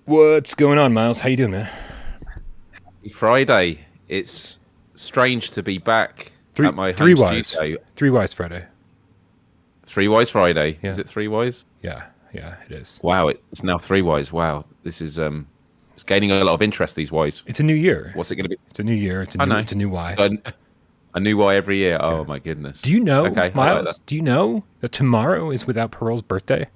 What's going on, Miles? How you doing, man? Friday. It's strange to be back at my three home wise. studio. 3 Wise Friday. 3 Wise Friday. Yeah. Is it 3 Wise? Yeah, it is. Wow, it's now 3 Wise. Wow, this is it's gaining a lot of interest. These Wise. It's a new year. What's it going to be? It's a new year. It's a new Y. A new Y every year. Oh my goodness. Do you know, Okay, Miles? Do you know that tomorrow is Without Parole's birthday?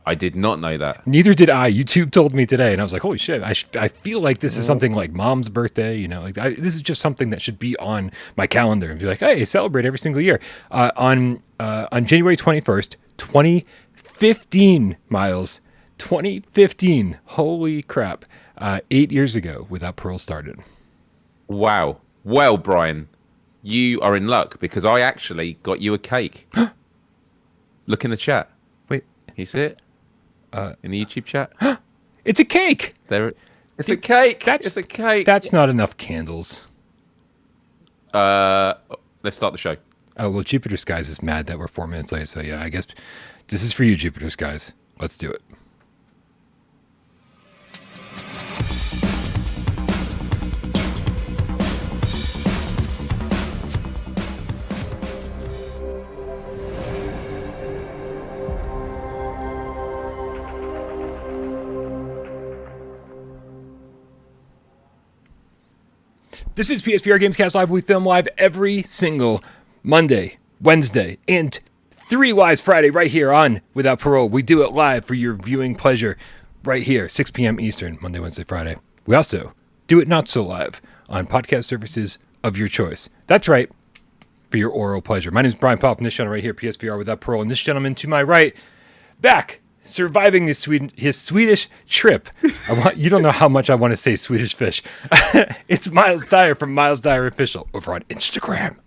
I did not know that. Neither did I. YouTube told me today, and I was like, "Holy shit!" I feel like this is something like Mom's birthday. You know, like this is just something that should be on my calendar and be like, "Hey, celebrate every single year." On January 21st, 2015, Miles, 2015. Holy crap! 8 years ago, Without Parole started. Wow. Well, Brian, you are in luck because I actually got you a cake. Look in the chat. Wait, Can you see it? In the YouTube chat. it's a cake. It's a cake. It's a cake. That's not enough candles. Let's start the show. Oh, well, Jupiter Skies is mad that we're 4 minutes late. So, yeah, I guess this is for you, Jupiter Skies. Let's do it. This is PSVR GAMESCAST Live. We film live every single Monday, Wednesday, and 3 Wise Friday right here on Without Parole. We do it live for your viewing pleasure right here, 6 p.m. Eastern, Monday, Wednesday, Friday. We also do it not so live on podcast services of your choice. That's right, for your oral pleasure. My name is Brian Pop, and this channel right here, PSVR Without Parole. And this gentleman to my right, back, surviving his Swedish trip. You don't know how much I want to say Swedish fish. It's Myles Dyer from Myles Dyer Official over on Instagram.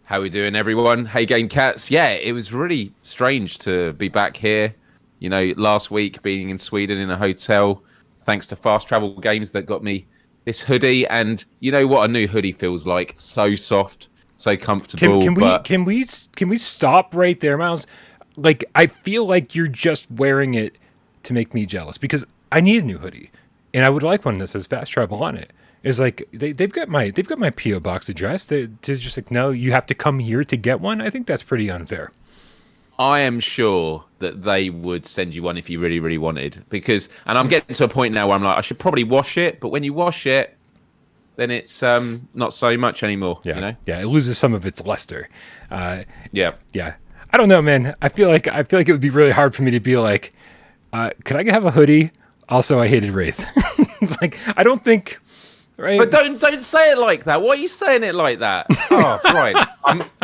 How we doing, everyone? Hey, Game Cats. Yeah, it was really strange to be back here. You know, last week being in Sweden in a hotel, thanks to Fast Travel Games that got me this hoodie. And you know what a new hoodie feels like? So soft, so comfortable. Can we stop right there, Myles? Like, I feel like you're just wearing it to make me jealous because I need a new hoodie, and I would like one that says Fast Travel on it. It's like they've got my PO box address. They're just like, no, you have to come here to get one. I think that's pretty unfair. I am sure that they would send you one if you really, really wanted. And I'm getting to a point now where I'm like, I should probably wash it, but when you wash it, then it's not so much anymore. Yeah, you know? Yeah, it loses some of its luster. Yeah. I don't know, man. I feel like it would be really hard for me to be like, could I have a hoodie? Also, I hated Wraith. It's like, I don't think, right? But don't say it like that. Why are you saying it like that? Oh, right.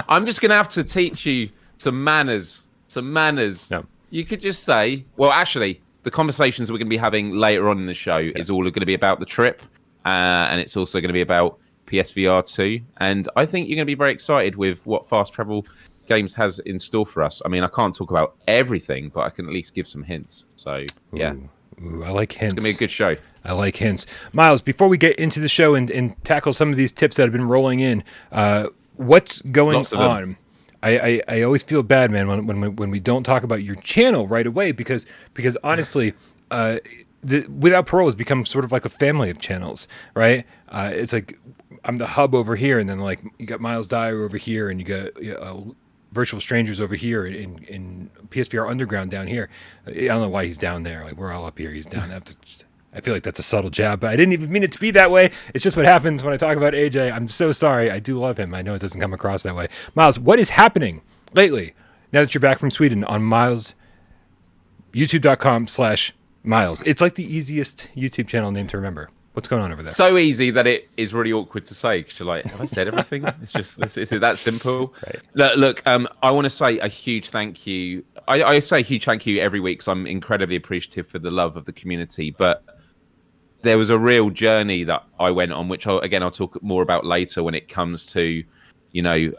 I'm just gonna have to teach you some manners. No. You could just say, well, actually, the conversations we're gonna be having later on in the show is all going to be about the trip, and it's also going to be about PSVR2. And I think you're going to be very excited with what Fast Travel Games has in store for us. I mean, I can't talk about everything, but I can at least give some hints. So, yeah. Ooh, I like hints. It's going to be a good show. I like hints. Myles, before we get into the show and tackle some of these tips that have been rolling in, what's going on? I always feel bad, man, when we don't talk about your channel right away because honestly, Without Parole has become sort of like a family of channels, right? It's like I'm the hub over here, and then like you got Myles Dyer over here, and you got Virtual Strangers over here in PSVR Underground down here. I don't know why he's down there. Like we're all up here, he's down. I feel like that's a subtle jab, but I didn't even mean it to be that way. It's just what happens when I talk about AJ. I'm so sorry. I do love him. I know it doesn't come across that way. Myles, what is happening lately now that you're back from Sweden on Myles, youtube.com/Myles? It's like the easiest YouTube channel name to remember. What's going on over there? So easy that it is really awkward to say because you're like, have I said everything? It's just, is it that simple? Right. Look, I want to say a huge thank you. I say a huge thank you every week because I'm incredibly appreciative for the love of the community. But there was a real journey that I went on, which I'll talk more about later when it comes to, you know,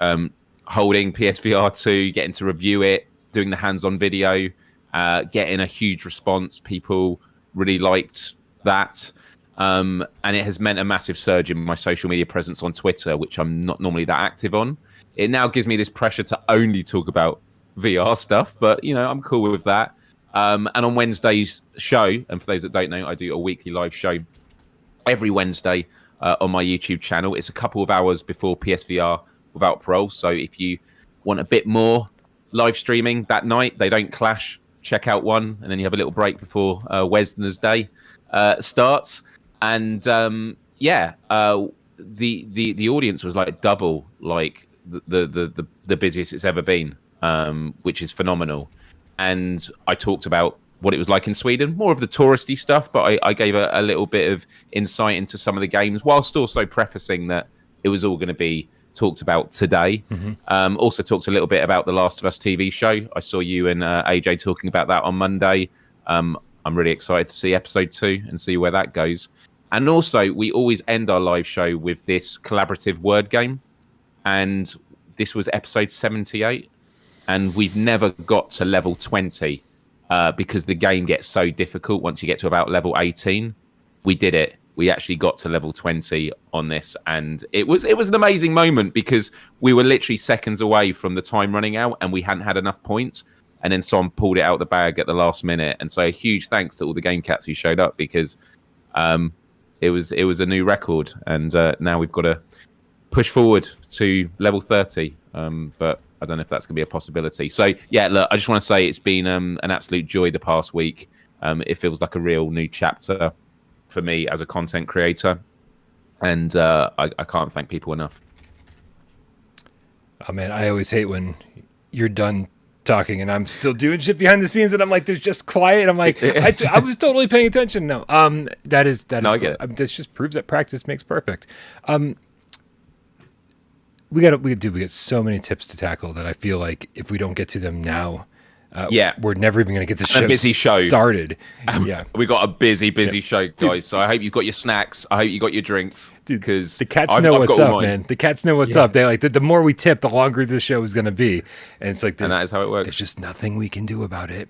holding PSVR2, getting to review it, doing the hands-on video, getting a huge response. People really liked that. And it has meant a massive surge in my social media presence on Twitter, which I'm not normally that active on. It now gives me this pressure to only talk about VR stuff, but, you know, I'm cool with that. And on Wednesday's show, and for those that don't know, I do a weekly live show every Wednesday on my YouTube channel. It's a couple of hours before PSVR Without Parole. So if you want a bit more live streaming that night, they don't clash. Check out one, and then you have a little break before Wednesday's Day starts. And the audience was like double like the busiest it's ever been, which is phenomenal. And I talked about what it was like in Sweden, more of the touristy stuff, but I gave a little bit of insight into some of the games, whilst also prefacing that it was all going to be talked about today. Also talked a little bit about the Last of Us TV show. I saw you and AJ talking about that on Monday. I'm really excited to see episode 2 and see where that goes. And also, we always end our live show with this collaborative word game. And this was episode 78. And we've never got to level 20 because the game gets so difficult once you get to about level 18. We did it. We actually got to level 20 on this. And it was an amazing moment because we were literally seconds away from the time running out and we hadn't had enough points. And then someone pulled it out of the bag at the last minute. And so a huge thanks to all the game cats who showed up because it was a new record. And now we've got to push forward to level 30. But I don't know if that's going to be a possibility. So, yeah, look, I just want to say it's been an absolute joy the past week. It feels like a real new chapter for me as a content creator. And I can't thank people enough. Oh, man, I always hate when you're done talking and I'm still doing shit behind the scenes and I'm like, there's just quiet. I'm like, I was totally paying attention. No, that is no, I get it. This just proves that practice makes perfect. We got so many tips to tackle that I feel like if we don't get to them now, we're never even going to get the show started. We got a busy show, guys. Dude, so I hope you've got your snacks. I hope you got your drinks. Because the cats know what's up, man. The cats know what's up. They like the more we tip, the longer the show is going to be, and it's like and that is how it works. There's just nothing we can do about it.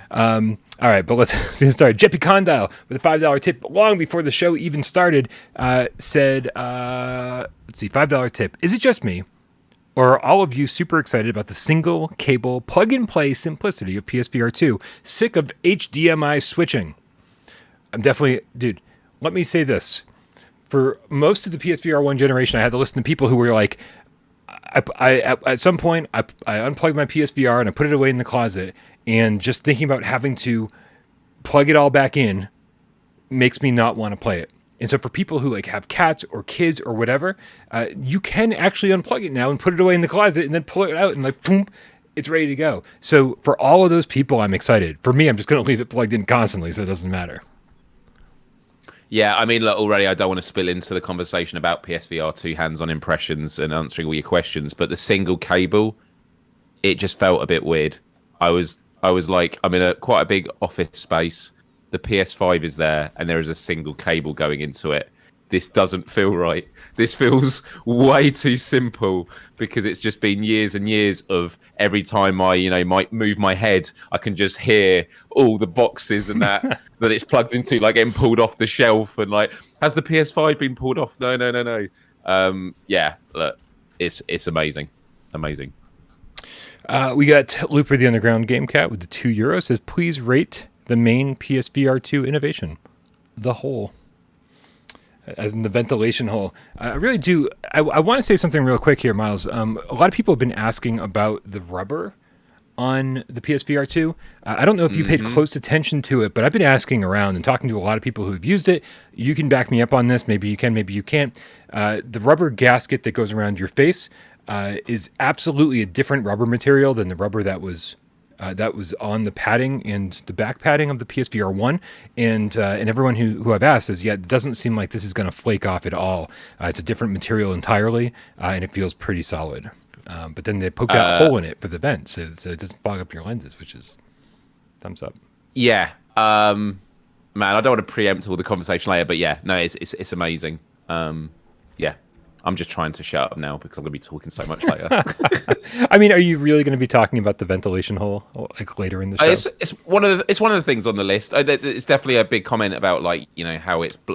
All right, but let's get started. Jeppy Condile with a $5 tip long before the show even started said, let's see, $5 tip. Is it just me, or are all of you super excited about the single cable plug-and-play simplicity of PSVR2? Sick of HDMI switching? I'm definitely, dude, let me say this. For most of the PSVR 1 generation, I had to listen to people who were like, at some point, I unplugged my PSVR and I put it away in the closet, and just thinking about having to plug it all back in makes me not want to play it. And so for people who like have cats or kids or whatever, you can actually unplug it now and put it away in the closet and then pull it out and like, boom, it's ready to go. So for all of those people, I'm excited. For me, I'm just going to leave it plugged in constantly, so it doesn't matter. Yeah, I mean, look, already I don't want to spill into the conversation about PSVR 2 hands-on impressions and answering all your questions, but the single cable, it just felt a bit weird. I was like, I'm in quite a big office space. The PS5 is there, and there is a single cable going into it. This doesn't feel right. This feels way too simple because it's just been years and years of every time I, might move my head, I can just hear all the boxes and that it's plugged into, like getting pulled off the shelf. And like, has the PS5 been pulled off? No. Yeah, look, it's amazing. Amazing. We got Looper the Underground Game Cat with the €2. Says, please rate the main PSVR2 innovation, the hole. As in the ventilation hole. I really do. I want to say something real quick here, Myles. A lot of people have been asking about the rubber on the PSVR2. I don't know if you paid close attention to it, but I've been asking around and talking to a lot of people who've used it. You can back me up on this. Maybe you can, maybe you can't. The rubber gasket that goes around your face is absolutely a different rubber material than the rubber that was on the padding and the back padding of the PSVR 1. And everyone who I've asked says, it doesn't seem like this is going to flake off at all. It's a different material entirely, and it feels pretty solid. But then they poke out a hole in it for the vent, so it doesn't fog up your lenses, which is thumbs up. Yeah. Man, I don't want to preempt all the conversation later, but yeah, no, it's amazing. Yeah. I'm just trying to shut up now because I'm going to be talking so much later. I mean, are you really going to be talking about the ventilation hole like later in the show? It's one of the things on the list. It's definitely a big comment about like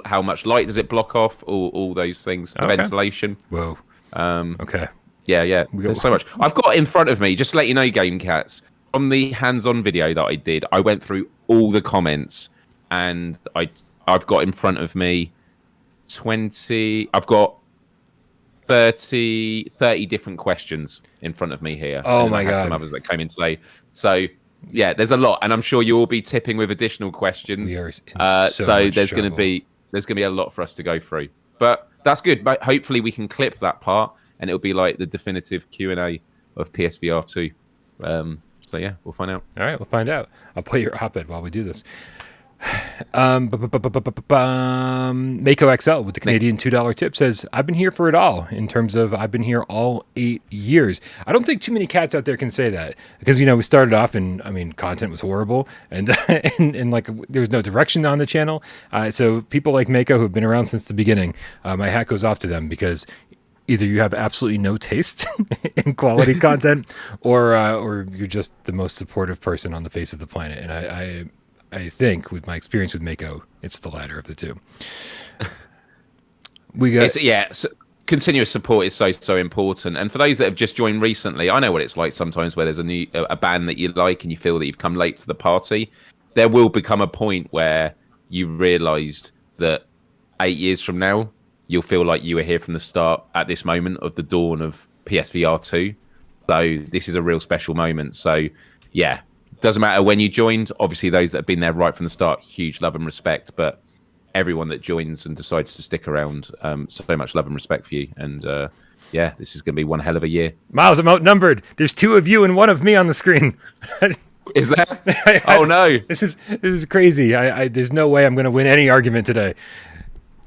how much light does it block off, all those things, the ventilation. Whoa. Okay. Yeah. There's so much. I've got in front of me, just to let you know, Game Cats, from the hands-on video that I did, I went through all the comments, and I've got in front of me 20. I've got 30 different questions in front of me here. Oh my I have God. some others that came in today. So yeah, there's a lot, and I'm sure you'll all be tipping with additional questions. We are in so there's going to be a lot for us to go through. But that's good. Hopefully we can clip that part, and it'll be like the definitive Q&A of PSVR2. So yeah, we'll find out. All right, we'll find out. I'll play your op-ed while we do this. Mako XL with the Canadian $2 tip says, I've been here for it all, in terms of I've been here all 8 years. I don't think too many cats out there can say that, because, we started off and, content was horrible, and and like there was no direction on the channel. So people like Mako, who have been around since the beginning, my hat goes off to them, because either you have absolutely no taste in quality content, or you're just the most supportive person on the face of the planet. And I think, with my experience with Mako, it's the latter of the two. Continuous support is so important. And for those that have just joined recently, I know what it's like sometimes where there's a band that you like and you feel that you've come late to the party. There will become a point where you realised that 8 years from now, you'll feel like you were here from the start at this moment of the dawn of PSVR2. So this is a real special moment. So yeah, doesn't matter when you joined. Obviously, those that have been there right from the start, huge love and respect. But everyone that joins and decides to stick around, so much love and respect for you. And this is going to be one hell of a year. Myles, I'm outnumbered. There's 2 of you and 1 of me on the screen. Is that? Oh no! This is crazy. There's no way I'm going to win any argument today.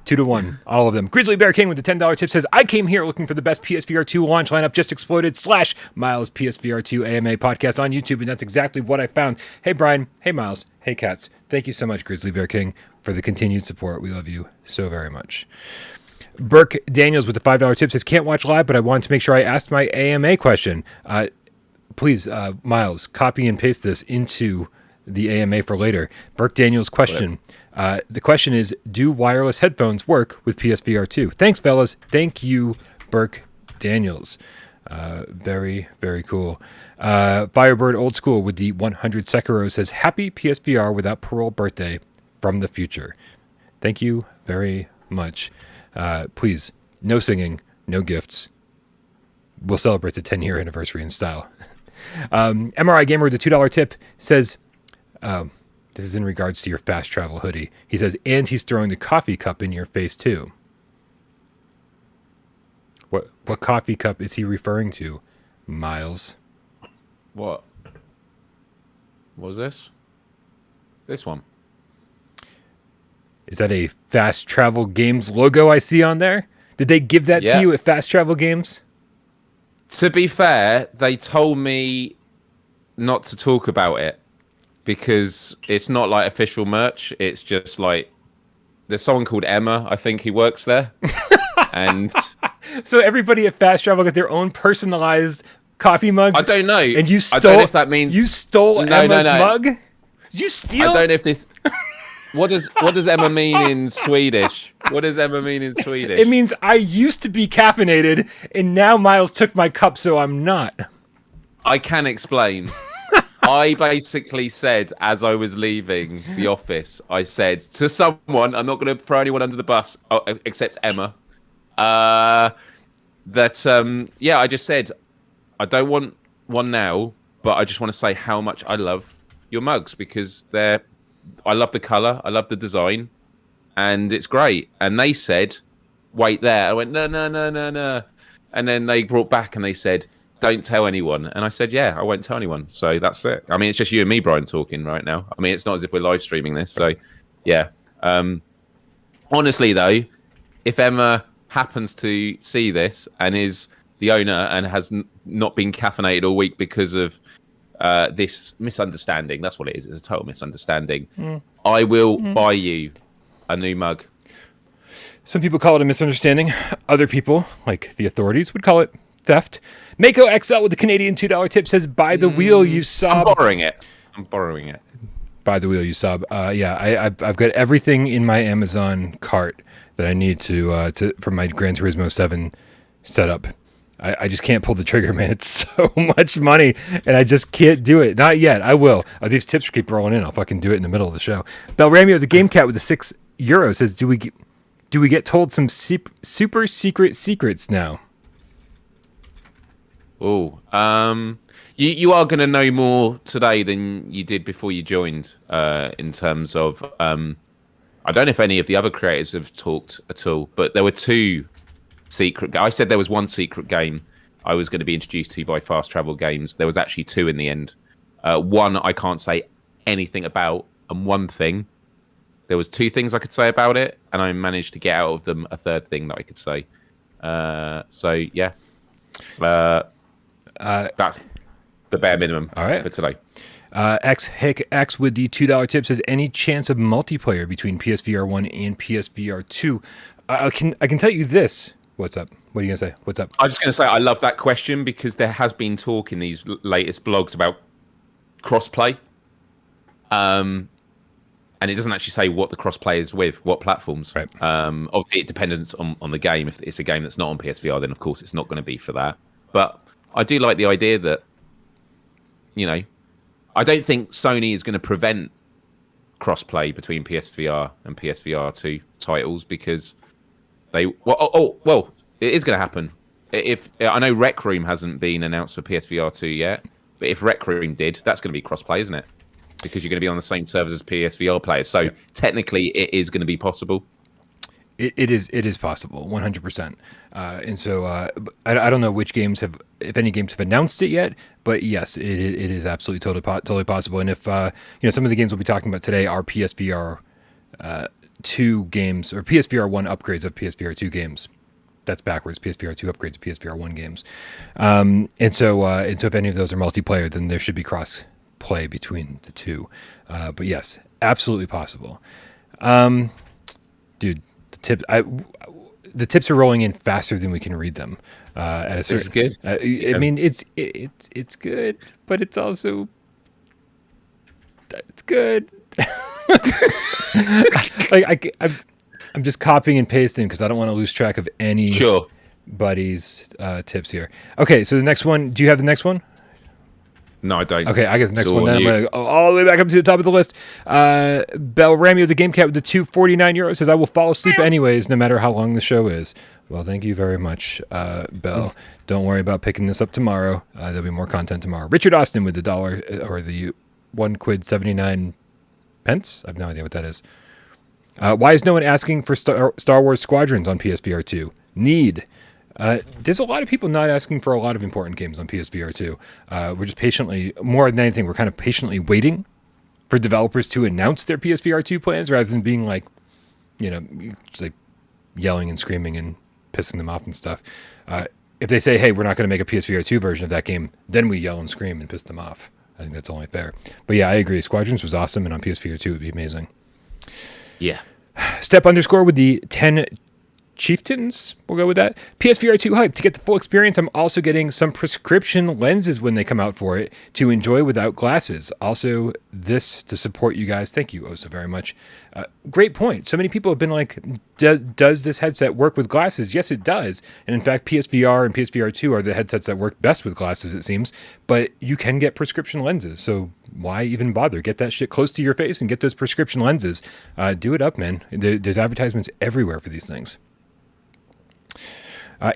2-1, all of them. Grizzly Bear King with the $10 tip says, I came here looking for the best PSVR2 launch lineup just exploded / Myles PSVR2 AMA podcast on YouTube, and that's exactly what I found. Hey, Brian. Hey, Myles. Hey, Cats. Thank you so much, Grizzly Bear King, for the continued support. We love you so very much. Burke Daniels with the $5 tip says, can't watch live, but I wanted to make sure I asked my AMA question. Please, Myles, copy and paste this into the AMA for later. Burke Daniels' question. The question is, do wireless headphones work with PSVR 2? Thanks, fellas. Thank you, Burke Daniels. Very, very cool. Firebird Old School with the 100 Sekiro says, happy PSVR without parole birthday from the future. Thank you very much. Please, no singing, no gifts. We'll celebrate the 10-year anniversary in style. MRI Gamer with the $2 tip says, this is in regards to your fast travel hoodie. He says, and he's throwing the coffee cup in your face too. What coffee cup is he referring to, Myles? What was this? This one. Is that a Fast Travel Games logo I see on there? Did they give that to you at Fast Travel Games? To be fair, they told me not to talk about it, because it's not like official merch. It's just like, there's someone called Emma, I think, who works there. And so everybody at Fast Travel got their own personalized coffee mugs? I don't know. And you stole, I don't know if that means... You stole Emma's mug? Did you steal? I don't know if this... What does Emma mean in Swedish? What does Emma mean in Swedish? It means I used to be caffeinated, and now Myles took my cup, so I'm not. I can explain. I basically said, as I was leaving the office, I said to someone, I'm not going to throw anyone under the bus, except Emma, I just said, I don't want one now, but I just want to say how much I love your mugs, because I love the colour, I love the design, and it's great. And they said, wait there. I went, no. And then they brought back and they said, don't tell anyone. And I said, yeah, I won't tell anyone. So that's it. I mean, it's just you and me, Brian, talking right now. I mean, it's not as if we're live streaming this. So, yeah. Honestly, though, if Emma happens to see this and is the owner and has not been caffeinated all week because of this misunderstanding, that's what it is. It's a total misunderstanding. I will buy you a new mug. Some people call it a misunderstanding. Other people, like the authorities, would call it theft. Mako XL with the Canadian $2 tip says, buy the wheel, you sob. I'm borrowing it. Buy the wheel, you sob. I've got everything in my Amazon cart that I need to for my Gran Turismo 7 setup. I just can't pull the trigger, man. It's so much money, and I just can't do it. Not yet. I will. These tips keep rolling in. I'll fucking do it in the middle of the show. Belramio, the Game Cat with the €6 says, "Do we get told some super secret secrets now?" Oh, you are going to know more today than you did before you joined. In terms of, I don't know if any of the other creators have talked at all, but there were two secret. I said there was one secret game I was going to be introduced to by Fast Travel Games. There was actually two in the end. One I can't say anything about, and one thing. There was two things I could say about it, and I managed to get out of them a third thing that I could say. So yeah, that's the bare minimum. All right. For today. X with the $2 tip says, "Any chance of multiplayer between PSVR1 and PSVR2?" I can tell you this. What's up? What are you gonna say? What's up? I'm just going to say I love that question because there has been talk in these latest blogs about crossplay, and it doesn't actually say what the crossplay is with, what platforms. Right. Obviously, it depends on the game. If it's a game that's not on PSVR, then of course it's not going to be for that. But I do like the idea that, I don't think Sony is going to prevent crossplay between PSVR and PSVR2 titles because it is going to happen. If I know Rec Room hasn't been announced for PSVR2 yet, but if Rec Room did, that's going to be crossplay, isn't it? Because you're going to be on the same servers as PSVR players. So technically, it is going to be possible. It is possible, 100%. And so I don't know which games if any games have announced it yet, but yes, it is absolutely totally possible. And if some of the games we'll be talking about today are PSVR 2 games or PSVR 1 upgrades of PSVR 2 games. That's backwards. PSVR 2 upgrades of PSVR 1 games. And so if any of those are multiplayer, then there should be cross play between the two. But yes, absolutely possible. Dude. The tips are rolling in faster than we can read them. At a certain, this is good. I mean, it's good, but it's also good. I'm just copying and pasting because I don't want to lose track of anybody's tips here. Okay, so the next one. Do you have the next one? No, I don't. Okay, I get the next one. Then I'm going to go all the way back up to the top of the list. Belramio, the Game Cat with the €2.49 says, "I will fall asleep anyways, no matter how long the show is." Well, thank you very much, Bell. Don't worry about picking this up tomorrow. There'll be more content tomorrow. Richard Austin with the dollar or the £1.79. I have no idea what that is. Why is no one asking for Star Wars Squadrons on PSVR 2? Need. There's a lot of people not asking for a lot of important games on PSVR 2. We're just patiently, more than anything, we're kind of patiently waiting for developers to announce their PSVR 2 plans rather than being like, just like yelling and screaming and pissing them off and stuff. If they say, hey, we're not going to make a PSVR 2 version of that game, then we yell and scream and piss them off. I think that's only fair. But yeah, I agree. Squadrons was awesome, and on PSVR 2 it would be amazing. Yeah. Step _ with the 10 Chieftains, we'll go with that. PSVR 2 hype. To get the full experience, I'm also getting some prescription lenses when they come out for it to enjoy without glasses. Also, this to support you guys. Thank you so very much. Great point. So many people have been like, does this headset work with glasses? Yes, it does. And in fact, PSVR and PSVR 2 are the headsets that work best with glasses, it seems. But you can get prescription lenses. So why even bother? Get that shit close to your face and get those prescription lenses. Do it up, man. There's advertisements everywhere for these things.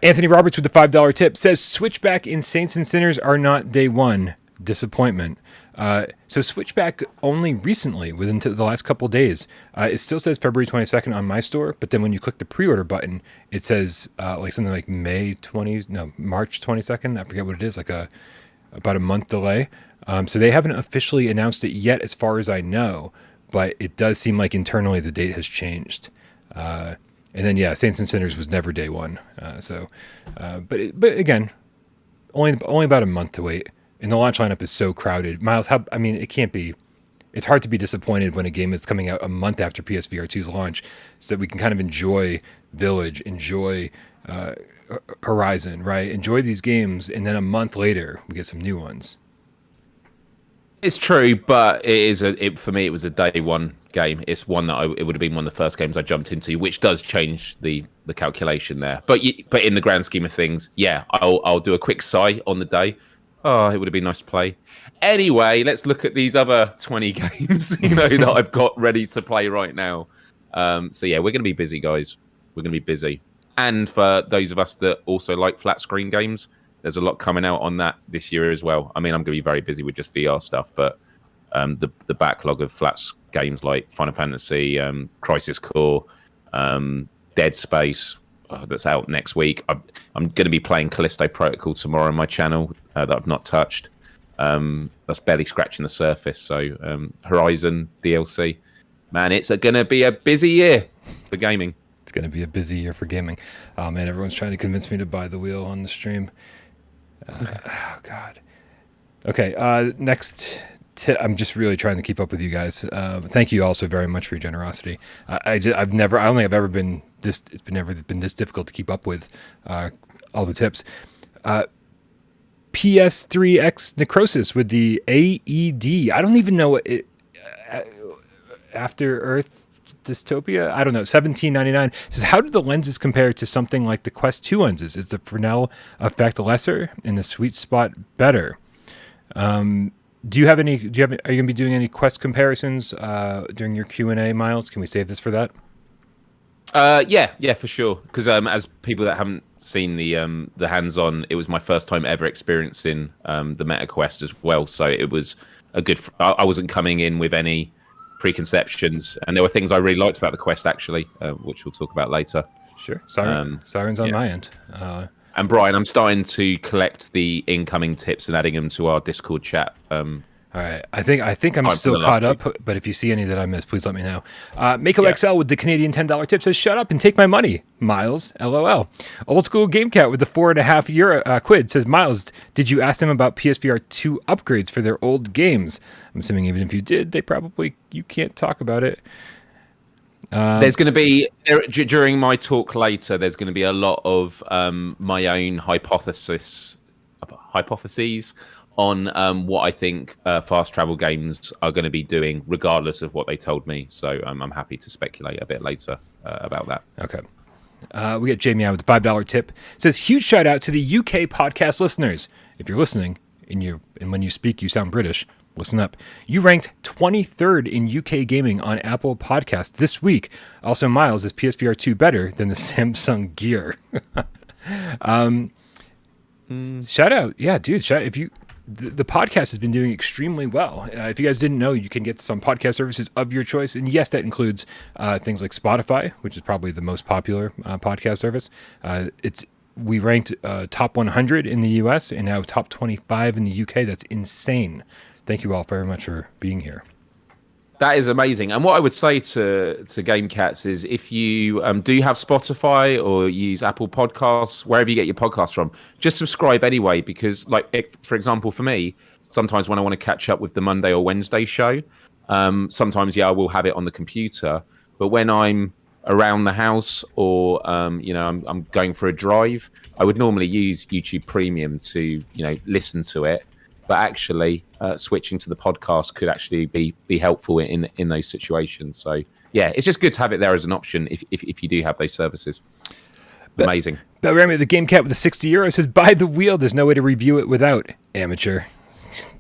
Anthony Roberts with the $5 tip says, Switchback in Saints and Sinners are not day one. Disappointment. So Switchback only recently, within the last couple of days, it still says February 22nd on my store, but then when you click the pre-order button, it says like something like March 22nd. I forget what it is, like about a month delay. So they haven't officially announced it yet as far as I know, but it does seem like internally the date has changed. And then, yeah, Saints and Sinners was never day one. But again, only about a month to wait. And the launch lineup is so crowded. Myles, it can't be. It's hard to be disappointed when a game is coming out a month after PSVR 2's launch, so that we can kind of enjoy Village, enjoy Horizon, right? Enjoy these games, and then a month later we get some new ones. It's true, but for me it was a day one game. It's one that it would have been one of the first games I jumped into, which does change the calculation there. But in the grand scheme of things, yeah, I'll do a quick sigh on the day. Oh, it would have been nice to play. Anyway, let's look at these other 20 games, that I've got ready to play right now. So yeah, we're going to be busy, guys. We're going to be busy. And for those of us that also like flat screen games, there's a lot coming out on that this year as well. I mean, I'm going to be very busy with just VR stuff, but the backlog of flat games like Final Fantasy, Crisis Core, Dead Space, that's out next week. I'm going to be playing Callisto Protocol tomorrow on my channel that I've not touched. That's barely scratching the surface. So Horizon DLC. Man, it's going to be a busy year for gaming. It's going to be a busy year for gaming. Oh, man, everyone's trying to convince me to buy the wheel on the stream. Oh, God. Okay, next I'm just really trying to keep up with you guys. Thank you also very much for your generosity. I don't think I've ever been this. It's never been this difficult to keep up with all the tips. PS3X Necrosis with the AED. I don't even know what it. After Earth Dystopia. I don't know. $17.99 says, how do the lenses compare to something like the Quest 2 lenses? Is the Fresnel effect lesser and the sweet spot better? Are you going to be doing any Quest comparisons during your Q&A, Myles? Can we save this for that? Yeah, for sure. Because as people that haven't seen the hands-on, it was my first time ever experiencing the Meta Quest as well. So it was I wasn't coming in with any preconceptions, and there were things I really liked about the Quest actually, which we'll talk about later. Sure. Sirens on my end. And Brian, I'm starting to collect the incoming tips and adding them to our Discord chat. All right. I think I'm still caught up, but if you see any that I missed, please let me know. Mako XL with the Canadian $10 tip says, shut up and take my money. Myles, LOL. Old School Game Cat with the €4.50 quid says, Myles, did you ask them about PSVR2 upgrades for their old games? I'm assuming even if you did, you can't talk about it. There's going to be, during my talk later, there's going to be a lot of my own hypotheses on what I think fast travel games are going to be doing, regardless of what they told me. So I'm happy to speculate a bit later about that. Okay. We got Jamie out with the $5 tip. It says, huge shout out to the UK podcast listeners. If you're listening and when you speak, you sound British, listen up. You ranked 23rd in UK gaming on Apple Podcast this week. Also, Myles, is PSVR2 better than the Samsung Gear? Shout out. Yeah, dude. The podcast has been doing extremely well. If you guys didn't know, you can get this on podcast services of your choice. And yes, that includes things like Spotify, which is probably the most popular podcast service. We ranked top 100 in the US and now top 25 in the UK. That's insane. Thank you all very much for being here. That is amazing. And what I would say to Game Cats is, if you do have Spotify or use Apple Podcasts, wherever you get your podcasts from, just subscribe anyway. Because, for example, for me, sometimes when I want to catch up with the Monday or Wednesday show, sometimes, I will have it on the computer. But when I'm around the house or, I'm going for a drive, I would normally use YouTube Premium to, listen to it. But actually, switching to the podcast could actually be helpful in those situations. So, yeah, it's just good to have it there as an option if you do have those services. Amazing. But Remy, the Game Cat with the €60 says, buy the wheel. There's no way to review it without. Amateur.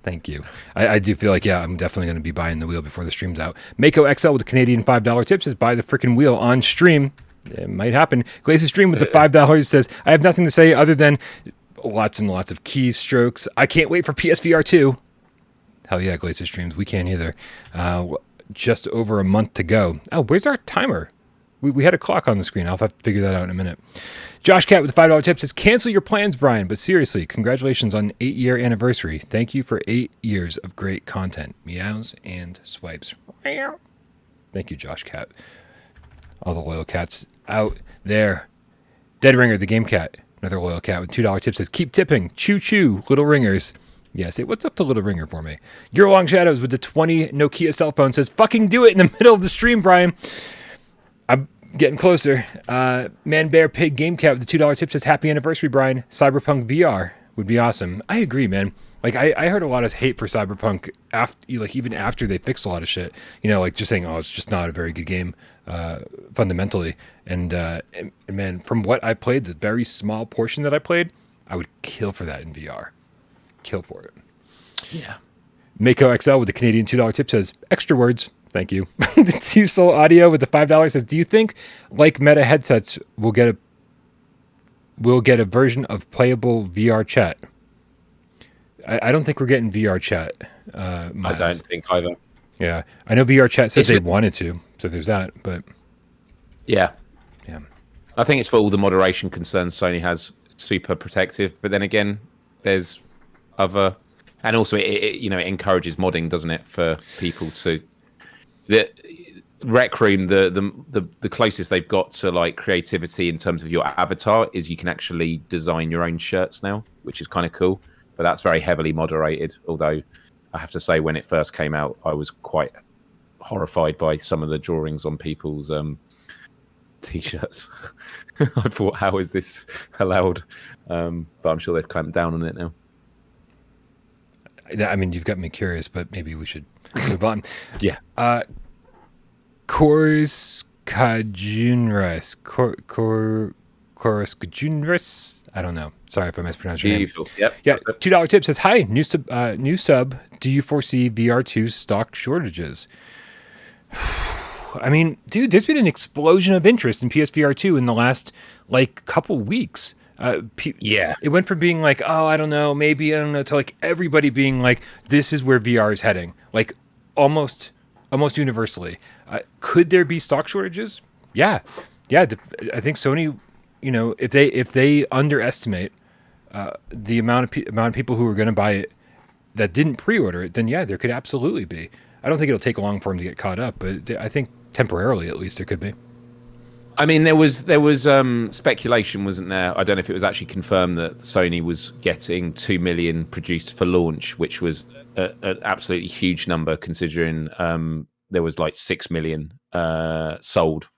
Thank you. I do feel like, I'm definitely going to be buying the wheel before the stream's out. Mako XL with the Canadian $5 tip says, buy the freaking wheel on stream. It might happen. Glaze's Stream with the $5 says, I have nothing to say other than lots and lots of keystrokes. I can't wait for PSVR2. Hell yeah, Glacier Streams. We can't either. Just over a month to go. Oh, where's our timer? We had a clock on the screen. I'll have to figure that out in a minute. Josh Cat with the $5 tip says, cancel your plans, Brian. But seriously, congratulations on 8-year anniversary. Thank you for 8 years of great content. Meows and swipes. Thank you, Josh Cat. All the loyal cats out there. Dead Ringer, the Game Cat. Another loyal cat with $2 tip says, keep tipping. Choo choo, little ringers. Yeah, say what's up to Little Ringer for me. Your Long Shadows with the 20 Nokia cell phone says, fucking do it in the middle of the stream, Brian. I'm getting closer. Man Bear Pig Game Cat with the $2 tip says, happy anniversary, Brian. Cyberpunk VR would be awesome. I agree, man. Like I heard a lot of hate for Cyberpunk even after they fixed a lot of shit. Like just saying, oh, it's just not a very good game fundamentally. And man, from what I played, the very small portion that I played, I would kill for that in VR. Kill for it. Yeah. Mako XL with the Canadian $2 tip says, extra words. Thank you. T-Soul Audio with the $5 says, do you think, like Meta headsets, we'll get a version of playable VRChat? I don't think we're getting VRChat. I don't think either. Yeah. I know VRChat says they wanted to, so there's that, but... Yeah. Yeah. I think it's for all the moderation concerns Sony has, super protective, but then again, there's other... And also, it encourages modding, doesn't it, for people to... The Rec Room, the closest they've got to like creativity in terms of your avatar is you can actually design your own shirts now, which is kind of cool. But that's very heavily moderated. Although I have to say, when it first came out, I was quite horrified by some of the drawings on people's t-shirts. I thought, how is this allowed? But I'm sure they've clamped down on it now. I mean, you've got me curious, but maybe we should move on. Yeah. Korskajunres. I don't know. Sorry if I mispronounced your name. Yep. Yeah. $2 tip says, hi, new sub. Do you foresee VR2 stock shortages? I mean, dude, there's been an explosion of interest in PSVR2 in the last couple weeks. Yeah, it went from being like, oh, I don't know, maybe, I don't know, to like everybody being like, this is where VR is heading, like almost universally. Could there be stock shortages? Yeah. I think Sony, if they underestimate the amount of people who are going to buy it that didn't pre-order it, then yeah, there could absolutely be. I don't think it'll take long for them to get caught up, but I think temporarily at least there could be. I mean, there was speculation, wasn't there? I don't know if it was actually confirmed that Sony was getting 2 million produced for launch, which was an absolutely huge number considering there was like 6 million sold,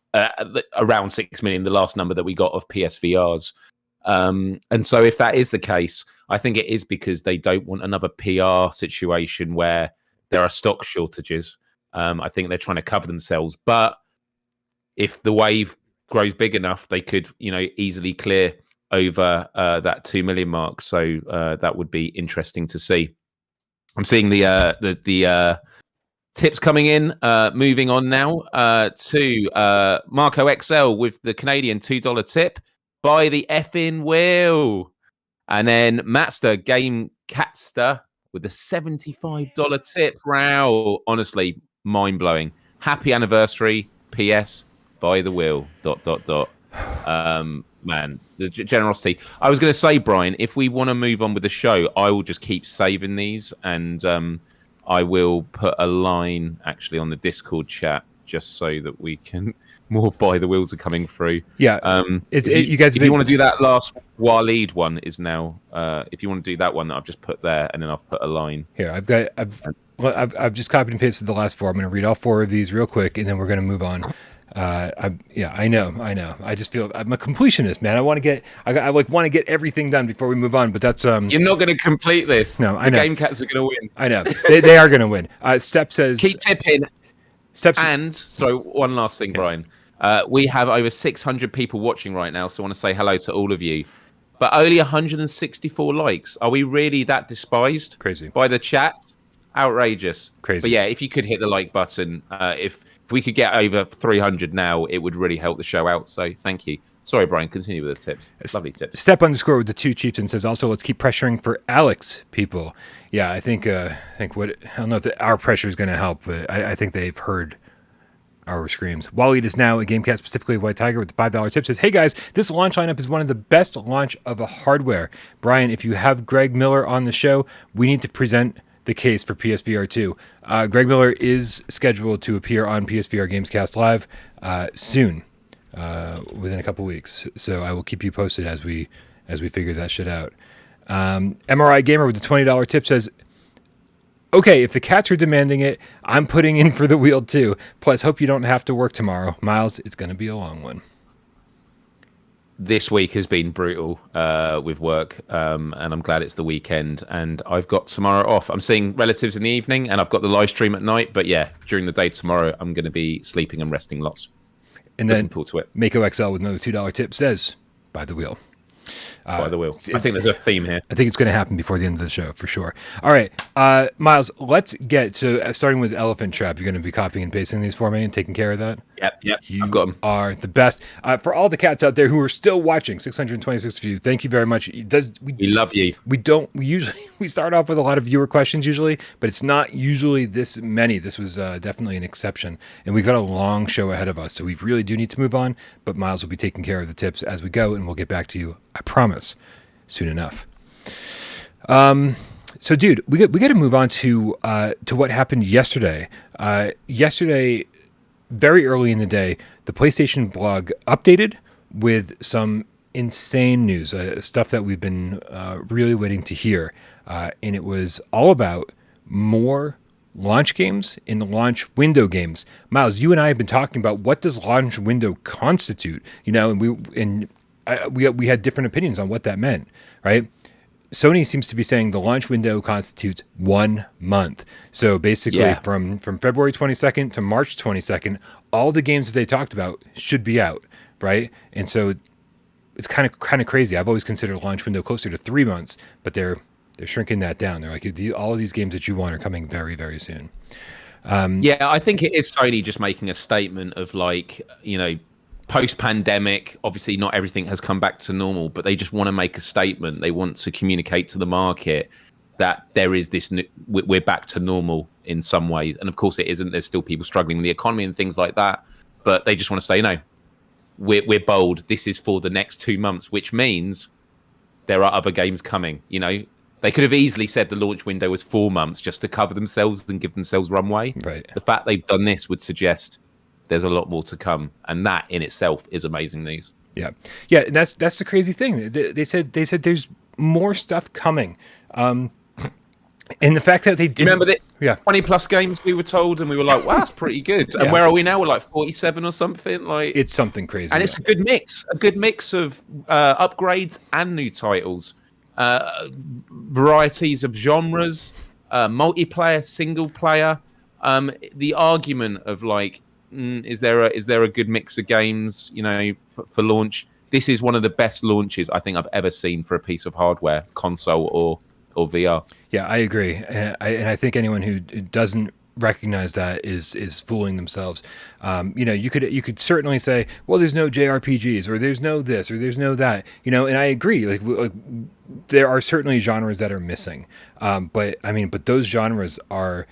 around 6 million, the last number that we got of PSVRs. And so if that is the case, I think it is because they don't want another PR situation where there are stock shortages. I think they're trying to cover themselves. But if the wave grows big enough, they could, easily clear over that 2 million mark. So that would be interesting to see. I'm seeing the tips coming in. Moving on now to Marco XL with the Canadian $2 tip. Buy the effing wheel. And then Matster GameCaster with the $75 tip. Wow, honestly, mind-blowing. Happy anniversary. P.S. Buy the wheel. ... Man, the generosity. I was going to say, Brian, if we want to move on with the show, I will just keep saving these, and I will put a line actually on the Discord chat just so that we can more buy the wheels are coming through. Yeah, you guys. If you want to do that last Waleed one is now. If you want to do that one that I've just put there, and then I've put a line here. I've just copied and pasted the last 4. I'm going to read all 4 of these real quick, and then we're going to move on. I know. I just feel I'm a completionist, man. I want to get everything done before we move on. But that's You're not going to complete this. No, I know. The Game Cats are going to win. I know they are going to win. Step says keep tipping. Steps and so one last thing, Brian. We have over 600 people watching right now, so I want to say hello to all of you. But only 164 likes. Are we really that despised? Crazy by the chat? Outrageous. Crazy. But yeah, if you could hit the like button, if we could get over 300 now, it would really help the show out. So thank you. Sorry, Brian. Continue with the tips. Lovely tips. Step _ with the 2 chieftains says also let's keep pressuring for Alex people. Yeah, I think I don't know if our pressure is going to help, but I think they've heard our screams. Waleed is now a GameCast, specifically White Tiger, with the $5 tip says, hey guys, this launch lineup is one of the best launch of a hardware. Brian, if you have Greg Miller on the show, we need to present the case for PSVR 2. Greg Miller is scheduled to appear on PSVR GamesCast Live soon, within a couple weeks. So I will keep you posted as we figure that shit out. MRI Gamer with the $20 tip says, okay, if the cats are demanding it, I'm putting in for the wheel too. Plus, hope you don't have to work tomorrow. Miles, it's going to be a long one. this week has been brutal with work, and I'm glad it's the weekend. And I've got tomorrow off. I'm seeing relatives in the evening, and I've got the live stream at night. But yeah, during the day tomorrow, I'm going to be sleeping and resting lots. And then Mako XL with another $2 tip says, "By the wheel." By the wheel. I think there's a theme here. I think it's going to happen before the end of the show for sure. All right, Myles, let's get starting with Elephant Trap. You're going to be copying and pasting these for me and taking care of that. Yep. You I've got them. Are the best. For all the cats out there who are still watching, 626 of you, thank you very much. We love you. We start off with a lot of viewer questions usually, but it's not usually this many. This was definitely an exception, and we've got a long show ahead of us, so we really do need to move on. But Myles will be taking care of the tips as we go, and we'll get back to you, I promise, soon enough. So, dude, we got to move on to what happened yesterday. Yesterday, very early in the day, the PlayStation blog updated with some insane news, stuff that we've been really waiting to hear, and it was all about more launch games in the launch window games. Myles, you and I have been talking about what does launch window constitute, and we had different opinions on what that meant, right? Sony seems to be saying the launch window constitutes 1 month. So basically from February 22nd to March 22nd, all the games that they talked about should be out, right? And so it's kind of crazy. I've always considered launch window closer to 3 months, but they're shrinking that down. They're like, all of these games that you want are coming very, very soon. I think it is Sony just making a statement of post-pandemic, obviously not everything has come back to normal, but they just want to make a statement. They want to communicate to the market that there is this we're back to normal in some ways. And of course it isn't. There's still people struggling with the economy and things like that. But they just want to say, no, we're bold. This is for the next 2 months, which means there are other games coming. They could have easily said the launch window was 4 months just to cover themselves and give themselves runway. Right. The fact they've done this would suggest there's a lot more to come, and that in itself is amazing news. Yeah. And that's the crazy thing. They said there's more stuff coming, and the fact that they didn't remember that 20 plus games we were told, and we were like, wow, that's pretty good. And where are we now? We're like 47 or something. Like it's something crazy, and it's a good mix of upgrades and new titles, varieties of genres, multiplayer, single player. The argument of is there a good mix of games, for launch? This is one of the best launches I think I've ever seen for a piece of hardware, console or VR. Yeah, I agree, and I think anyone who doesn't recognize that is fooling themselves. You could certainly say, well, there's no JRPGs, or there's no this, or there's no that. And I agree. Like there are certainly genres that are missing, but those genres are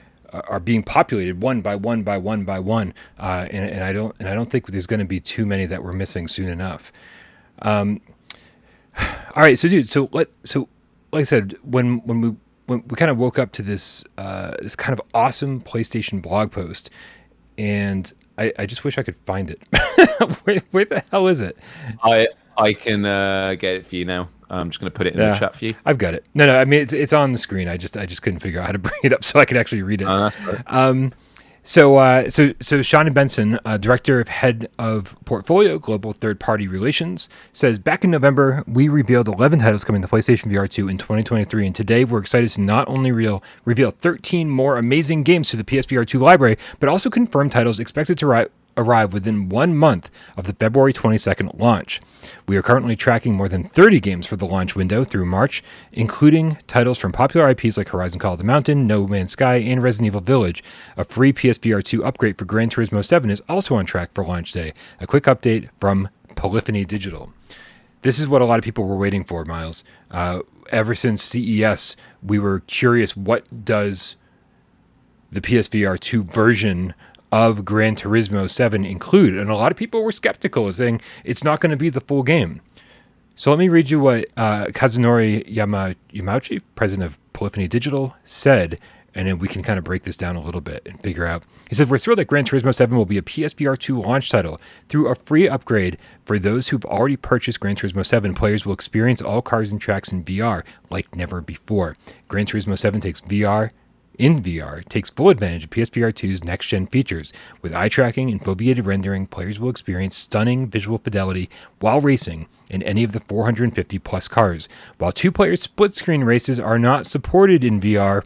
being populated one by one by one by one, and I don't think there's going to be too many that we're missing soon enough. All right, so dude, so like I said, when we kind of woke up to this this kind of awesome PlayStation blog post, and I just wish I could find it. Where the hell is it? I can get it for you now. I'm just going to put it in the chat for you. I've got it. No, I mean it's on the screen. I just couldn't figure out how to bring it up so I could actually read it. Oh, that's right. So Sean Benson, Director of Head of Portfolio Global Third Party Relations, says back in November we revealed 11 titles coming to PlayStation VR2 in 2023, and today we're excited to not only reveal 13 more amazing games to the PSVR2 library, but also confirm titles expected to arrive within 1 month of the February 22nd launch. We are currently tracking more than 30 games for the launch window through March, including titles from popular IPs like Horizon Call of the Mountain, No Man's Sky, and Resident Evil Village. A free PSVR2 upgrade for Gran Turismo 7 is also on track for launch day. A quick update from Polyphony Digital. This is what a lot of people were waiting for, Myles. Ever since CES, we were curious, what does the PSVR2 version of Gran Turismo 7 include? And a lot of people were skeptical, saying it's not going to be the full game. So let me read you what Kazunori Yamauchi, president of Polyphony Digital, said, and then we can kind of break this down a little bit and figure out. He said, we're thrilled that Gran Turismo 7 will be a PSVR2 launch title. Through a free upgrade for those who've already purchased Gran Turismo 7, players will experience all cars and tracks in VR like never before. Gran Turismo 7 takes VR in VR takes full advantage of PSVR2's next-gen features. With eye tracking and foveated rendering, players will experience stunning visual fidelity while racing in any of the 450-plus cars. While two-player split-screen races are not supported in VR,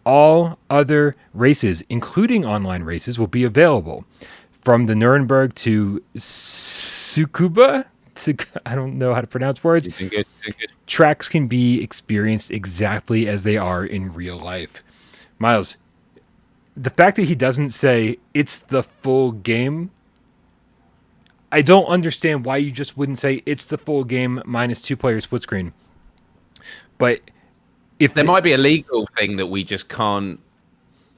all other races, including online races, will be available. From the Nuremberg to Tsukuba, I don't know how to pronounce words. Good. Tracks can be experienced exactly as they are in real life. Myles, the fact that he doesn't say it's the full game, I don't understand why you just wouldn't say it's the full game minus two-player split screen. But if there might be a legal thing that we just can't,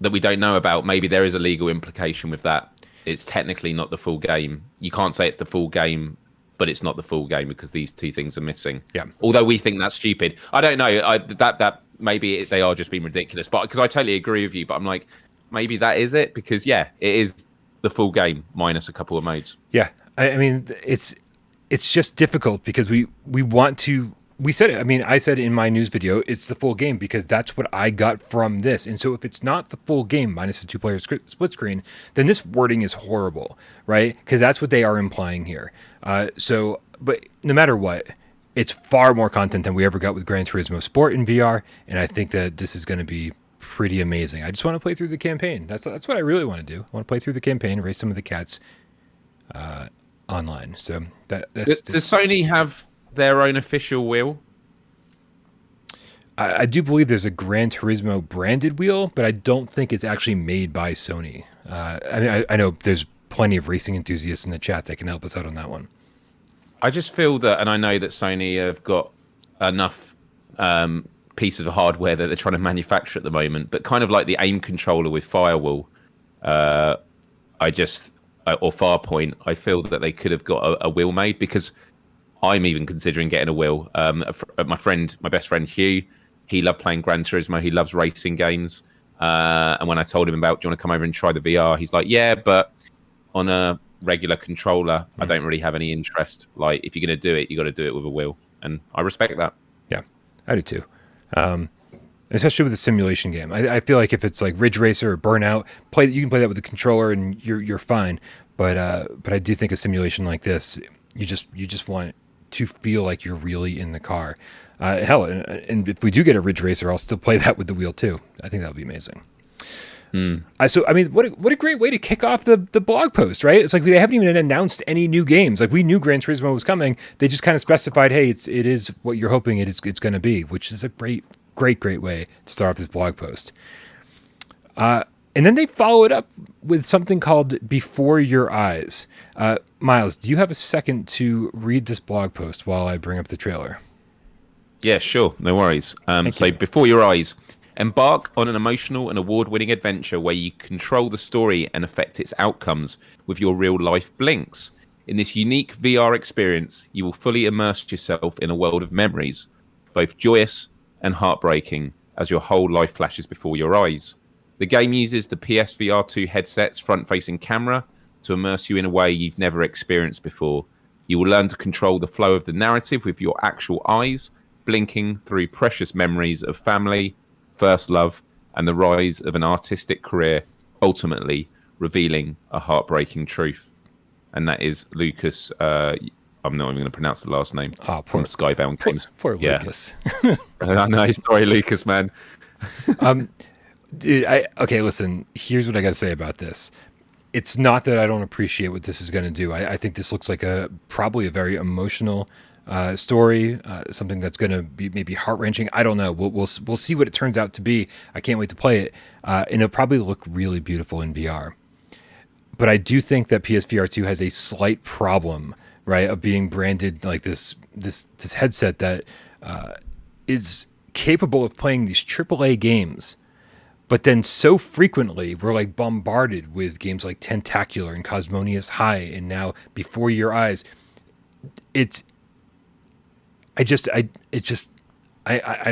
that we don't know about, maybe there is a legal implication with that. It's technically not the full game. You can't say it's the full game, but it's not the full game because these two things are missing. Yeah. Although we think that's stupid. I don't know. That maybe they are just being ridiculous. But because I totally agree with you. But I'm like, maybe that is it, because it is the full game minus a couple of modes. Yeah. I mean, it's just difficult because we want to. We said it. I mean, I said in my news video, it's the full game because that's what I got from this. And so if it's not the full game minus the two-player split screen, then this wording is horrible, right? Because that's what they are implying here. But no matter what, it's far more content than we ever got with Gran Turismo Sport in VR. And I think that this is going to be pretty amazing. I just want to play through the campaign. That's what I really want to do. I want to play through the campaign, race some of the cats online. So does Sony have their own official wheel? I do believe there's a Gran Turismo branded wheel, but I don't think it's actually made by Sony. I know there's plenty of racing enthusiasts in the chat that can help us out on that one. I just feel that, and I know that Sony have got enough pieces of hardware that they're trying to manufacture at the moment, but kind of like the aim controller with Firewall, or Farpoint, I feel that they could have got a wheel made, because I'm even considering getting a wheel. My best friend Hugh, he loved playing Gran Turismo. He loves racing games. And when I told him about, do you want to come over and try the VR? He's like, yeah, but on a regular controller, I don't really have any interest. Like, if you're going to do it, you got to do it with a wheel. And I respect that. Yeah, I do too. Especially with a simulation game. I feel like if it's like Ridge Racer or Burnout, you can play that with a controller and you're fine. But I do think a simulation like this, you just want to feel like you're really in the car. Hell, and if we do get a Ridge Racer, I'll still play that with the wheel too. I think that would be amazing. So, I mean, what a great way to kick off the blog post, right? It's like they haven't even announced any new games. Like, we knew Gran Turismo was coming. They just kind of specified, hey, it is what you're hoping it's going to be, which is a great way to start off this blog post. And then they follow it up with something called Before Your Eyes. Myles, do you have a second to read this blog post while I bring up the trailer? Yeah, sure. No worries. So Before Your Eyes. Embark on an emotional and award-winning adventure where you control the story and affect its outcomes with your real-life blinks. In this unique VR experience, you will fully immerse yourself in a world of memories, both joyous and heartbreaking, as your whole life flashes before your eyes. The game uses the PSVR2 headset's front-facing camera to immerse you in a way you've never experienced before. You will learn to control the flow of the narrative with your actual eyes, blinking through precious memories of family, first love, and the rise of an artistic career, ultimately revealing a heartbreaking truth. And that is Lucas. I'm not even going to pronounce the last name. From Skybound Games. Poor Lucas. I know. Sorry, Lucas, man. Dude, okay, listen, here's what I got to say about this. It's not that I don't appreciate what this is going to do. I think this looks like probably a very emotional story, something that's going to be maybe heart-wrenching. I don't know. We'll see what it turns out to be. I can't wait to play it. And it'll probably look really beautiful in VR. But I do think that PSVR2 has a slight problem, right, of being branded like this headset that is capable of playing these AAA games. But then so frequently we're like bombarded with games like Tentacular and Cosmonious High and now Before Your Eyes. I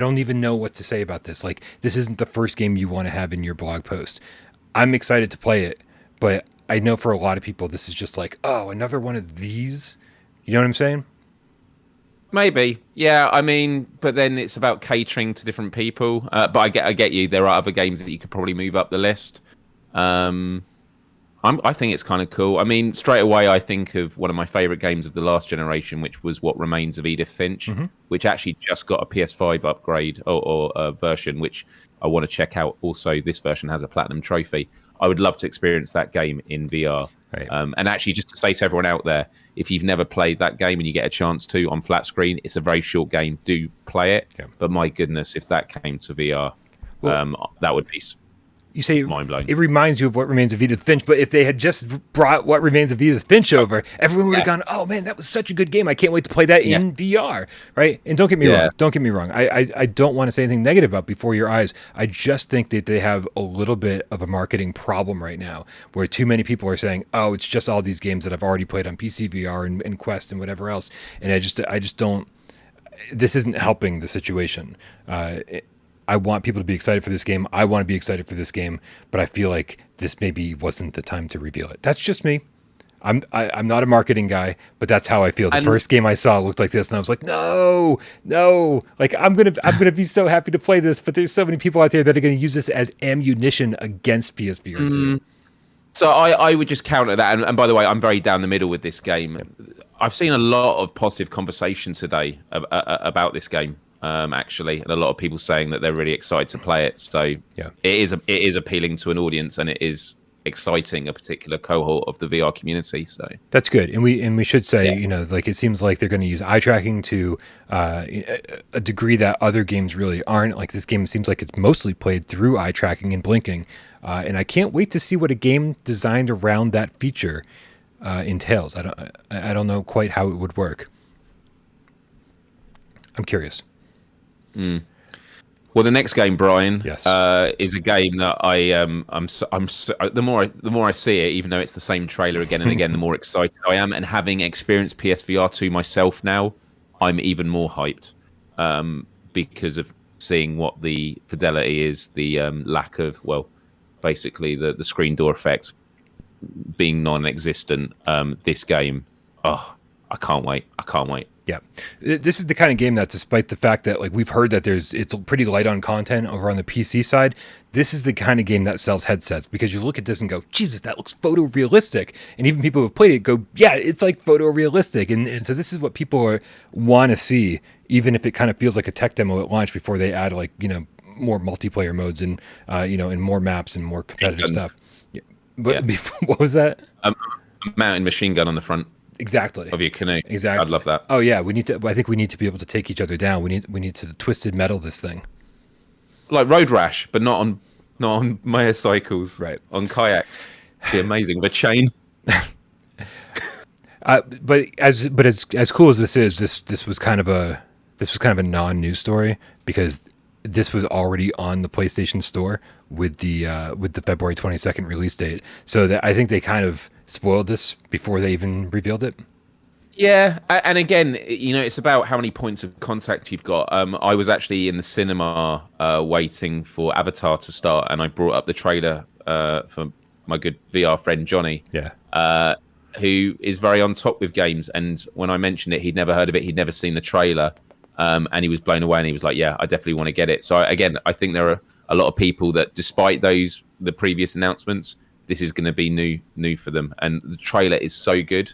don't even know what to say about this. Like, this isn't the first game you want to have in your blog post. I'm excited to play it, but I know for a lot of people this is just like, oh, another one of these. You know what I'm saying? Maybe, yeah. I mean, but then it's about catering to different people. But I get you. There are other games that you could probably move up the list. I think it's kind of cool. I mean, straight away, I think of one of my favorite games of the last generation, which was What Remains of Edith Finch, which actually just got a PS5 upgrade or a version, which I want to check out. Also, this version has a platinum trophy. I would love to experience that game in VR. Right. And actually, just to say to everyone out there, if you've never played that game and you get a chance to on flat screen, it's a very short game. Do play it. Yeah. But my goodness, if that came to VR, that would be... You say mind-blowing. It reminds you of What Remains of Edith Finch, but if they had just brought What Remains of Edith Finch over, everyone would have gone, "Oh man, that was such a good game! I can't wait to play that in VR." Right? And don't get me wrong. Don't get me wrong. I don't want to say anything negative about Before Your Eyes. I just think that they have a little bit of a marketing problem right now, where too many people are saying, "Oh, it's just all these games that I've already played on PC VR and Quest and whatever else," and I just don't. This isn't helping the situation. I want people to be excited for this game. I want to be excited for this game, but I feel like this maybe wasn't the time to reveal it. That's just me. I'm not a marketing guy, but that's how I feel. The first game I saw looked like this, and I was like, no. Like I'm gonna be so happy to play this, but there's so many people out there that are gonna use this as ammunition against PSVR2. So I would just counter that. And by the way, I'm very down the middle with this game. I've seen a lot of positive conversation today about this game. Actually, and a lot of people saying that they're really excited to play it. So it is appealing to an audience, and it is exciting a particular cohort of the VR community. So that's good, and we should say, like it seems like they're going to use eye tracking to a degree that other games really aren't. Like this game seems like it's mostly played through eye tracking and blinking, and I can't wait to see what a game designed around that feature entails. I don't know quite how it would work. I'm curious. Well, the next game, Brian, yes. Is a game that the more I see it, even though it's the same trailer again and again, the more excited I am. And having experienced PSVR2 myself now, I'm even more hyped because of seeing what the fidelity is, the lack of, basically the screen door effect being non-existent. This game, I can't wait. Yeah, this is the kind of game that, despite the fact that like we've heard that it's pretty light on content over on the PC side, this is the kind of game that sells headsets, because you look at this and go, Jesus, that looks photorealistic, and even people who have played it go, yeah, it's like photorealistic, and so this is what people want to see, even if it kind of feels like a tech demo at launch before they add more multiplayer modes and and more maps and more competitive stuff. Yeah. But what was that? A mountain machine gun on the front. Exactly. Of your canoe. Exactly. I'd love that. Oh yeah, I think we need to be able to take each other down. We need to twisted metal this thing. Like Road Rash, but not on motorcycles. Right. On kayaks. It'd be amazing. With a chain. But as cool as this is, this was kind of a non-news story, because this was already on the PlayStation Store with the February 22nd release date. So that I think they kind of spoiled this before they even revealed it. Yeah, and again, it's about how many points of contact you've got. I was actually in the cinema waiting for Avatar to start, and I brought up the trailer for my good VR friend Johnny. Yeah. Who is very on top with games, and when I mentioned it, he'd never heard of it, he'd never seen the trailer. And he was blown away, and he was like, yeah, I definitely want to get it. So again, I think there are a lot of people that, despite the previous announcements, this is going to be new for them. And the trailer is so good.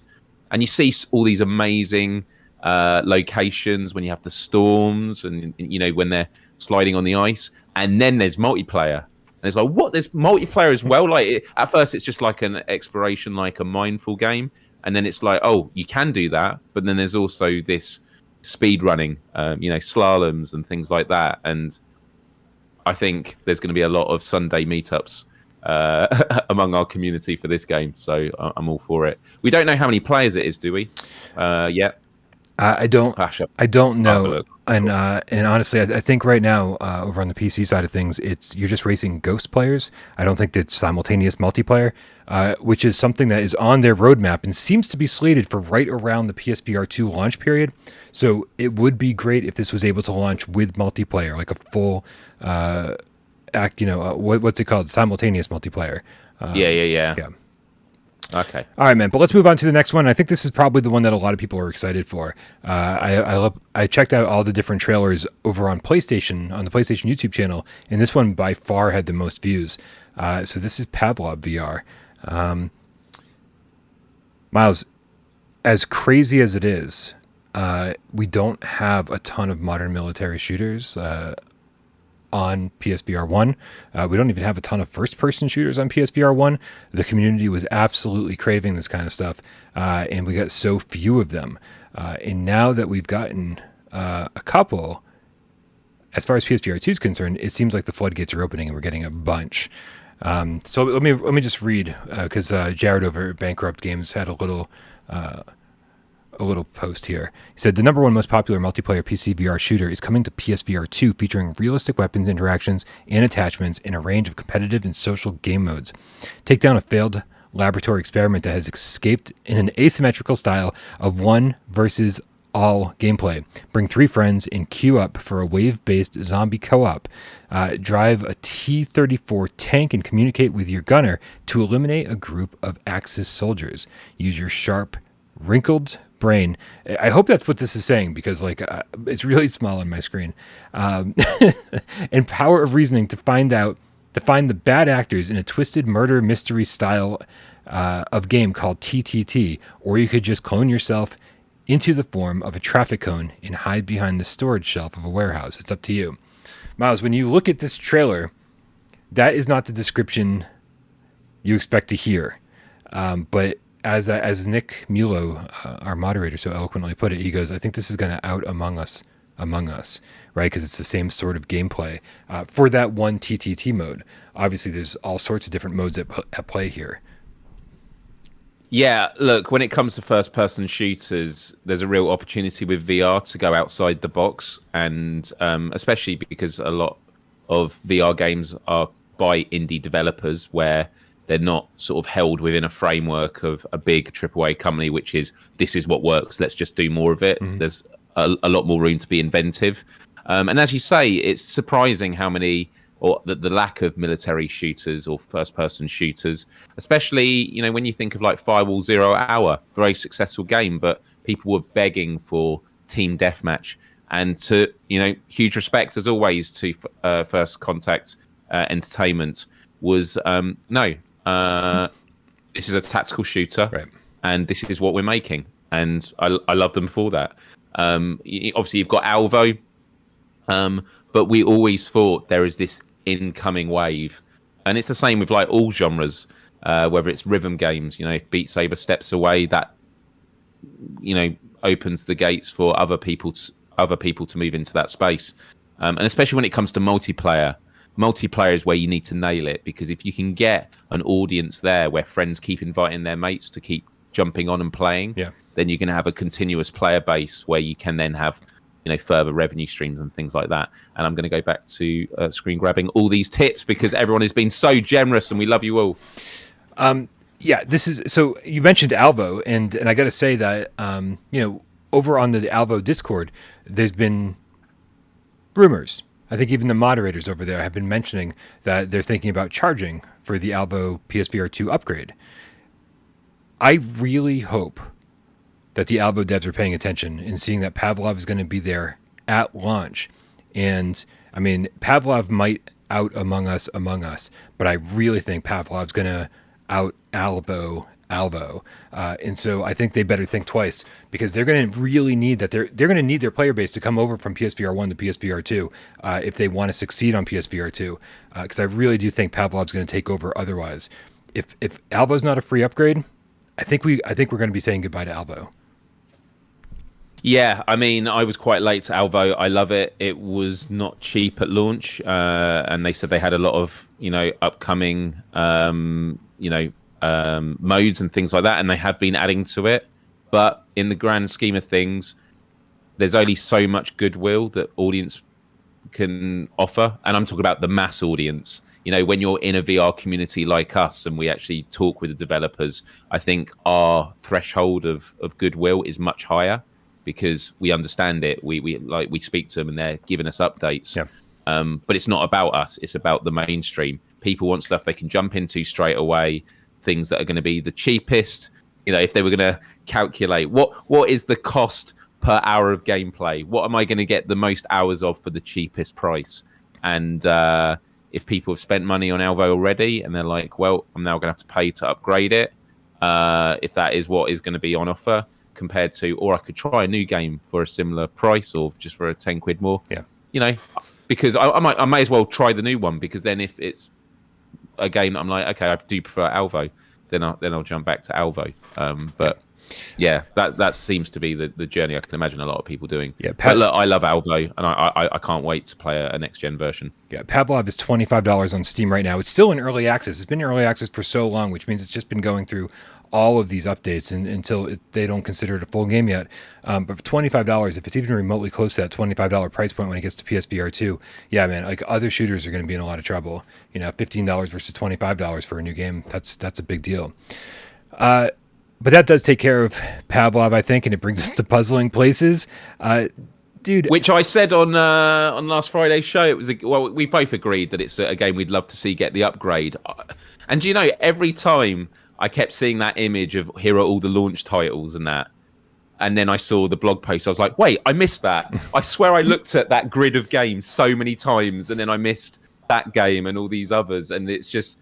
And you see all these amazing locations when you have the storms and, when they're sliding on the ice. And then there's multiplayer. And it's like, what? There's multiplayer as well? At first, it's just like an exploration, like a mindful game. And then it's like, oh, you can do that. But then there's also this speed running, slaloms and things like that. And I think there's going to be a lot of Sunday meetups among our community for this game. So I'm all for it. We don't know how many players it is, do we? Yet. I don't know. And honestly, I think right now over on the PC side of things, you're just racing ghost players. I don't think it's simultaneous multiplayer, which is something that is on their roadmap and seems to be slated for right around the PSVR2 launch period. So it would be great if this was able to launch with multiplayer, like a full what's it called? Simultaneous multiplayer. Yeah. Okay. All right, man. But let's move on to the next one. I think this is probably the one that a lot of people are excited for. I checked out all the different trailers over on PlayStation, on the PlayStation YouTube channel, and this one by far had the most views. So this is Pavlov VR. Myles, as crazy as it is, we don't have a ton of modern military shooters on PSVR 1. We don't even have a ton of first-person shooters on PSVR 1. The community was absolutely craving this kind of stuff, and we got so few of them. And now that we've gotten a couple, as far as PSVR 2 is concerned, it seems like the floodgates are opening and we're getting a bunch. So let me just read, because Jared over at Bankrupt Games had a little post here. He said, the number one most popular multiplayer PC VR shooter is coming to PSVR 2, featuring realistic weapons interactions and attachments in a range of competitive and social game modes. Take down a failed laboratory experiment that has escaped in an asymmetrical style of one versus all gameplay. Bring 3 friends and queue up for a wave-based zombie co-op. Drive a T-34 tank and communicate with your gunner to eliminate a group of Axis soldiers. Use your sharp, wrinkled brain. I hope that's what this is saying, because it's really small on my screen. And power of reasoning to find the bad actors in a twisted murder mystery style of game called TTT, or you could just clone yourself into the form of a traffic cone and hide behind the storage shelf of a warehouse. It's up to you. Myles, when you look at this trailer, that is not the description you expect to hear. But as Nick Mulo, our moderator, so eloquently put it, he goes, I think this is going to out among us, right? Because it's the same sort of gameplay for that one TTT mode. Obviously, there's all sorts of different modes at play here. Yeah, look, when it comes to first-person shooters, there's a real opportunity with VR to go outside the box, and especially because a lot of VR games are by indie developers, where they're not sort of held within a framework of a big AAA company, which is, this is what works, let's just do more of it. Mm-hmm. There's a lot more room to be inventive. And as you say, it's surprising how many, or the lack of military shooters or first-person shooters, especially, when you think of like Firewall 0 Hour, very successful game, but people were begging for team deathmatch. And to, huge respect, as always, to First Contact Entertainment was, no, this is a tactical shooter, right, and this is what we're making. And I love them for that. Obviously, you've got Alvo, but we always thought there is this incoming wave, and it's the same with like all genres, whether it's rhythm games. If Beat Saber steps away, that opens the gates for other people to move into that space, and especially when it comes to multiplayer is where you need to nail it, because if you can get an audience there where friends keep inviting their mates to keep jumping on and playing, then you're going to have a continuous player base where you can then have further revenue streams and things like that. And I'm going to go back to screen grabbing all these tips, because everyone has been so generous and we love you all. This is, so you mentioned Alvo, and I got to say that, over on the Alvo Discord, there's been rumors. I think even the moderators over there have been mentioning that they're thinking about charging for the Alvo PSVR 2 upgrade. I really hope that the Alvo devs are paying attention and seeing that Pavlov is going to be there at launch. And I mean, Pavlov might out among us, but I really think Pavlov's going to out Alvo. And so I think they better think twice, because they're going to really need that. They're going to need their player base to come over from PSVR 1 to PSVR 2 if they want to succeed on PSVR 2, because I really do think Pavlov's going to take over otherwise. If Alvo's not a free upgrade, I think we're going to be saying goodbye to Alvo. Yeah, I mean, I was quite late to Alvo. I love it. It was not cheap at launch, and they said they had a lot of, upcoming, modes and things like that, and they have been adding to it. But in the grand scheme of things, there's only so much goodwill that audience can offer, and I'm talking about the mass audience. When you're in a VR community like us and we actually talk with the developers, I think our threshold of goodwill is much higher, because we understand it. We speak to them and they're giving us updates. Yeah. But it's not about us. It's about the mainstream. People want stuff they can jump into straight away. things that are going to be the cheapest. If they were going to calculate what is the cost per hour of gameplay, what am I going to get the most hours of for the cheapest price? And if people have spent money on Alvo already and they're like, well, I'm now going to have to pay to upgrade it, if that is what is going to be on offer, compared to, or I could try a new game for a similar price or just for a 10 quid more. Yeah. Because I may as well try the new one, because then if it's a game that I'm like, okay, I do prefer Alvo, then I'll jump back to Alvo. But yeah, that seems to be the journey I can imagine a lot of people doing. Yeah, but look, I love Alvo, and I can't wait to play a next gen version. Yeah, Pavlov is $25 on Steam right now. It's still in early access. It's been in early access for so long, which means it's just been going through all of these updates until they don't consider it a full game yet. But for $25, if it's even remotely close to that $25 price point when it gets to PSVR2, yeah, man, like other shooters are going to be in a lot of trouble. $15 versus $25 for a new game, that's a big deal. But that does take care of Pavlov, I think, and it brings us to Puzzling Places. Dude, which I said on last Friday's show, it was we both agreed that it's a game we'd love to see get the upgrade. And every time I kept seeing that image of here are all the launch titles and that, and then I saw the blog post, I was like, wait, I missed that. I swear I looked at that grid of games so many times, and then I missed that game and all these others, and it just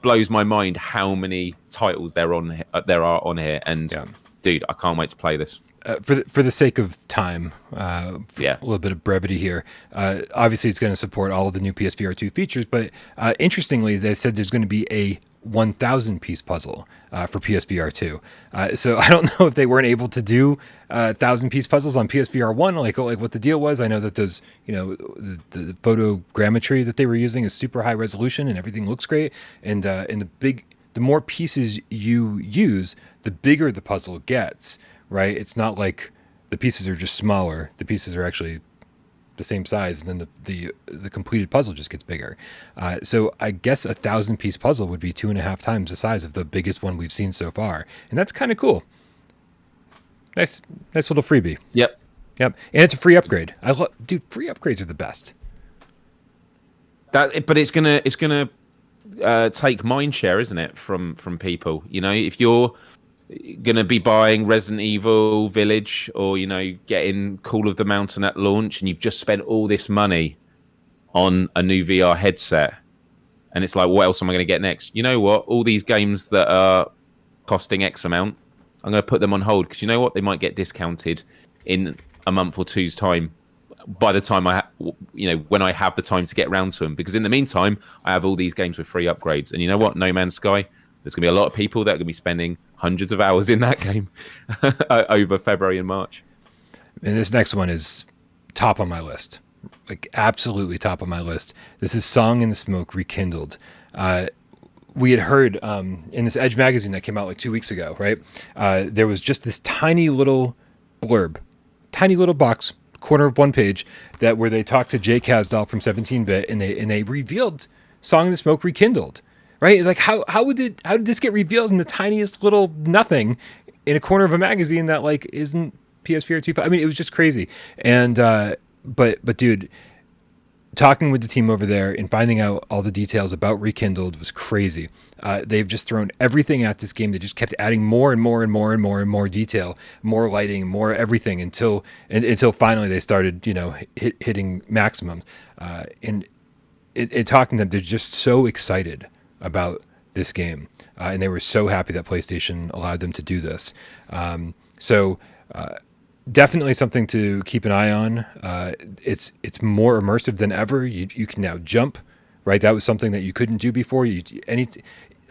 blows my mind how many titles there are on here. And dude, I can't wait to play this. For the sake of time, a little bit of brevity here. Obviously, it's going to support all of the new PSVR2 features, but interestingly, they said there's going to be a 1,000-piece puzzle for PSVR2. So I don't know if they weren't able to do 1,000-piece puzzles on PSVR1, like what the deal was. I know that those, the photogrammetry that they were using is super high resolution and everything looks great. And the more pieces you use, the bigger the puzzle gets. Right? It's not like the pieces are just smaller. The pieces are actually the same size, and then the completed puzzle just gets bigger. So I guess 1,000-piece puzzle would be 2.5 times the size of the biggest one we've seen so far, and that's kind of cool. Nice little freebie. Yep. And it's a free upgrade. Dude, free upgrades are the best. But it's gonna take mind share, isn't it, from people? If you're gonna be buying Resident Evil Village, or getting Call of the Mountain at launch, and you've just spent all this money on a new VR headset, and it's like, what else am I going to get next? You know what? All these games that are costing X amount, I'm going to put them on hold, because you know what? They might get discounted in a month or two's time. By the time when I have the time to get around to them, because in the meantime, I have all these games with free upgrades, and you know what? No Man's Sky. There's going to be a lot of people that are going to be spending hundreds of hours in that game over February and March. And this next one is top on my list, like absolutely top on my list. This is Song in the Smoke Rekindled. We had heard in this Edge magazine that came out like 2 weeks ago, right? There was just this tiny little blurb, tiny little box, corner of one page, where they talked to Jay Kasdal from 17-Bit, and they revealed Song in the Smoke Rekindled. Right? It's like, how did this get revealed in the tiniest little nothing in a corner of a magazine that like isn't PSVR 2? I mean, it was just crazy. And but dude, talking with the team over there and finding out all the details about Rekindled was crazy. They've just thrown everything at this game. They just kept adding more and more and more and more and more detail, more lighting, more everything until finally they started, hitting maximum. And talking to them, they're just so excited about this game, and they were so happy that PlayStation allowed them to do this. So definitely something to keep an eye on. It's more immersive than ever. You can now jump, right? That was something that you couldn't do before.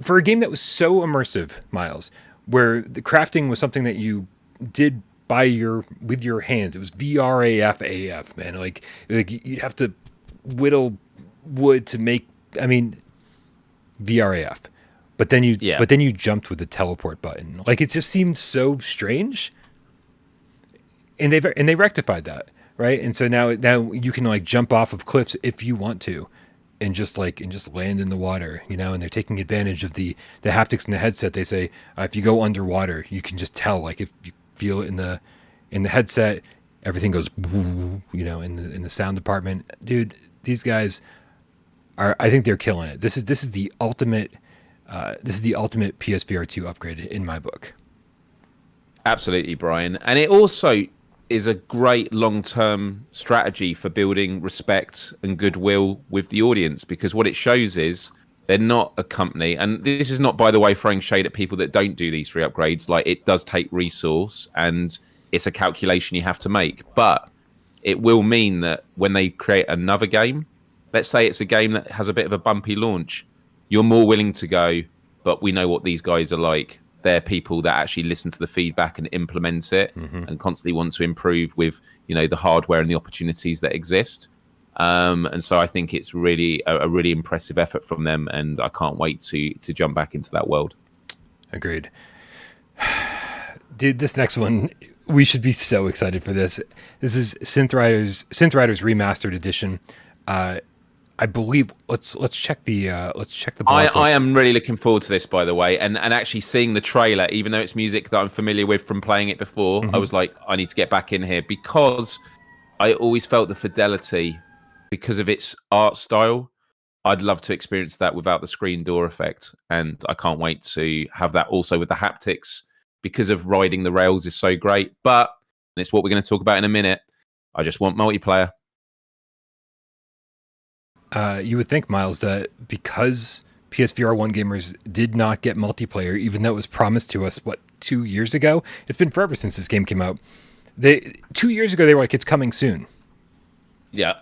For a game that was so immersive, Myles, where the crafting was something that you did with your hands. It was VRAF AF, man. Like you'd have to whittle wood to make. I mean, VRAF, but then you jumped with the teleport button. Like it just seemed so strange, and they rectified that, right? And so now you can like jump off of cliffs if you want to, and just land in the water, and they're taking advantage of the haptics in the headset. They say if you go underwater, you can just tell, like if you feel it in the headset, everything goes, in the sound department. Dude, these guys I think they're killing it. This is the ultimate this is the ultimate PSVR2 upgrade in my book. Absolutely, Brian. And it also is a great long-term strategy for building respect and goodwill with the audience, because what it shows is they're not a company, and this is not, by the way, throwing shade at people that don't do these free upgrades. Like, it does take resource and it's a calculation you have to make, but it will mean that when they create another game, let's say it's a game that has a bit of a bumpy launch, you're more willing to go, but we know what these guys are like. They're people that actually listen to the feedback and implement it, and constantly want to improve with, the hardware and the opportunities that exist. And so I think it's really a really impressive effort from them, and I can't wait to jump back into that world. Agreed. Dude, this next one, we should be so excited for this. This is SynthRiders Remastered Edition. I believe let's check the blog post. I am really looking forward to this, by the way, and actually seeing the trailer, even though it's music that I'm familiar with from playing it before. I was like, I need to get back in here, because I always felt the fidelity because of its art style. I'd love to experience that without the screen door effect, and I can't wait to have that also with the haptics, because of riding the rails is so great. But, and it's what we're going to talk about in a minute, I just want multiplayer. You would think, Myles, that because PSVR 1 gamers did not get multiplayer, even though it was promised to us, 2 years ago? It's been forever since this game came out. 2 years ago, they were like, it's coming soon. Yeah.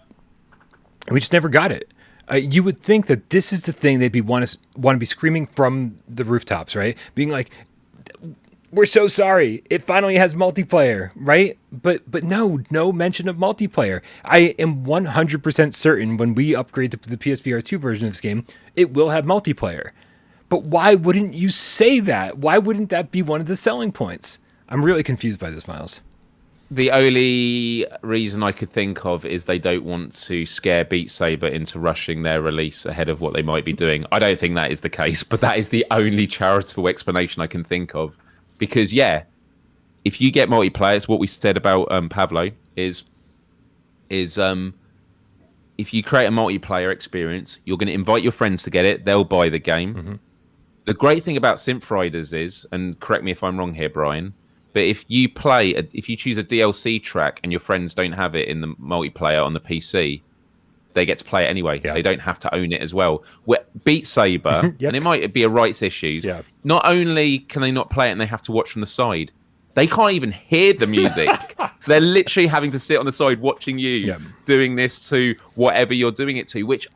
We just never got it. You would think that this is the thing they'd want to be screaming from the rooftops, right? Being like, we're so sorry, it finally has multiplayer, right? But no mention of multiplayer. I am 100% certain when we upgrade to the PSVR 2 version of this game, it will have multiplayer. But why wouldn't you say that? Why wouldn't that be one of the selling points? I'm really confused by this, Myles. The only reason I could think of is they don't want to scare Beat Saber into rushing their release ahead of what they might be doing. I don't think that is the case, but that is the only charitable explanation I can think of. Because, yeah, if you get multiplayer, it's what we said about Pavlo, is if you create a multiplayer experience, you're going to invite your friends to get it, they'll buy the game. The great thing about SynthRiders is, and correct me if I'm wrong here, Brian, but if you choose a DLC track and your friends don't have it in the multiplayer on the PC, they get to play it anyway. Yeah. They don't have to own it as well. Beat Saber, and it might be a rights issues, not only can they not play it and they have to watch from the side, they can't even hear the music. So they're literally having to sit on the side watching you doing this to whatever you're doing it to, which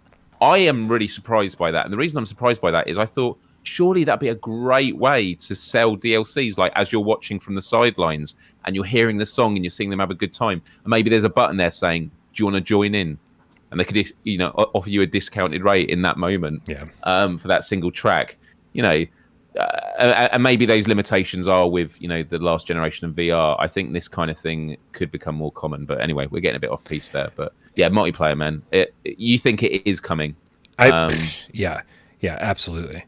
I am really surprised by that. And the reason I'm surprised by that is I thought, surely that'd be a great way to sell DLCs, like as you're watching from the sidelines and you're hearing the song and you're seeing them have a good time. And maybe there's a button there saying, do you want to join in? And they could, offer you a discounted rate in that moment for that single track, and maybe those limitations are with, the last generation of VR. I think this kind of thing could become more common. But anyway, we're getting a bit off piece there. But yeah, multiplayer, man. You think it is coming? Yeah, absolutely.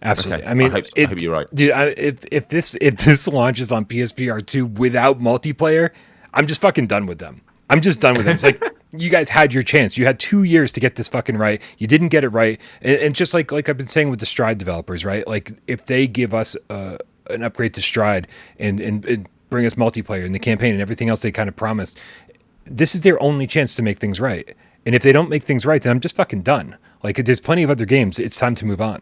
Absolutely. Okay. I mean, I hope you're right, dude. If this launches on PSVR 2 without multiplayer, I'm just fucking done with them. It's like, you guys had your chance. You had 2 years to get this fucking right. You didn't get it right. And just like I've been saying with the Stride developers, right? Like, if they give us an upgrade to Stride and bring us multiplayer in the campaign and everything else they kind of promised, this is their only chance to make things right. And if they don't make things right, then I'm just fucking done. Like, there's plenty of other games. It's time to move on,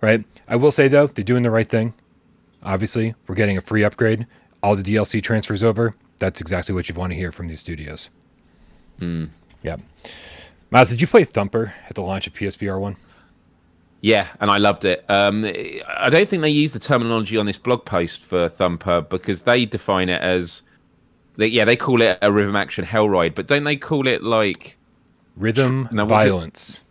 right? I will say, though, they're doing the right thing. Obviously, we're getting a free upgrade. All the DLC transfers over. That's exactly what you want to hear from these studios. Yeah. Myles, did you play Thumper at the launch of PSVR 1? Yeah, and I loved it. I don't think they use the terminology on this blog post for Thumper, because they define it as, they call it a rhythm action hell ride, but don't they call it like rhythm violence?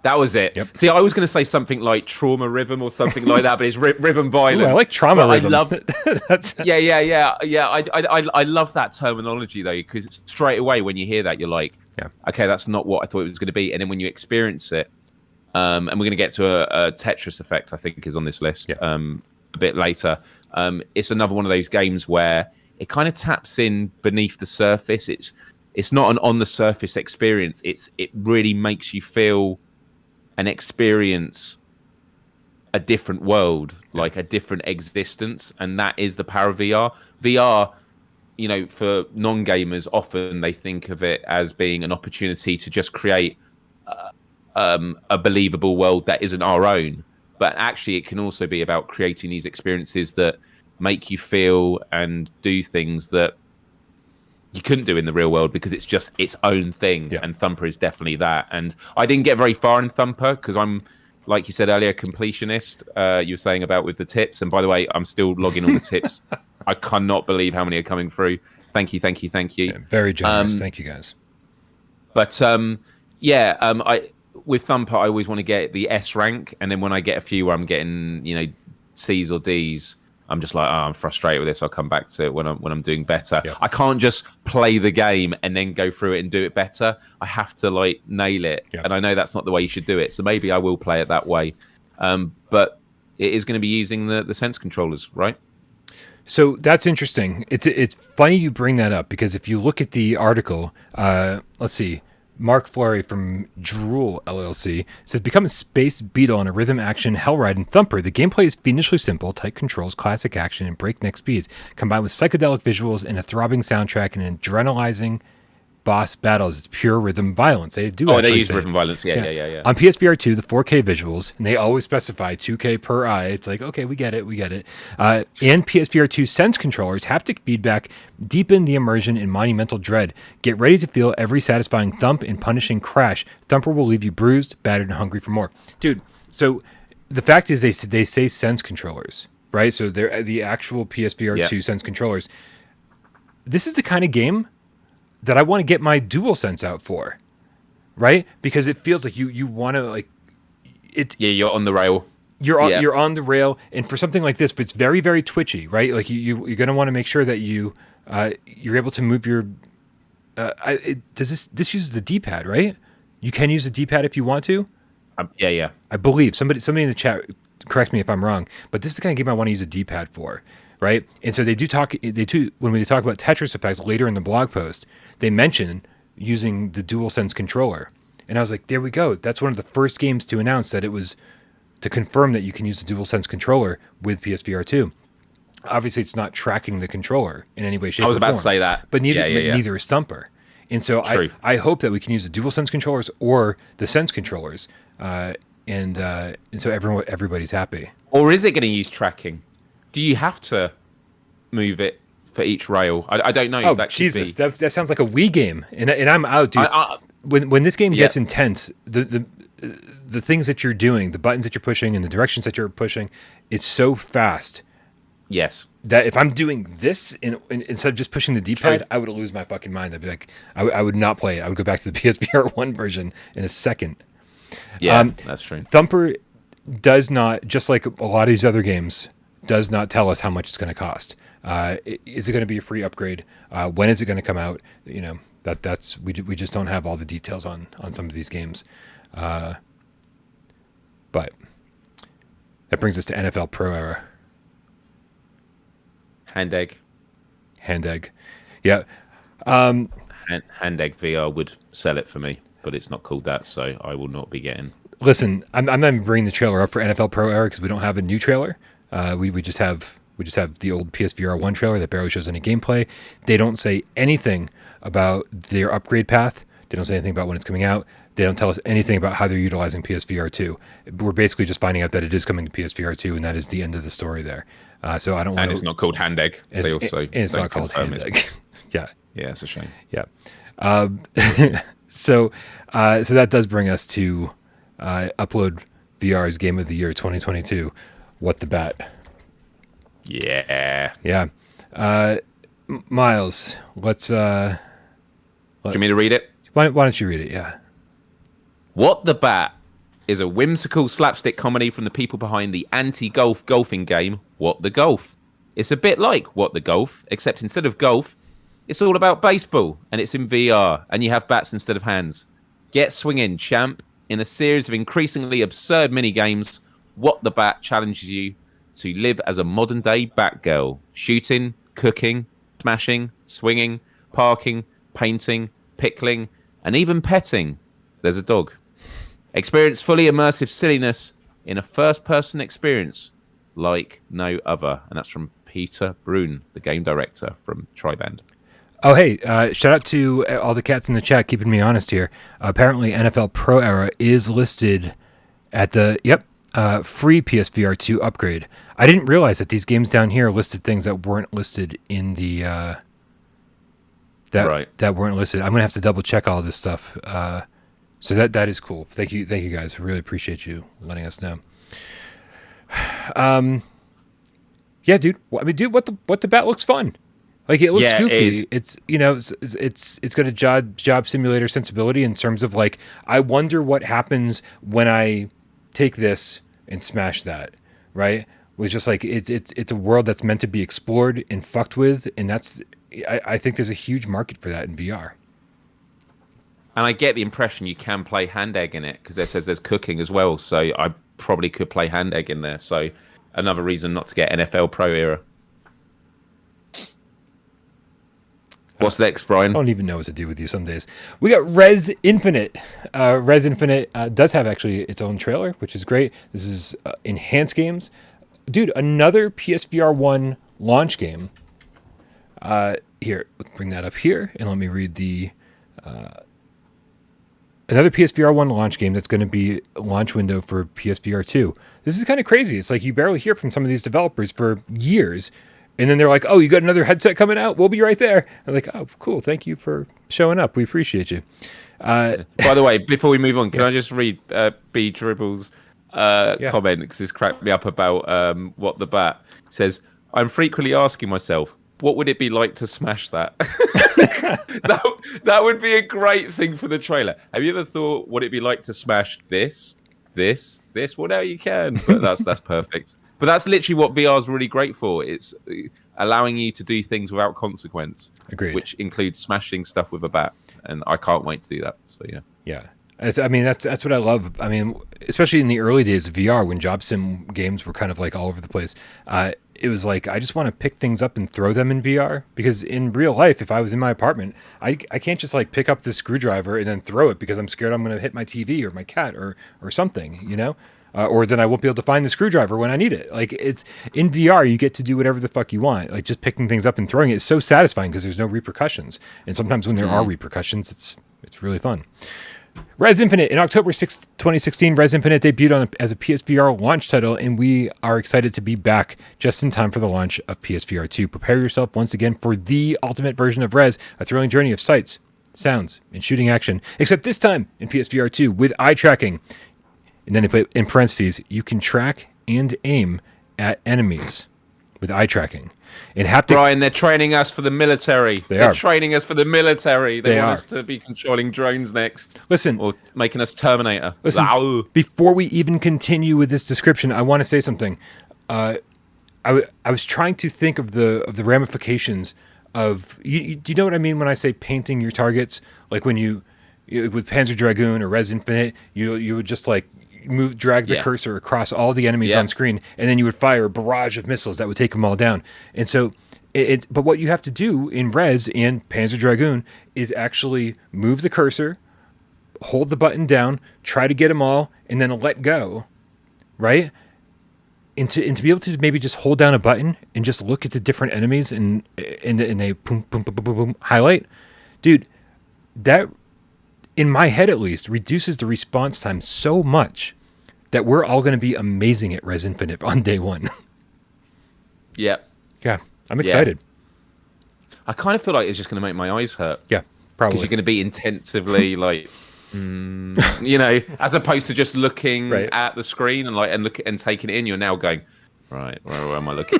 That was it. Yep. See, I was going to say something like trauma rhythm or something like that, but it's rhythm violence. Ooh, I like trauma rhythm. I love I love that terminology, though, because straight away when you hear that, you're like, okay, that's not what I thought it was going to be. And then when you experience it, and we're going to get to a Tetris effect, I think, is on this list a bit later. It's another one of those games where it kind of taps in beneath the surface. It's not an on the surface experience. It really makes you feel an experience a different world, like a different existence, and that is the power of VR. VR, you know, for non-gamers, often they think of it as being an opportunity to just create a believable world that isn't our own. But actually, it can also be about creating these experiences that make you feel and do things that you couldn't do in the real world because it's just its own thing. Yeah. And Thumper is definitely that. And I didn't get very far in Thumper because I'm, like you said earlier, completionist. You were saying about with the tips. And by the way, I'm still logging all the tips. I cannot believe how many are coming through. Thank you. Yeah, very generous. Thank you, guys. But with Thumper, I always want to get the S rank. And then when I get a few where I'm getting, you know, C's or D's, I'm just like, I'm frustrated with this. I'll come back to it when I'm doing better. Yeah. I can't just play the game and then go through it and do it better. I have to like nail it. Yeah. And I know that's not the way you should do it. So maybe I will play it that way. But it is going to be using the Sense controllers, right? So that's interesting. It's funny you bring that up because if you look at the article, let's see. Mark Fleury from Drool LLC says, become a space beetle on a rhythm action hell ride in Thumper. The gameplay is fiendishly simple, tight controls, classic action, and breakneck speeds, combined with psychedelic visuals and a throbbing soundtrack and adrenalizing boss battles. It's pure rhythm violence. They do. Oh, they use rhythm violence. Yeah. On PSVR2, the 4K visuals, and they always specify 2K per eye. It's like, okay, we get it. And PSVR2 Sense controllers, haptic feedback, deepen the immersion in monumental dread. Get ready to feel every satisfying thump and punishing crash. Thumper will leave you bruised, battered, and hungry for more. Dude, so the fact is they say Sense controllers, right? So they're the actual PSVR2 Sense controllers. This is the kind of game that I want to get my DualSense out for, right? Because it feels like you want to like it. Yeah, you're on the rail. You're on the rail, and for something like this, but it's very, very twitchy, right? Like you're going to want to make sure that you're able to move your. Does this uses the D-pad, right? You can use the D-pad if you want to. Yeah. I believe somebody in the chat, correct me if I'm wrong, but this is the kind of game I want to use a D-pad for. Right, and so when we talk about Tetris effects later in the blog post, they mention using the DualSense controller, and I was like, there we go. That's one of the first games to announce that it was to confirm that you can use the DualSense controller with PSVR2. Obviously, it's not tracking the controller in any way, shape, or form. I was about to say that, but neither is Thumper, and so I hope that we can use the DualSense controllers or the Sense controllers, and so everybody's happy. Or is it going to use tracking? Do you have to move it for each rail? I don't know. Oh, Jesus. That sounds like a Wii game. And I'm out, dude. When this game gets intense, the things that you're doing, the buttons that you're pushing and the directions that you're pushing, it's so fast. Yes. That if I'm doing this instead of just pushing the D-pad, I would lose my fucking mind. I'd be like, I would not play it. I would go back to the PSVR 1 version in a second. Yeah, that's true. Thumper does not, just like a lot of these other games, does not tell us how much it's going to cost. Is it going to be a free upgrade? When is it going to come out? You know, that's we just don't have all the details on some of these games. But that brings us to NFL Pro Era. Hand egg. Yeah. Hand egg VR would sell it for me, but it's not called that, so I will not be getting. Listen, I'm not even bringing the trailer up for NFL Pro Era because we don't have a new trailer. We just have the old PSVR 1 trailer that barely shows any gameplay. They don't say anything about their upgrade path. They don't say anything about when it's coming out. They don't tell us anything about how they're utilizing PSVR 2. We're basically just finding out that it is coming to PSVR 2, and that is the end of the story there. So I don't want to... And it's not called Hand Egg. It's not called Hand Egg. Yeah. Yeah, it's a shame. Yeah. So that does bring us to Upload VR's Game of the Year 2022. What the Bat? Yeah. Myles, let's. Do you want me to read it? Why don't you read it? Yeah. What the Bat is a whimsical slapstick comedy from the people behind the anti-golf golfing game, What the Golf. It's a bit like What the Golf, except instead of golf, it's all about baseball, and it's in VR, and you have bats instead of hands. Get swinging, champ. In a series of increasingly absurd mini-games, What the Bat challenges you to live as a modern-day Batgirl, shooting, cooking, smashing, swinging, parking, painting, pickling, and even petting. There's a dog. Experience fully immersive silliness in a first-person experience like no other. And that's from Peter Brun, the game director from Triband. Oh, hey, shout out to all the cats in the chat keeping me honest here. Apparently, NFL Pro Era is listed at the, free PSVR2 upgrade. I didn't realize that these games down here listed things that weren't listed in the, that weren't listed. I'm going to have to double check all this stuff. So that is cool. Thank you guys. Really appreciate you letting us know. Yeah, dude. I mean, dude, what the bat looks fun. Like it looks goofy. It's it's got a job simulator sensibility in terms of like I wonder what happens when I take this and smash that, right? It was just like it's a world that's meant to be explored and fucked with, and I think there's a huge market for that in VR. And I get the impression you can play hand egg in it because it says there's cooking as well. So I probably could play hand egg in there. So another reason not to get NFL Pro Era. What's next, Brian? I don't even know what to do with you some days. We got Rez Infinite. Rez Infinite does have actually its own trailer, which is great. This is Enhanced Games. Dude, another PSVR 1 launch game. Here, let's bring that up here, and let me read the... another PSVR 1 launch game that's going to be a launch window for PSVR 2. This is kind of crazy. It's like you barely hear from some of these developers for years. And then they're like, oh, you got another headset coming out? We'll be right there. I'm like, oh, cool. Thank you for showing up. We appreciate you. By the way, before we move on, can I just read B. Dribble's comment? Because this cracked me up about what the bat says. I'm frequently asking myself, what would it be like to smash that? that would be a great thing for the trailer. Have you ever thought, would it be like to smash this? Well, now you can. But that's perfect. But that's literally what VR is really great for. It's allowing you to do things without consequence. Agreed. Which includes smashing stuff with a bat. And I can't wait to do that. So, yeah. Yeah. That's what I love. I mean, especially in the early days of VR when job sim games were kind of like all over the place. It was like, I just want to pick things up and throw them in VR. Because in real life, if I was in my apartment, I can't just like pick up this screwdriver and then throw it because I'm scared I'm going to hit my TV or my cat or something, you know? Or then I won't be able to find the screwdriver when I need it. Like it's in VR, you get to do whatever the fuck you want. Like just picking things up and throwing it is so satisfying because there's no repercussions. And sometimes when there are repercussions, it's really fun. Rez Infinite. In October 6, 2016, Rez Infinite debuted as a PSVR launch title, and we are excited to be back just in time for the launch of PSVR 2. Prepare yourself once again for the ultimate version of Rez, a thrilling journey of sights, sounds, and shooting action, except this time in PSVR 2 with eye tracking. And then in parentheses, you can track and aim at enemies with eye tracking. And haptic. Brian, they're training us for the military. They're training us for the military. They want us to be controlling drones next. Listen. Or making us Terminator. Listen, before we even continue with this description, I want to say something. I was trying to think of the ramifications of... do you know what I mean when I say painting your targets? Like when you... With Panzer Dragoon or Rez Infinite, you would just like... drag the cursor across all the enemies on screen, and then you would fire a barrage of missiles that would take them all down. And so, but what you have to do in Rez and Panzer Dragoon is actually move the cursor, hold the button down, try to get them all, and then let go, right? And to be able to maybe just hold down a button and just look at the different enemies and a boom, boom, boom, boom, boom, highlight, dude, that... in my head at least, reduces the response time so much that we're all going to be amazing at Rez Infinite on day one. Yeah. Yeah. I'm excited. I kind of feel like it's just going to make my eyes hurt. Yeah, probably. Because you're going to be intensively like, you know, as opposed to just looking at the screen and taking it in, you're now going, right, where am I looking?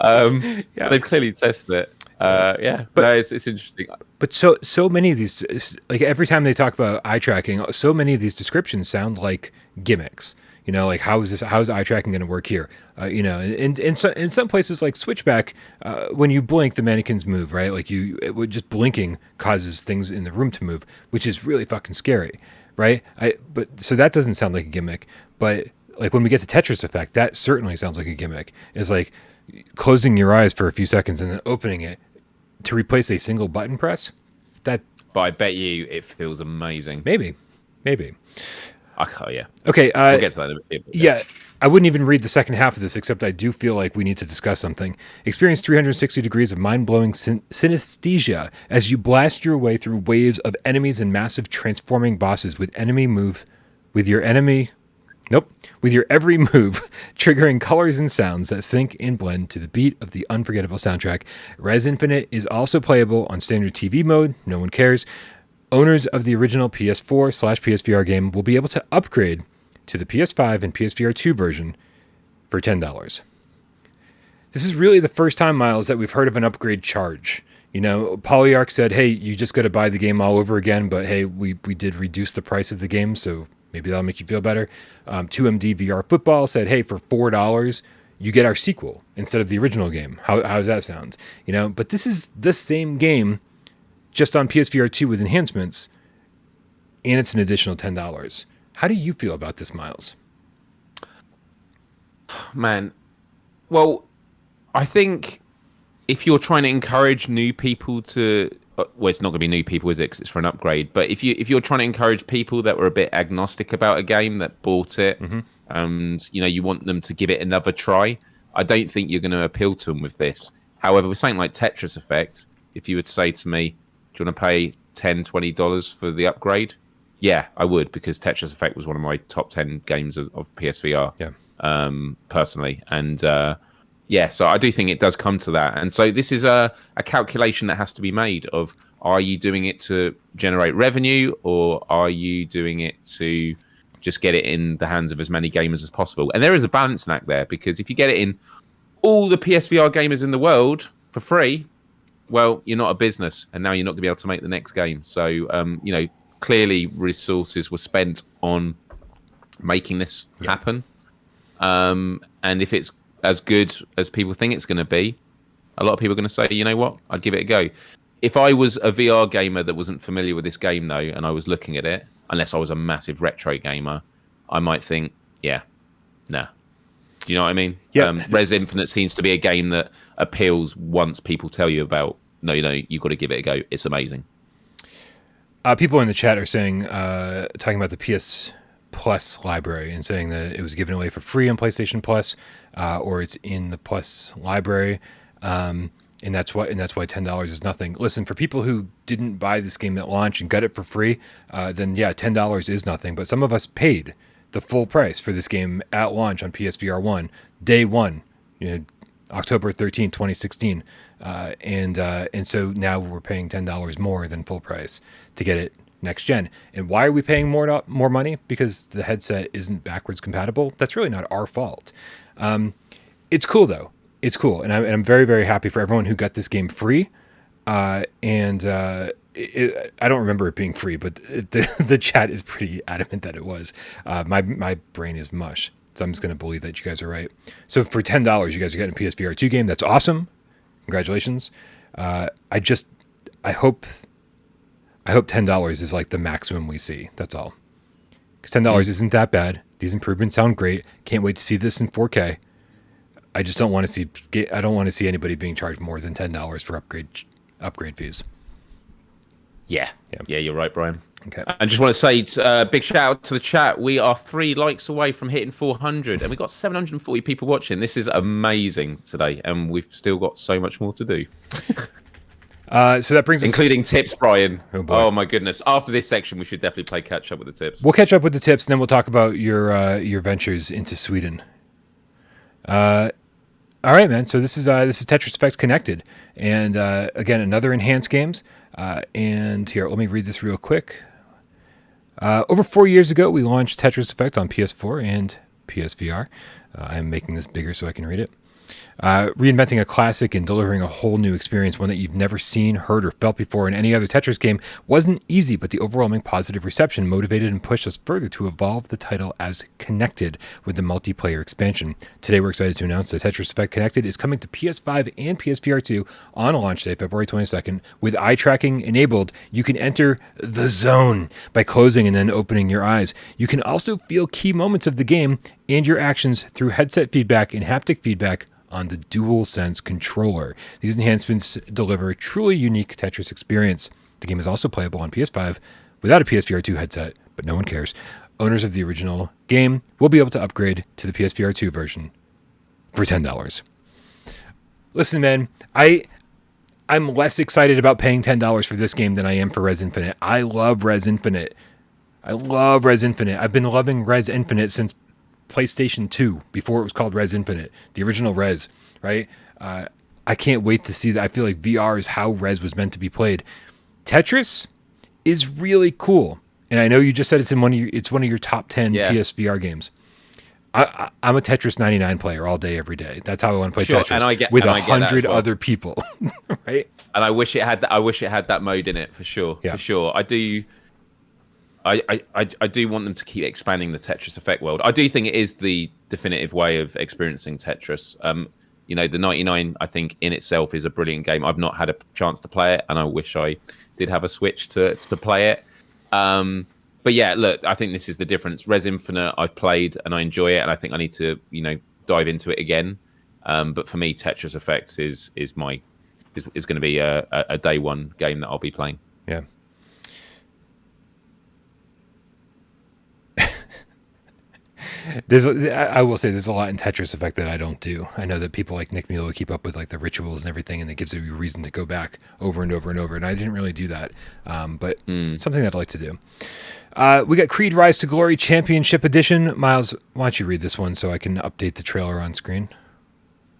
They've clearly tested it. But no, it's interesting. But so many of these, like every time they talk about eye tracking, so many of these descriptions sound like gimmicks. You know, like how's eye tracking going to work here? You know, and in some places like Switchback, when you blink, the mannequins move, right? Like just blinking causes things in the room to move, which is really fucking scary, right? So that doesn't sound like a gimmick. But like when we get to Tetris Effect, that certainly sounds like a gimmick. It's like closing your eyes for a few seconds and then opening it to replace a single button press. But I bet you it feels amazing. Maybe. Oh, yeah. Okay. We'll get to that in a bit. Yeah. I wouldn't even read the second half of this, except I do feel like we need to discuss something. Experience 360 degrees of mind-blowing synesthesia as you blast your way through waves of enemies and massive transforming bosses with your every move triggering colors and sounds that sync and blend to the beat of the unforgettable soundtrack. Rez Infinite is also playable on standard TV mode. No one cares. Owners of the original PS4/PSVR game will be able to upgrade to the PS5 and PSVR2 version for $10. This is really the first time, Myles, that we've heard of an upgrade charge. You know, Polyarch said, hey, you just got to buy the game all over again, but hey, we did reduce the price of the game, so maybe that'll make you feel better. 2MD VR Football said, hey, for $4, you get our sequel instead of the original game. How does that sound? You know, but this is the same game, just on PSVR2 with enhancements, and it's an additional $10. How do you feel about this, Myles? Man, well, I think if you're trying to encourage new people to, well, it's not going to be new people, is it? 'Cause it's for an upgrade. But if you're trying to encourage people that were a bit agnostic about a game, that bought it, and you want them to give it another try, I don't think you're going to appeal to them with this. However, with something like Tetris Effect, if you would say to me, do you want to pay $10, $20 for the upgrade? Yeah, I would, because Tetris Effect was one of my top 10 games of PSVR, personally. And so I do think it does come to that. And so this is a calculation that has to be made of, are you doing it to generate revenue, or are you doing it to just get it in the hands of as many gamers as possible? And there is a balancing act there, because if you get it in all the PSVR gamers in the world for free, well, you're not a business, and now you're not going to be able to make the next game. So, clearly resources were spent on making this happen. And if it's as good as people think it's going to be, a lot of people are going to say, you know what, I'd give it a go. If I was a VR gamer that wasn't familiar with this game, though, and I was looking at it, unless I was a massive retro gamer, I might think, nah. Do you know what I mean? Yeah. Rez Infinite seems to be a game that appeals once people tell you about, no, you've got to give it a go. It's amazing. People in the chat are saying, talking about the PS Plus library and saying that it was given away for free on PlayStation Plus, or it's in the Plus library, and that's why $10 is nothing. Listen, for people who didn't buy this game at launch and got it for free, then yeah, $10 is nothing. But some of us paid the full price for this game at launch on PSVR 1, day one, October 13th, 2016. And so now we're paying $10 more than full price to get it next gen. And why are we paying more money? Because the headset isn't backwards compatible. That's really not our fault. It's cool though. It's cool. And I'm very, very happy for everyone who got this game free. I don't remember it being free, but the chat is pretty adamant that it was. My brain is mush. So I'm just going to believe that you guys are right. So for $10, you guys are getting a PSVR 2 game. That's awesome. Congratulations. I hope $10 is like the maximum we see. That's all. Because $10 isn't that bad. These improvements sound great. Can't wait to see this in 4K. I just don't want to see anybody being charged more than $10 for upgrade fees. Yeah, you're right, Brian. Okay. I just want to say big shout out to the chat. We are 3 likes away from hitting 400, and we've got 740 people watching. This is amazing today, and we've still got so much more to do. So that brings us, including tips, Brian. Oh my goodness! After this section, we should definitely play catch up with the tips. We'll catch up with the tips, and then we'll talk about your ventures into Sweden. All right, man. So this is Tetris Effect Connected, and again, another enhanced games. And here, let me read this real quick. Over 4 years ago, we launched Tetris Effect on PS4 and PSVR. I'm making this bigger so I can read it. Reinventing a classic and delivering a whole new experience, one that you've never seen, heard, or felt before in any other Tetris game, wasn't easy, but the overwhelming positive reception motivated and pushed us further to evolve the title as Connected with the multiplayer expansion. Today, we're excited to announce that Tetris Effect Connected is coming to PS5 and PSVR2 on launch day, February 22nd. With eye tracking enabled, you can enter the zone by closing and then opening your eyes. You can also feel key moments of the game and your actions through headset feedback and haptic feedback on the DualSense controller. These enhancements deliver a truly unique Tetris experience. The game is also playable on PS5 without a PSVR2 headset, but no one cares. owners of the original game will be able to upgrade to the PSVR2 version for $10. Listen, man, I'm less excited about paying $10 for this game than I am for Rez Infinite. I love Rez Infinite. I've been loving Rez Infinite since PlayStation 2, before it was called Rez Infinite, the original Rez, right? I can't wait to see that. I feel like VR is how Rez was meant to be played. Tetris is really cool. And I know you just said it's one of your top 10 PSVR games. I'm a Tetris 99 player all day, every day. That's how I want to play Tetris with 100 other people, right? And I wish it had that. I wish it had that mode in it for sure. Yeah. For sure, I do. I do want them to keep expanding the Tetris Effect world. I do think it is the definitive way of experiencing Tetris. You know, the 99, I think, in itself is a brilliant game. I've not had a chance to play it, and I wish I did have a Switch to play it. But yeah, look, I think this is the difference. Rez Infinite, I've played and I enjoy it, and I think I need to, you know, dive into it again. But for me, Tetris Effect is going to be a day one game that I'll be playing. Yeah. I will say there's a lot in Tetris Effect that I don't do. I know that people like Nick Mueller keep up with like the rituals and everything, and it gives you a reason to go back over and over and over. And I didn't really do that, but something that I'd like to do. We got Creed Rise to Glory Championship Edition. Myles, why don't you read this one so I can update the trailer on screen?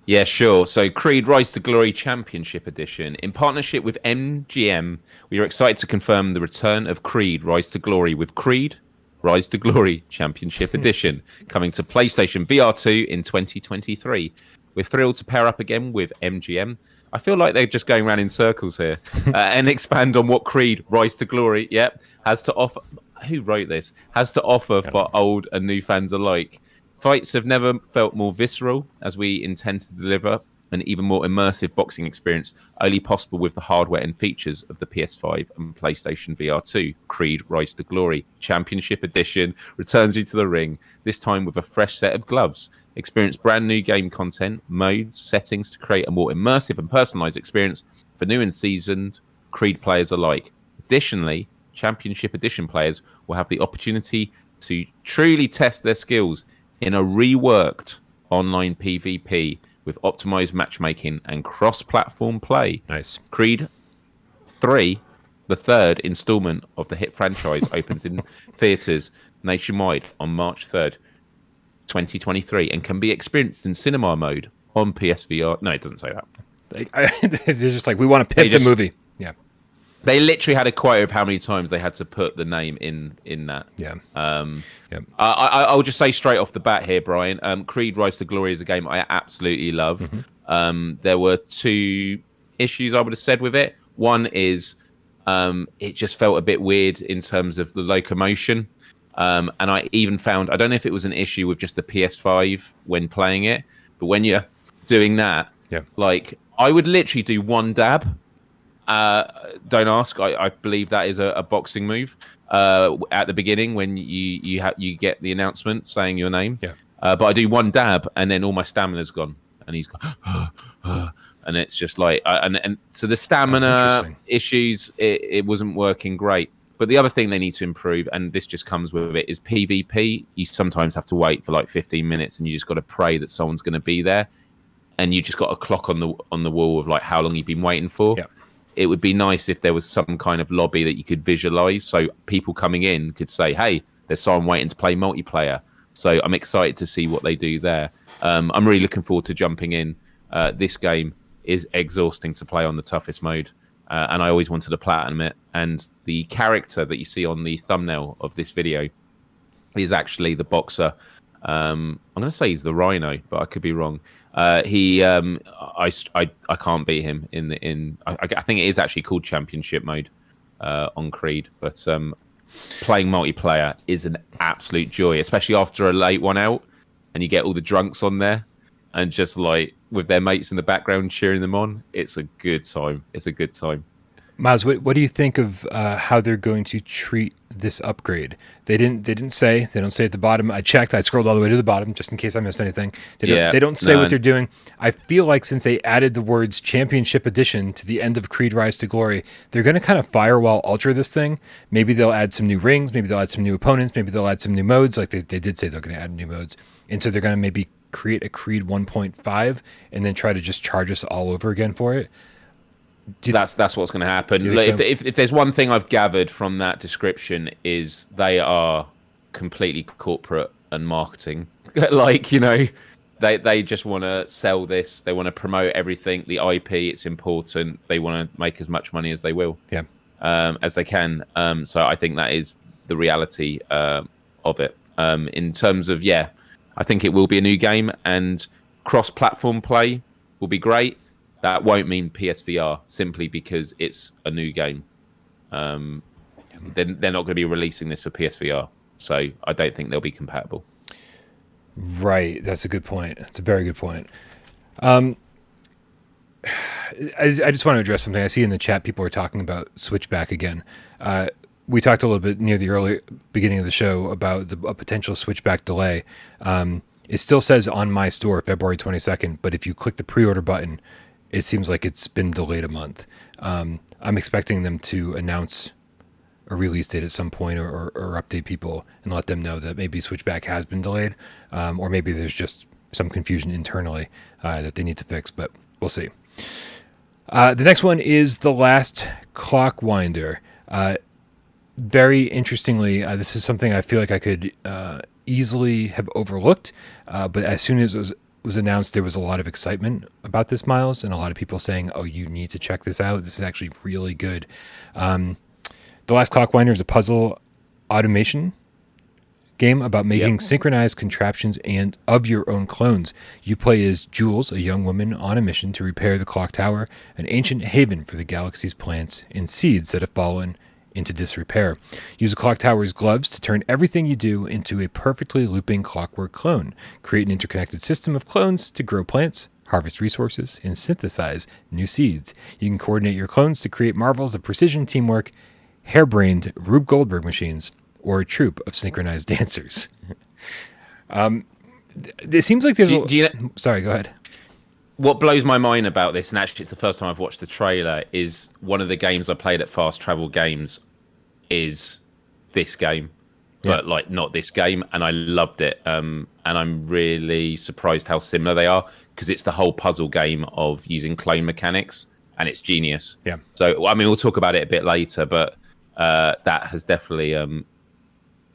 Yeah, sure. So Creed Rise to Glory Championship Edition. In partnership with MGM, we are excited to confirm the return of Creed Rise to Glory with Creed Rise to Glory Championship Edition coming to PlayStation VR2 in 2023. We're thrilled to pair up again with MGM. I feel like they're just going around in circles here and expand on what Creed Rise to Glory has to offer. Who wrote this? Has to offer for old and new fans alike. Fights have never felt more visceral, as we intend to deliver an even more immersive boxing experience, only possible with the hardware and features of the PS5 and PlayStation VR2. Creed Rise to Glory Championship Edition returns you to the ring, this time with a fresh set of gloves. Experience brand new game content, modes, settings to create a more immersive and personalized experience for new and seasoned Creed players alike. Additionally, Championship Edition players will have the opportunity to truly test their skills in a reworked online PvP with optimized matchmaking and cross-platform play. Nice. Creed 3, the third installment of the hit franchise, opens in theaters nationwide on March 3rd, 2023, and can be experienced in cinema mode on PSVR. No, it doesn't say that. They're just like, we want to pimp the movie. Yeah. They literally had a quote of how many times they had to put the name in that. Yeah. I'll just say straight off the bat here, Brian. Creed Rise to Glory is a game I absolutely love. Mm-hmm. There were two issues I would have said with it. One is it just felt a bit weird in terms of the locomotion. And I even found, I don't know if it was an issue with just the PS5 when playing it, but when you're doing that, like I would literally do one dab. Don't ask. I believe that is a boxing move at the beginning when you get the announcement saying your name. Yeah. But I do one dab and then all my stamina's gone, and he's gone, and it's just like, and so the stamina issues, it wasn't working great. But the other thing they need to improve, and this just comes with it, is PvP. You sometimes have to wait for like 15 minutes, and you just got to pray that someone's going to be there, and you just got a clock on the wall of like how long you've been waiting for. Yeah. It would be nice if there was some kind of lobby that you could visualize, so people coming in could say, "Hey, there's someone waiting to play multiplayer." So I'm excited to see what they do there. I'm really looking forward to jumping in. This game is exhausting to play on the toughest mode. And I always wanted to platinum it. And the character that you see on the thumbnail of this video is actually the boxer. I'm going to say he's the Rhino, but I could be wrong. I can't beat him I think it is actually called Championship mode on Creed. But playing multiplayer is an absolute joy, especially after a late one out, and you get all the drunks on there, and just like with their mates in the background cheering them on. It's a good time. Miles, what do you think of how they're going to treat this upgrade? They don't say at the bottom. I checked. I scrolled all the way to the bottom just in case I missed anything. They don't say what they're doing. I feel like since they added the words Championship Edition to the end of Creed Rise to Glory, they're going to kind of firewall ultra this thing. Maybe they'll add some new rings. Maybe they'll add some new opponents. Maybe they'll add some new modes. Like they did say they're going to add new modes. And so they're going to maybe create a Creed 1.5 and then try to just charge us all over again for it. That's what's going to happen. If there's one thing I've gathered from that description is they are completely corporate and marketing. Like, you know, they just want to sell this. They want to promote everything. The IP, it's important. They want to make as much money as they will, as they can. So I think that is the reality of it. In terms of, I think it will be a new game, and cross-platform play will be great. That won't mean PSVR simply because it's a new game. They're not going to be releasing this for PSVR, so I don't think they'll be compatible. Right, that's a good point. That's a very good point. I just want to address something. I see in the chat people are talking about Switchback again. We talked a little bit near the early beginning of the show about a potential Switchback delay. It still says on my store February 22nd, but if you click the pre-order button, it seems like it's been delayed a month. I'm expecting them to announce a release date at some point or update people and let them know that maybe Switchback has been delayed, or maybe there's just some confusion internally that they need to fix, but we'll see. The next one is The Last Clockwinder. Very interestingly, this is something I feel like I could easily have overlooked, but as soon as it was announced, there was a lot of excitement about this, Miles, and a lot of people saying, oh, you need to check this out. This is actually really good. The Last Clockwinder is a puzzle automation game about making synchronized contraptions and of your own clones. You play as Jules, a young woman on a mission to repair the clock tower, an ancient haven for the galaxy's plants and seeds that have fallen into disrepair. Use the clock tower's gloves to turn everything you do into a perfectly looping clockwork clone. Create an interconnected system of clones to grow plants, harvest resources, and synthesize new seeds. You can coordinate your clones to create marvels of precision teamwork, harebrained Rube Goldberg machines, or a troupe of synchronized dancers. It seems like there's Sorry, go ahead. What blows my mind about this, and actually it's the first time I've watched the trailer, is one of the games I played at Fast Travel Games is this game, but like not this game, and I loved it. And I'm really surprised how similar they are, because it's the whole puzzle game of using clone mechanics, and it's genius. Yeah. So I mean, we'll talk about it a bit later, but that has definitely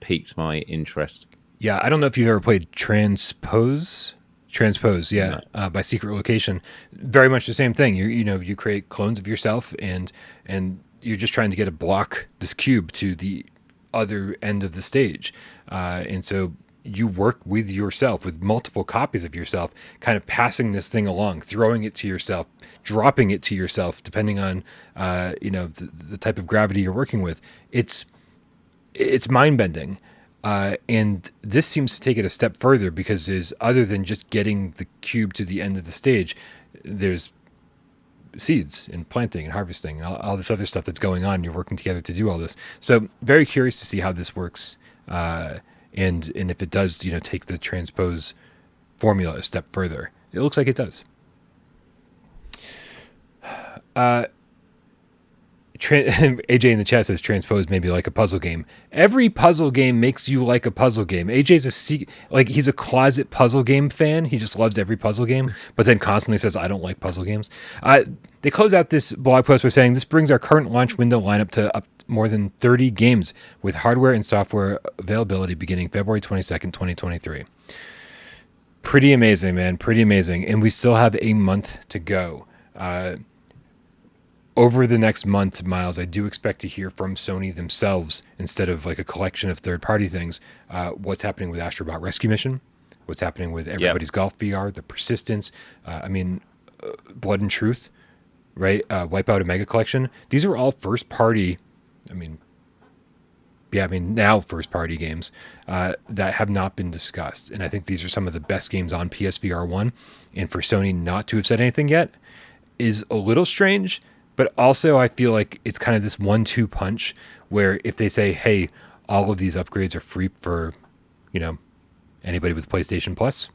piqued my interest. Yeah, I don't know if you've ever played Transpose, by Secret Location. Very much the same thing. You create clones of yourself, and you're just trying to get this cube to the other end of the stage, and so you work with yourself, with multiple copies of yourself, kind of passing this thing along, throwing it to yourself, dropping it to yourself, depending on the type of gravity you're working with. It's mind bending. And this seems to take it a step further, because other than just getting the cube to the end of the stage, there's seeds and planting and harvesting and all this other stuff that's going on. You're working together to do all this. So very curious to see how this works, and if it does, take the transpose formula a step further. It looks like it does. AJ in the chat says transpose maybe like a puzzle game. Every puzzle game makes you like a puzzle game. AJ's he's a closet puzzle game fan. He just loves every puzzle game, but then constantly says, I don't like puzzle games. They close out this blog post by saying, this brings our current launch window lineup to up more than 30 games with hardware and software availability beginning February 22nd, 2023. Pretty amazing, man. Pretty amazing. And we still have a month to go. Over the next month, Miles, I do expect to hear from Sony themselves, instead of like a collection of third-party things, what's happening with Astrobot Rescue Mission, what's happening with Everybody's Golf VR, the Persistence, Blood and Truth, right? Wipeout a Mega Collection. These are all first-party, now first-party games that have not been discussed. And I think these are some of the best games on PSVR 1. And for Sony not to have said anything yet is a little strange. But also, I feel like it's kind of this 1-2 punch where if they say, hey, all of these upgrades are free for, anybody with PlayStation Plus,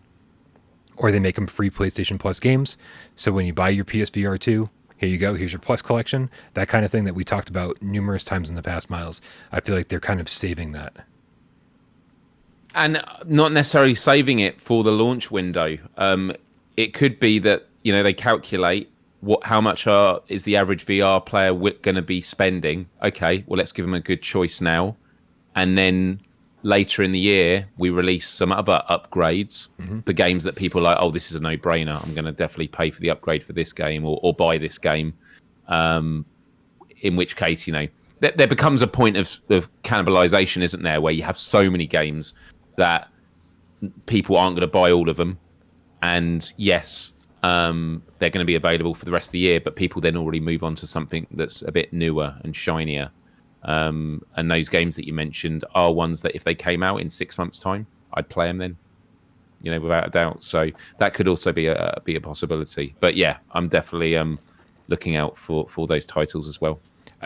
or they make them free PlayStation Plus games. So when you buy your PSVR2, here you go, here's your Plus collection, that kind of thing that we talked about numerous times in the past, Miles. I feel like they're kind of saving that. And not necessarily saving it for the launch window. It could be that, they calculate how much is the average VR player going to be spending. Okay, well, let's give them a good choice now. And then later in the year, we release some other upgrades for games that people are like, oh, this is a no-brainer. I'm going to definitely pay for the upgrade for this game or buy this game. In which case, there becomes a point of cannibalization, isn't there, where you have so many games that people aren't going to buy all of them. And yes, they're going to be available for the rest of the year, but people then already move on to something that's a bit newer and shinier. And those games that you mentioned are ones that if they came out in 6 months' time, I'd play them then, without a doubt. So that could also be a possibility. But yeah, I'm definitely looking out for those titles as well.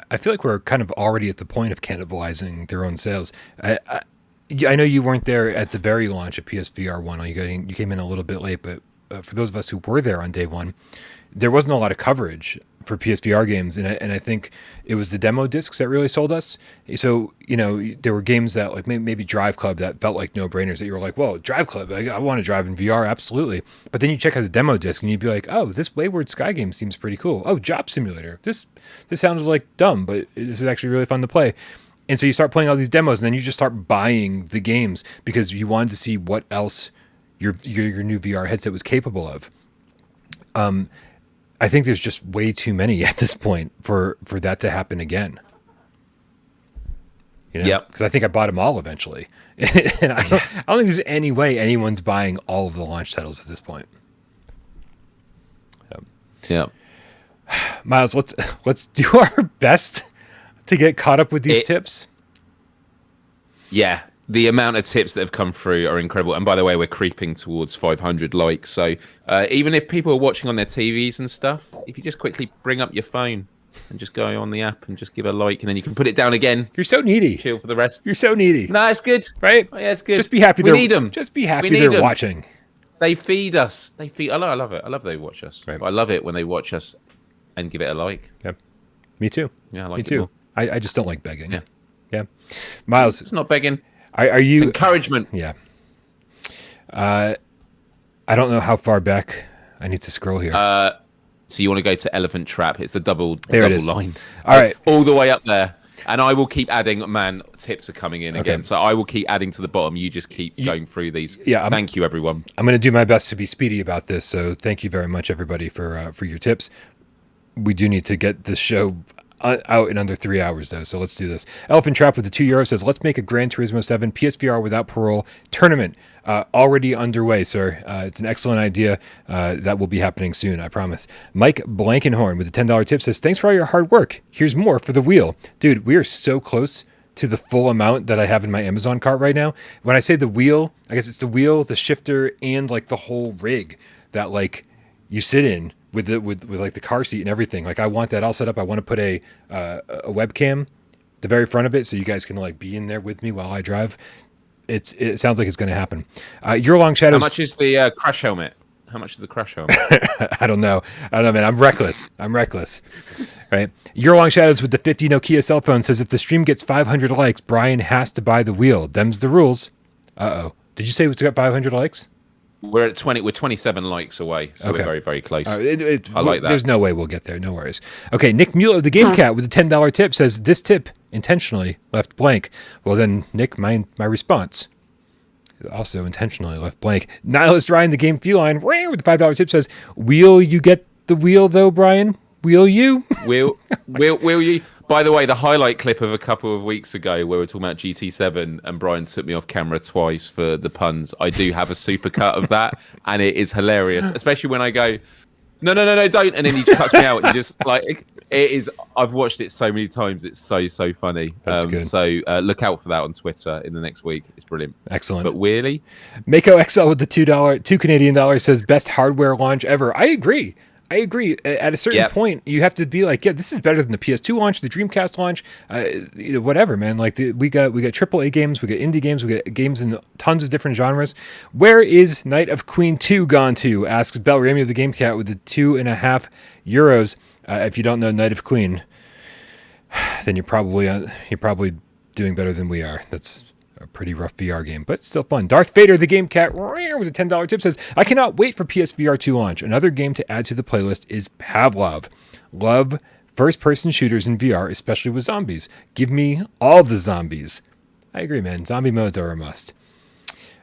I feel like we're kind of already at the point of cannibalizing their own sales. I know you weren't there at the very launch of PSVR 1. You came in a little bit late, but for those of us who were there on day one, there wasn't a lot of coverage for PSVR games, and I think it was the demo discs that really sold us. So, there were games that, like maybe Drive Club, that felt like no-brainers, that you were like, well, Drive Club, I want to drive in VR, absolutely. But then you check out the demo disc, and you'd be like, oh, this Wayward Sky game seems pretty cool. Oh, Job Simulator. This sounds like dumb, but this is actually really fun to play. And so you start playing all these demos, and then you just start buying the games because you wanted to see what else your new VR headset was capable of. I think there's just way too many at this point for that to happen again. Yep. Because I think I bought them all eventually, and I don't think there's any way anyone's buying all of the launch titles at this point. Yeah. Miles, let's do our best to get caught up with these tips. Yeah, the amount of tips that have come through are incredible. And by the way, we're creeping towards 500 likes. So even if people are watching on their TVs and stuff, if you just quickly bring up your phone and just go on the app and just give a like, and then you can put it down again. You're so needy. Chill for the rest. You're so needy. No, it's good. Right? Oh, yeah, it's good. Just be happy. We need them. Just be happy they're watching. They feed us. I love it. I love they watch us. Right. I love it when they watch us and give it a like. Yep. Me too. Yeah, I like Me it too. more. I just don't like begging. Yeah. Yeah. Miles. It's not begging. Are you... It's encouragement. Yeah. I don't know how far back I need to scroll here. So you want to go to Elephant Trap. It's the double line. All right. All the way up there. And I will keep adding, man, tips are coming in again. So I will keep adding to the bottom. You just keep going through these. Yeah. Thank you, everyone. I'm going to do my best to be speedy about this. So thank you very much, everybody, for your tips. We do need to get this show out in under 3 hours, though. So let's do this. Elephant Trap with the €2 says, let's make a Gran Turismo 7 PSVR without parole tournament. Already underway, sir. It's an excellent idea. That will be happening soon, I promise. Mike Blankenhorn with the $10 tip says, thanks for all your hard work. Here's more for the wheel. Dude, we are so close to the full amount that I have in my Amazon cart right now. When I say the wheel, I guess it's the wheel, the shifter, and like the whole rig that like you sit in with like the car seat and everything. Like I want that all set up. I want to put a webcam the very front of it so you guys can like be in there with me while I drive. It sounds like it's going to happen. Your Long Shadows. How much is the crash helmet? How much is the crash helmet? I don't know, man. I'm reckless. Right. Your Long Shadows with the 50 Nokia cell phone says, if the stream gets 500 likes, Brian has to buy the wheel. Them's the rules. Uh-oh. Did you say we got 500 likes? We're at 20. We're 27 likes away, so we're very, very close. I like that. There's no way we'll get there. No worries. Okay, Nick Mueller of the Game Cat with a $10 tip says, this tip intentionally left blank. Well, then, Nick, my response also intentionally left blank. Nihilist Ryan, the Game Feline, with the $5 tip says, will you get the wheel, though, Brian? Will you? Will you? By the way, the highlight clip of a couple of weeks ago where we were talking about GT7 and Brian took me off camera twice for the puns, I do have a supercut of that, and it is hilarious, especially when I go, no, don't, and then he cuts me out, and you just like, it is, I've watched it so many times, it's so funny. That's good. So look out for that on Twitter in the next week. It's brilliant. Excellent. But really? Mako XL with the $2 Canadian dollars says, best hardware launch ever. I agree. I agree. At a certain point, you have to be like, yeah, this is better than the PS2 launch, the Dreamcast launch, whatever, man. Like we got AAA games, we got indie games, we got games in tons of different genres. Where is Night of Queen 2 gone to? Asks Belrami of the Game Cat with the €2.5. If you don't know Night of Queen, then you're probably doing better than we are. That's a pretty rough VR game, but still fun. Darth Vader, the Game Cat, with a $10 tip says, I cannot wait for PSVR2 launch. Another game to add to the playlist is Pavlov. Love first-person shooters in VR, especially with zombies. Give me all the zombies. I agree, man. Zombie modes are a must.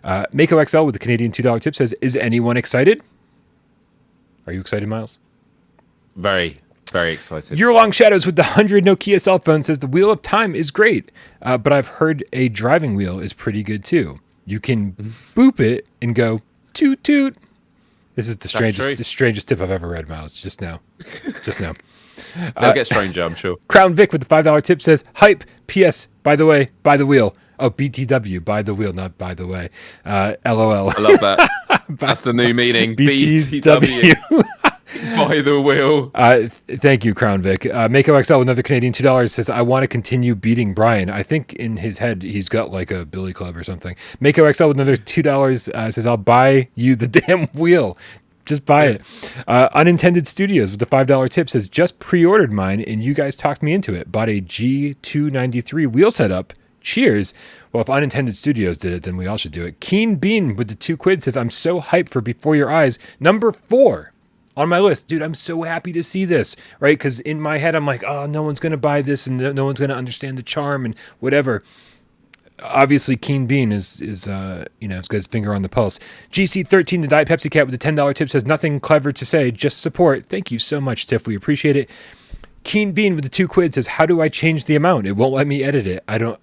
Mako XL with the Canadian $2 tip says, is anyone excited? Are you excited, Myles? Very. Very excited. Your Long Shadows with the 100 Nokia cell phone says the Wheel of Time is great, but I've heard a driving wheel is pretty good too. You can boop it and go toot toot. This is the strangest tip I've ever read, Myles. Just now. They'll get stranger, I'm sure. Crown Vic with the $5 tip says, hype. P.S. By the way, by the wheel. Oh, BTW, by the wheel, not by the way. LOL. I love that. That's the new meaning. BTW. By the wheel. Thank you, Crown Vic. Mako XL with another Canadian $2 says, I want to continue beating Brian. I think in his head he's got like a billy club or something. Mako XL with another $2 says, I'll buy you the damn wheel. Just buy it. Unintended Studios with the $5 tip says, just pre-ordered mine and you guys talked me into it. Bought a G293 wheel setup. Cheers. Well, if Unintended Studios did it, then we all should do it. Keen Bean with the £2 says, I'm so hyped for Before Your Eyes. Number 4 on my list. Dude, I'm so happy to see this, right? Because in my head, I'm like, oh, no one's going to buy this and no one's going to understand the charm and whatever. Obviously, Keen Bean is has got his finger on the pulse. GC13, the Diet Pepsi Cat with the $10 tip says, nothing clever to say, just support. Thank you so much, Tiff. We appreciate it. Keen Bean with the £2 says, how do I change the amount? It won't let me edit it. I don't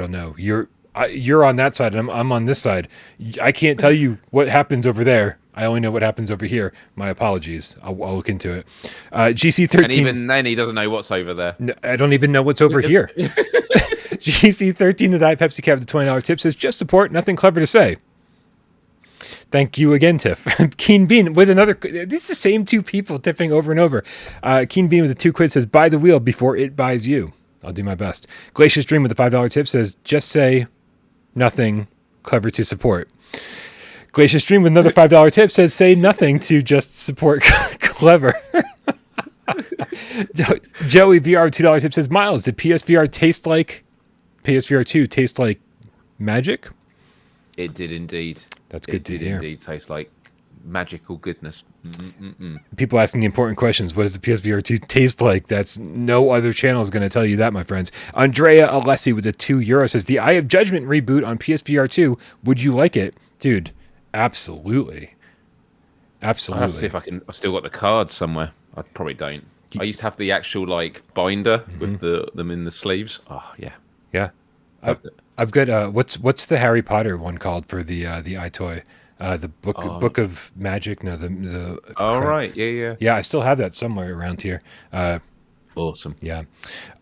know. You're on that side and I'm on this side. I can't tell you what happens over there. I only know what happens over here. My apologies. I'll look into it. GC13. And even then, he doesn't know what's over there. No, I don't even know what's over here. GC13, the Diet Pepsi Cat with the $20 tip says, just support, nothing clever to say. Thank you again, Tiff. Keen Bean with another. These are the same two people tipping over and over. Keen Bean with the $2 says, buy the wheel before it buys you. I'll do my best. Glacius Dream with the $5 tip says, just say nothing clever to support. Glacius Stream with another $5 tip says, say nothing to just support clever. Joey VR $2 tip says, Myles, did PSVR taste like PSVR2 taste like magic? It did indeed. That's good to hear. It did indeed taste like magical goodness. Mm-mm-mm. People asking important questions. What does the PSVR2 taste like? That's no other channel is going to tell you that, my friends. Andrea Alessi with the €2 says, the Eye of Judgment reboot on PSVR2. Would you like it? Dude, absolutely. Absolutely. I'll have to see if I've still got the cards somewhere. I probably don't. I used to have the actual binder with them in the sleeves. Oh yeah. Yeah. I've got what's the Harry Potter one called for the iToy? The book of magic. No, the. Oh right, yeah. Yeah, I still have that somewhere around here. Awesome. Yeah.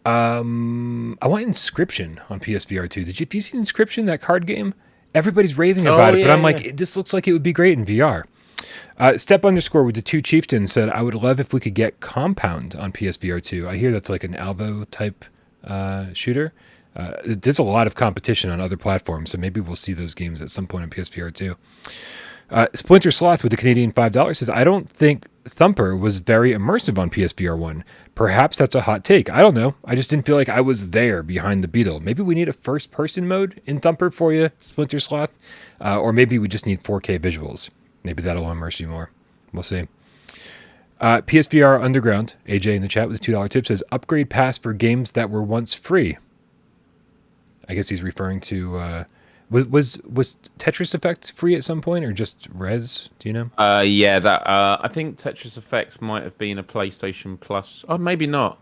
I want Inscription on PSVR2. Have you seen Inscription, that card game? Everybody's raving about it, but I'm like, this looks like it would be great in VR. Step _, with the 2 Chieftains said, I would love if we could get Compound on PSVR2. I hear that's like an Alvo type shooter. There's a lot of competition on other platforms, so maybe we'll see those games at some point on PSVR2. Splinter Sloth with the Canadian $5 says, I don't think Thumper was very immersive on PSVR1. Perhaps that's a hot take. I don't know. I just didn't feel like I was there behind the beetle. Maybe we need a first-person mode in Thumper for you, Splinter Sloth. Or maybe we just need 4K visuals. Maybe that'll immerse you more. We'll see. PSVR Underground, AJ in the chat with a $2 tip, says, upgrade pass for games that were once free. I guess he's referring to... Was Tetris Effect free at some point, or just Rez? Do you know? Yeah, that. I think Tetris Effect might have been a PlayStation Plus. Oh, maybe not.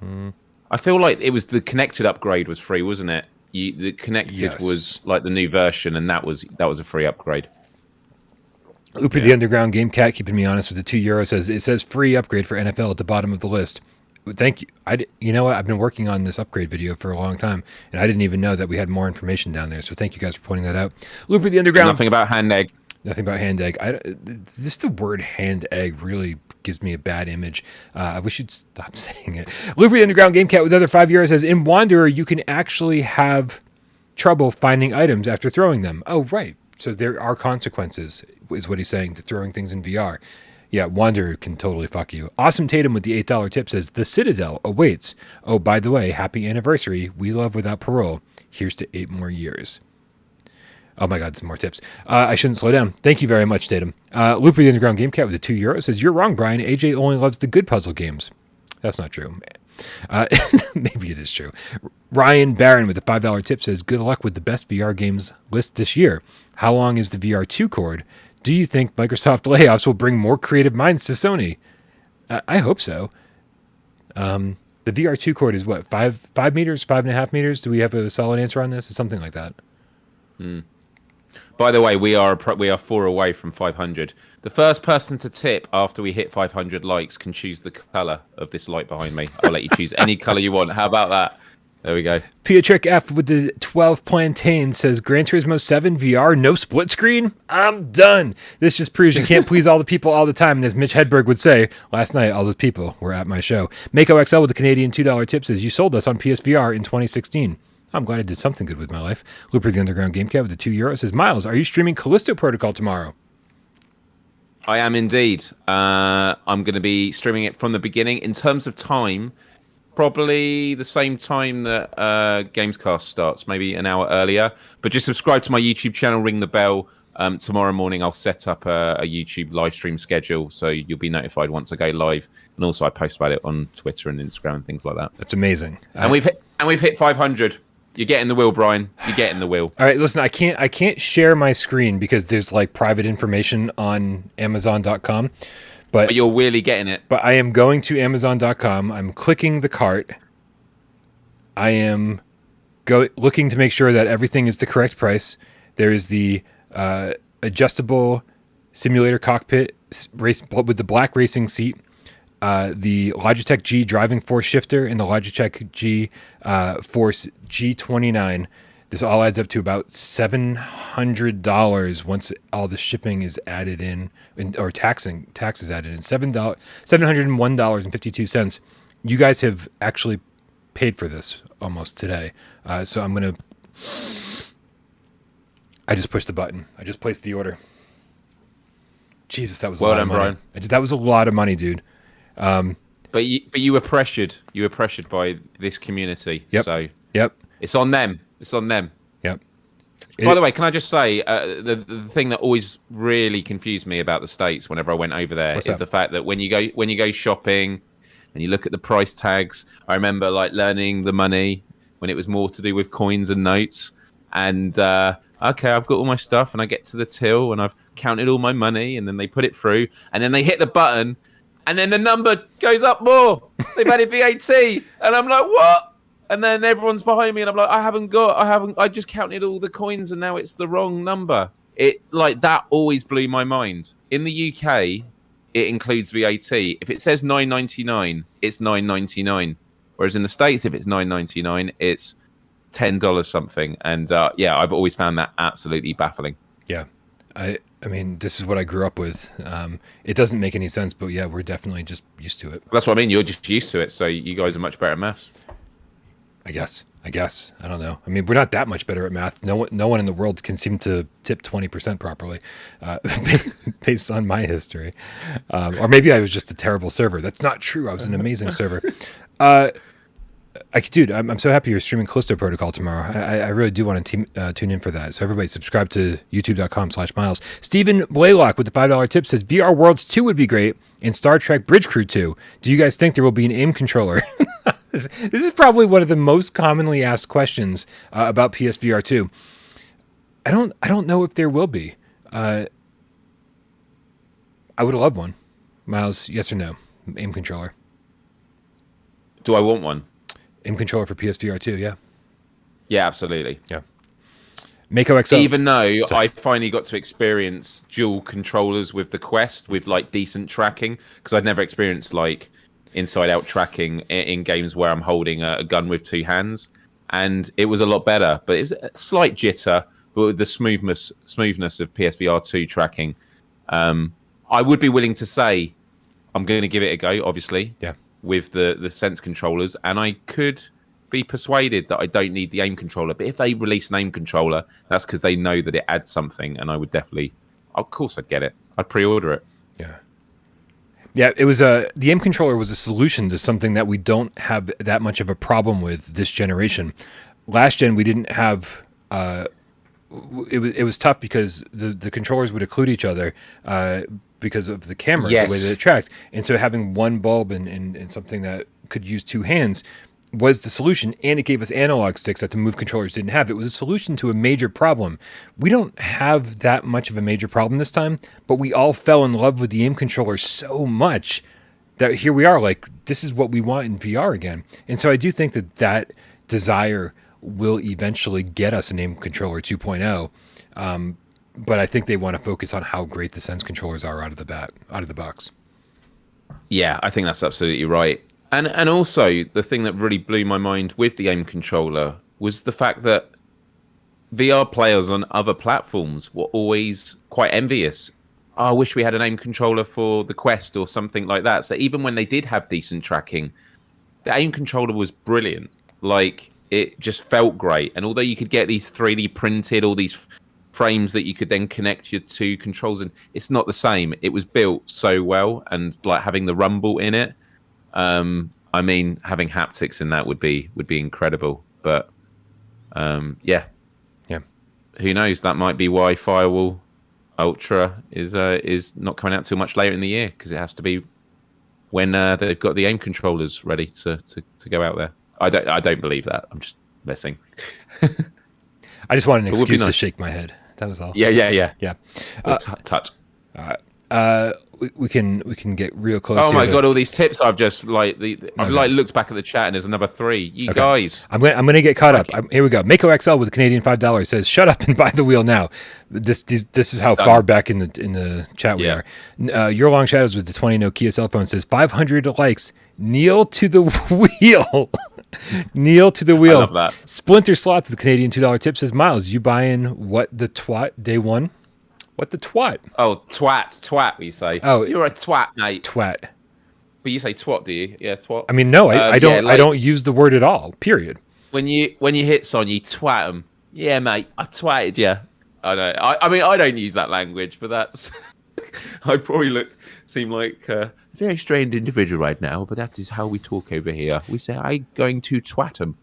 I feel like it was the Connected upgrade was free, wasn't it? The Connected was like the new version, and that was a free upgrade. Ooper the Underground Game Cat keeping me honest with the €2 says it says free upgrade for NFL at the bottom of the list. Thank you. You know what? I've been working on this upgrade video for a long time, and I didn't even know that we had more information down there. So thank you guys for pointing that out. Looper the Underground. Nothing about hand egg. Nothing about hand egg. This the word hand egg really gives me a bad image. I wish you'd stop saying it. Loopy the Underground Game Cat with another 5 years says, in Wanderer, you can actually have trouble finding items after throwing them. Oh, right. So there are consequences, is what he's saying, to throwing things in VR. Yeah, Wanderer can totally fuck you. Awesome Tatum with the $8 tip says, the Citadel awaits. Oh, by the way, happy anniversary. We love without parole. Here's to 8 more years. Oh my God, some more tips. I shouldn't slow down. Thank you very much, Tatum. Looper the Underground Game Cat with a €2 says, you're wrong, Brian. AJ only loves the good puzzle games. That's not true. Maybe it is true. Ryan Barron with a $5 tip says, good luck with the best VR games list this year. How long is the VR2 cord? Do you think Microsoft layoffs will bring more creative minds to Sony? I hope so. The VR2 cord is what, 5 meters, 5.5 meters? Do we have a solid answer on this? It's something like that. By the way, we are 4 away from 500. The first person to tip after we hit 500 likes can choose the color of this light behind me. I'll let you choose any color you want. How about that? There we go. Piotrick F with the 12 plantain says, Gran Turismo 7 VR, no split screen? I'm done. This just proves you can't please all the people all the time. And as Mitch Hedberg would say, last night, all those people were at my show. Mako XL with the Canadian $2 tip says, you sold us on PSVR in 2016. I'm glad I did something good with my life. Looper the Underground Game Cat with the €2 says, Myles, are you streaming Callisto Protocol tomorrow? I am indeed. I'm going to be streaming it from the beginning. In terms of time, probably the same time that GAMESCAST starts, maybe an hour earlier. But just subscribe to my YouTube channel, ring the bell. Tomorrow morning, I'll set up a YouTube live stream schedule, so you'll be notified once I go live. And also, I post about it on Twitter and Instagram and things like that. That's amazing. And we've hit 500. You're getting the wheel, Brian. You're getting the wheel. All right, listen, I can't share my screen because there's like private information on Amazon.com. But you're really getting it. But I am going to Amazon.com. I'm clicking the cart. I am looking to make sure that everything is the correct price. There is the adjustable simulator cockpit race with the black racing seat. The Logitech G driving force shifter and the Logitech G Force G29. This all adds up to about $700 once all the shipping is added in, or taxes added in. $701.52. You guys have actually paid for this almost today. So I'm going to... I just pushed the button. I just placed the order. Jesus, that was a lot of money. Brian. That was a lot of money, dude. But you were pressured. You were pressured by this community. Yep. So yep. It's on them. It's on them. Yep. By the way, can I just say the thing that always really confused me about the States whenever I went over there is the fact that when you go shopping and you look at the price tags, I remember like learning the money when it was more to do with coins and notes. And okay, I've got all my stuff, and I get to the till, and I've counted all my money, and then they put it through, and then they hit the button, and then the number goes up more. They've added VAT, and I'm like, what? And then everyone's behind me, and I'm like, I just counted all the coins, and now it's the wrong number. It like that always blew my mind. In the UK, it includes VAT. If it says $9.99, it's $9.99. Whereas in the States, if it's $9.99, it's $10 something. And yeah, I've always found that absolutely baffling. Yeah. I mean, this is what I grew up with. It doesn't make any sense, but yeah, we're definitely just used to it. That's what I mean. You're just used to it. So you guys are much better at maths. I guess. I don't know. I mean, we're not that much better at math. No one in the world can seem to tip 20% properly, based on my history. Or maybe I was just a terrible server. That's not true. I was an amazing server. Dude, I'm so happy you're streaming Callisto Protocol tomorrow. I really do want to tune in for that. So everybody subscribe to youtube.com/Myles. Stephen Blaylock with the $5 tip says, VR Worlds 2 would be great, and Star Trek Bridge Crew 2. Do you guys think there will be an aim controller? This is probably one of the most commonly asked questions about PSVR 2. I don't know if there will be. I would love one. Myles, yes or no? Aim controller. Do I want one? Aim controller for PSVR 2, yeah. Yeah, absolutely. Yeah. Mako XO. Even though I finally got to experience dual controllers with the Quest with like decent tracking, because I'd never experienced like inside-out tracking in games where I'm holding a gun with two hands, and it was a lot better. But it was a slight jitter, but with the smoothness of PSVR 2 tracking, I would be willing to say I'm going to give it a go, obviously. Yeah. With the Sense controllers, and I could be persuaded that I don't need the aim controller. But if they release an aim controller, that's because they know that it adds something, and I would definitely, of course, I'd get it. I'd pre-order it. Yeah. Yeah, it was the aim controller was a solution to something that we don't have that much of a problem with this generation. Last gen, we didn't have. It was tough because the controllers would occlude each other because of the camera, the way that it tracked. And so having one bulb and something that could use two hands was the solution, and it gave us analog sticks that the Move controllers didn't have. It was a solution to a major problem. We don't have that much of a major problem this time, but we all fell in love with the aim controller so much that here we are, like, this is what we want in VR again. And so I do think that desire will eventually get us an aim controller 2.0. But I think they want to focus on how great the Sense controllers are out of the box. Yeah, I think that's absolutely right. And also, the thing that really blew my mind with the aim controller was the fact that VR players on other platforms were always quite envious. Oh, I wish we had an aim controller for the Quest or something like that. So even when they did have decent tracking, the aim controller was brilliant. Like, it just felt great. And although you could get these 3D printed, all these frames that you could then connect your two controls, and it's not the same. It was built so well, and like having the rumble in it. I mean, having haptics in that would be incredible. But yeah. Who knows? That might be why Firewall Ultra is not coming out too much later in the year, because it has to be when they've got the aim controllers ready to go out there. I don't believe that. I'm just messing. I just wanted an excuse to shake my head. That was all. Yeah. Touch. We can get real close. Oh my god! All these tips I've just I've looked back at the chat and there's another 3. You guys, I'm gonna get caught up. Here we go. Mako XL with a Canadian $5 says, "Shut up and buy the wheel now." This is how far back in the chat we are. Your Long Shadows with the 20 Nokia cell phone says 500 likes. Kneel to the wheel. Kneel to the wheel. I love that. Splinter Sloth with the Canadian $2 tip says, "Miles, you buying what the twat day one?" What the twat? Oh, twat, we say. Oh, you're a twat, mate. Twat. But you say twat, do you? Yeah, twat. I mean, no, I don't. I don't use the word at all. Period. When you hit someone, you twat them. Yeah, mate, I twatted you. I know. I mean, I don't use that language, but that's. I probably seem like a very strange individual right now, but that is how we talk over here. We say, "I'm going to twat them."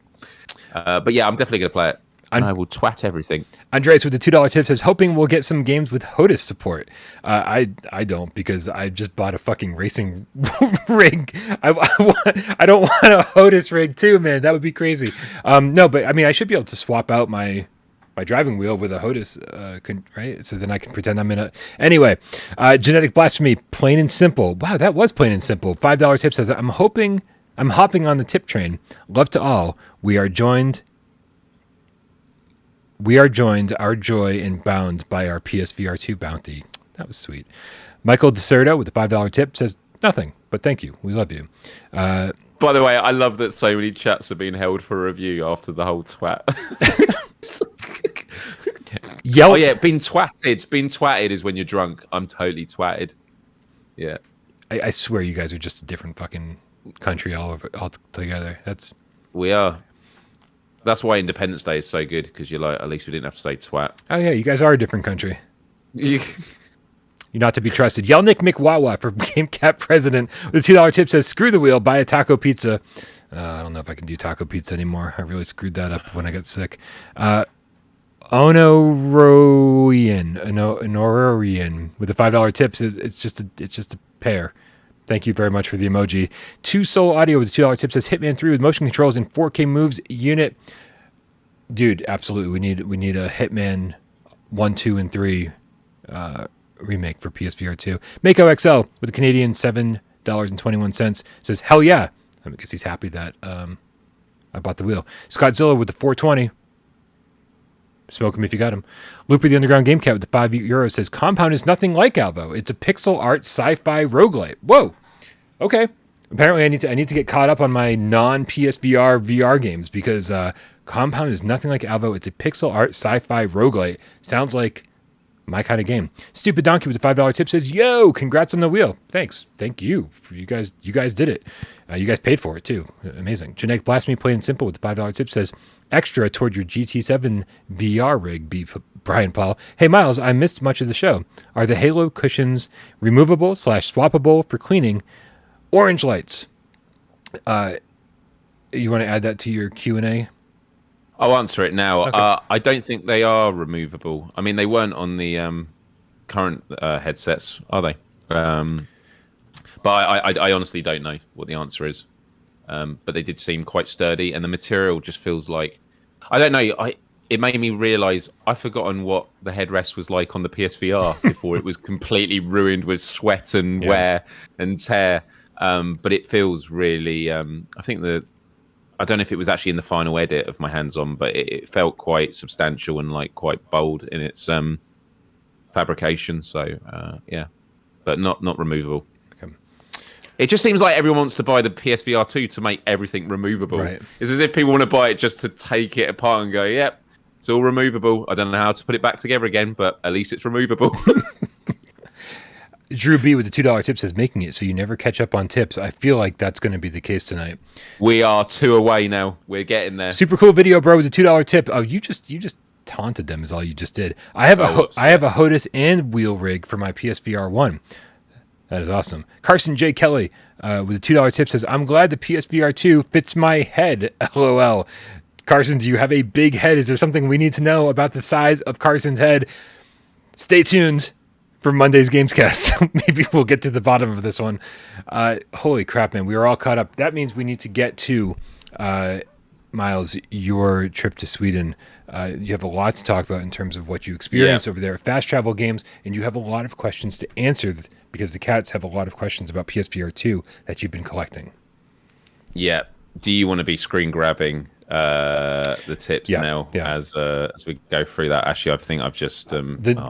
But yeah, I'm definitely going to play it. And I will twat everything. Andres with the $2 tip says, hoping we'll get some games with HOTAS support. I don't, because I just bought a fucking racing rig. I don't want a HOTAS rig too, man. That would be crazy. No, but I mean, I should be able to swap out my driving wheel with a HOTAS, right? So then I can pretend I'm in a... Anyway, Genetic Blasphemy, plain and simple. Wow, that was plain and simple. $5 tip says, I'm hopping on the tip train. Love to all. We are joined, our joy and bound by our PSVR2 bounty. That was sweet. Michael DeSerto with the $5 tip says, nothing, but thank you. We love you. By the way, I love that so many chats are being held for review after the whole twat. Yelp. Oh yeah, being twatted is when you're drunk. I'm totally twatted. Yeah. I swear you guys are just a different fucking country all together. We are. That's why Independence Day is so good, because you're like, at least we didn't have to say twat. Oh yeah, you guys are a different country. You're not to be trusted. Yelnick McWawa for GameCap president with a $2 tip says, screw the wheel, buy a taco pizza. I don't know if I can do taco pizza anymore. I really screwed that up when I got sick. Honorian with the $5 tip says, it's just a pair. Thank you very much for the emoji. 2 Soul Audio with a $2 tip says, Hitman 3 with motion controls and 4K moves unit. Dude, absolutely. We need a Hitman 1, 2, and 3 remake for PSVR 2. Mako XL with a Canadian $7.21 says, hell yeah. I guess he's happy that I bought the wheel. Scottzilla with the 420. Smoke him if you got him. Looper the Underground Game Cat with the €5 says, Compound is nothing like Alvo. It's a pixel art sci-fi roguelite. Whoa. Okay. Apparently I need to get caught up on my non-PSVR VR games, because Compound is nothing like Alvo. It's a pixel art sci-fi roguelite. Sounds like My kind of game. Stupid Donkey with the $5 tip says, "Yo, congrats on the wheel." Thanks. Thank you. You guys did it. You guys paid for it too. Amazing. Genetic Blasphemy Plain Simple with the $5 tip says, "Extra toward your GT7 VR rig, B. Brian Paul. Hey, Miles, I missed much of the show. Are the Halo cushions removable / swappable for cleaning? Orange lights." You want to add that to your Q&A? I'll answer it now. Okay. I don't think they are removable. I mean, they weren't on the current headsets, are they? But I honestly don't know what the answer is. But they did seem quite sturdy, and the material just feels like... I don't know. It made me realise I've forgotten what the headrest was like on the PSVR before it was completely ruined with sweat and wear and tear. But it feels really... I think I don't know if it was actually in the final edit of my hands-on, but it felt quite substantial and like quite bold in its fabrication. So but not removable. Okay. It just seems like everyone wants to buy the PSVR2 to make everything removable. Right. It's as if people want to buy it just to take it apart and go, "Yep, it's all removable. I don't know how to put it back together again, but at least it's removable." Drew B with the $2 tip says, "Making it so you never catch up on tips." I feel like that's going to be the case tonight. We are 2 away now. We're getting there. Super cool video, bro, with the $2 tip. Oh, you just taunted them is all you just did. I have a HOTAS and wheel rig for my PSVR 1. That is awesome. Carson J. Kelly with the $2 tip says, "I'm glad the PSVR 2 fits my head." LOL. Carson, do you have a big head? Is there something we need to know about the size of Carson's head? Stay tuned for Monday's GAMESCAST. Maybe we'll get to the bottom of this one. Holy crap, man. We are all caught up. That means we need to get to, Miles, your trip to Sweden. You have a lot to talk about in terms of what you experienced over there at Fast Travel Games, and you have a lot of questions to answer because the cats have a lot of questions about PSVR 2 that you've been collecting. Yeah. Do you want to be screen grabbing the tips now as we go through that? Actually, I think I've just oh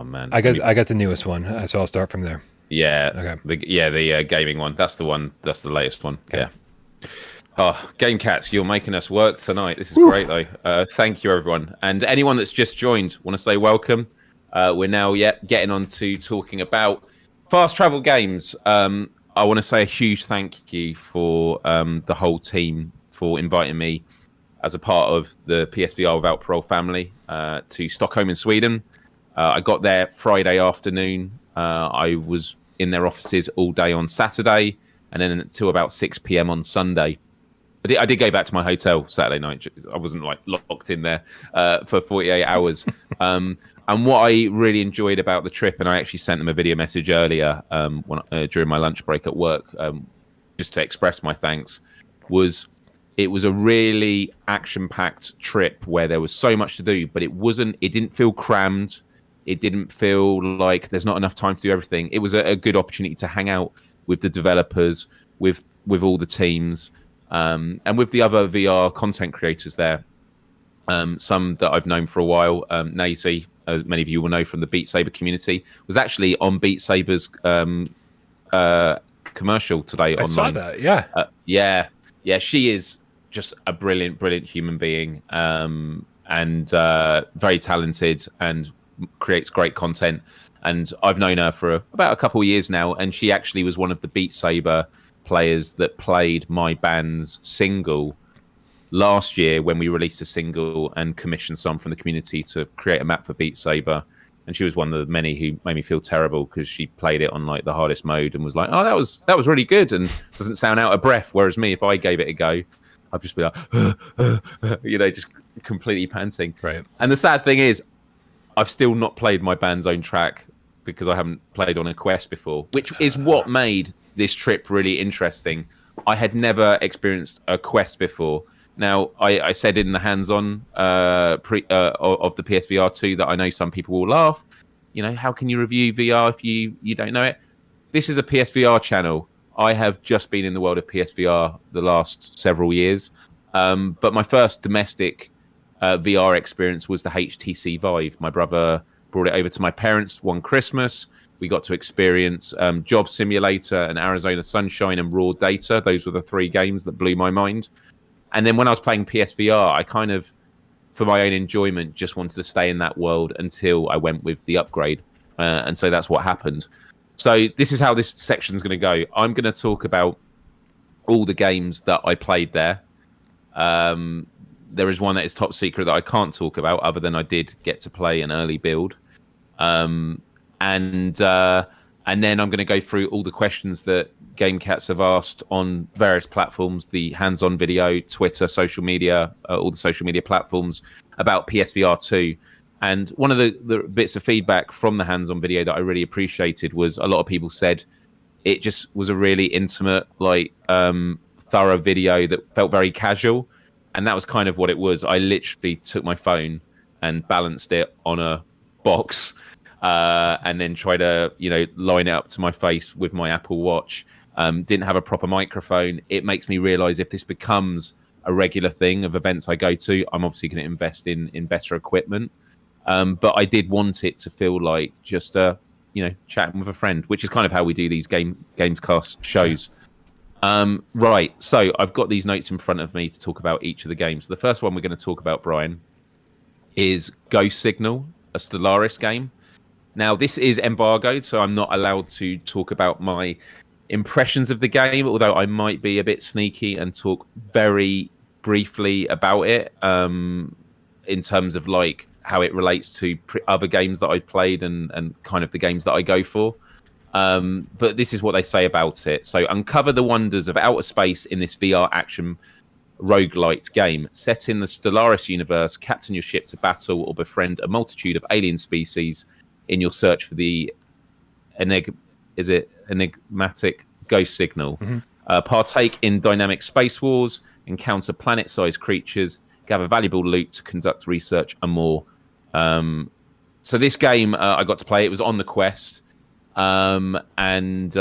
man, I got the newest one, so I'll start from there. The gaming one. That's the one. That's the latest one. Okay. Yeah. Oh, Game Cats, you're making us work tonight. This is great though. Thank you everyone, and anyone that's just joined. Want to say welcome. We're now getting on to talking about Fast Travel Games. I want to say a huge thank you for the whole team for inviting me as a part of the PSVR Without Parole family to Stockholm in Sweden. I got there Friday afternoon. I was in their offices all day on Saturday and then until about 6 p.m. on Sunday. I did go back to my hotel Saturday night. I wasn't like locked in there for 48 hours. And what I really enjoyed about the trip, and I actually sent them a video message earlier during my lunch break at work, just to express my thanks, was it was a really action-packed trip where there was so much to do, but it didn't feel crammed. It didn't feel like there's not enough time to do everything. It was a good opportunity to hang out with the developers, with all the teams, and with the other VR content creators there. Some that I've known for a while. Nazy, as many of you will know from the Beat Saber community, was actually on Beat Saber's commercial today online. I saw that, yeah. She is just a brilliant human being, and very talented and creates great content. And I've known her for about a couple of years now, and she actually was one of the Beat Saber players that played my band's single last year when we released a single and commissioned some from the community to create a map for Beat Saber. And she was one of the many who made me feel terrible because she played it on like the hardest mode and was like, "Oh, that was really good," and doesn't sound out of breath. Whereas me, if I gave it a go, I'd just be like, just completely panting. Right. And the sad thing is, I've still not played my band's own track because I haven't played on a Quest before, which is what made this trip really interesting. I had never experienced a Quest before. Now, I said in the hands-on of the PSVR 2 that I know some people will laugh. How can you review VR if you don't know it? This is a PSVR channel. I have just been in the world of PSVR the last several years. But my first domestic VR experience was the HTC Vive. My brother brought it over to my parents one Christmas. We got to experience Job Simulator and Arizona Sunshine and Raw Data. Those were the 3 games that blew my mind. And then when I was playing PSVR, I kind of, for my own enjoyment, just wanted to stay in that world until I went with the upgrade. And so that's what happened. So this is how this section is going to go. I'm going to talk about all the games that I played there. There is one that is top secret that I can't talk about, other than I did get to play an early build. And then I'm going to go through all the questions that GameCats have asked on various platforms, the hands-on video, Twitter, social media, all the social media platforms about PSVR2. And one of the bits of feedback from the hands-on video that I really appreciated was a lot of people said it just was a really intimate, thorough video that felt very casual. And that was kind of what it was. I literally took my phone and balanced it on a box and then tried to, line it up to my face with my Apple Watch. Didn't have a proper microphone. It makes me realize if this becomes a regular thing of events I go to, I'm obviously going to invest in better equipment. But I did want it to feel like just chatting with a friend, which is kind of how we do these GamesCast shows. Right, so I've got these notes in front of me to talk about each of the games. The first one we're going to talk about, Brian, is Ghost Signal, a Stellaris game. Now, this is embargoed, so I'm not allowed to talk about my impressions of the game, although I might be a bit sneaky and talk very briefly about it in terms of how it relates to other games that I've played and kind of the games that I go for. But this is what they say about it. So, uncover the wonders of outer space in this VR action roguelite game. Set in the Stellaris universe, captain your ship to battle or befriend a multitude of alien species in your search for the enigmatic Ghost Signal. Mm-hmm. Partake in dynamic space wars, encounter planet-sized creatures, gather valuable loot to conduct research and more. So this game, I got to play. It was on the Quest. And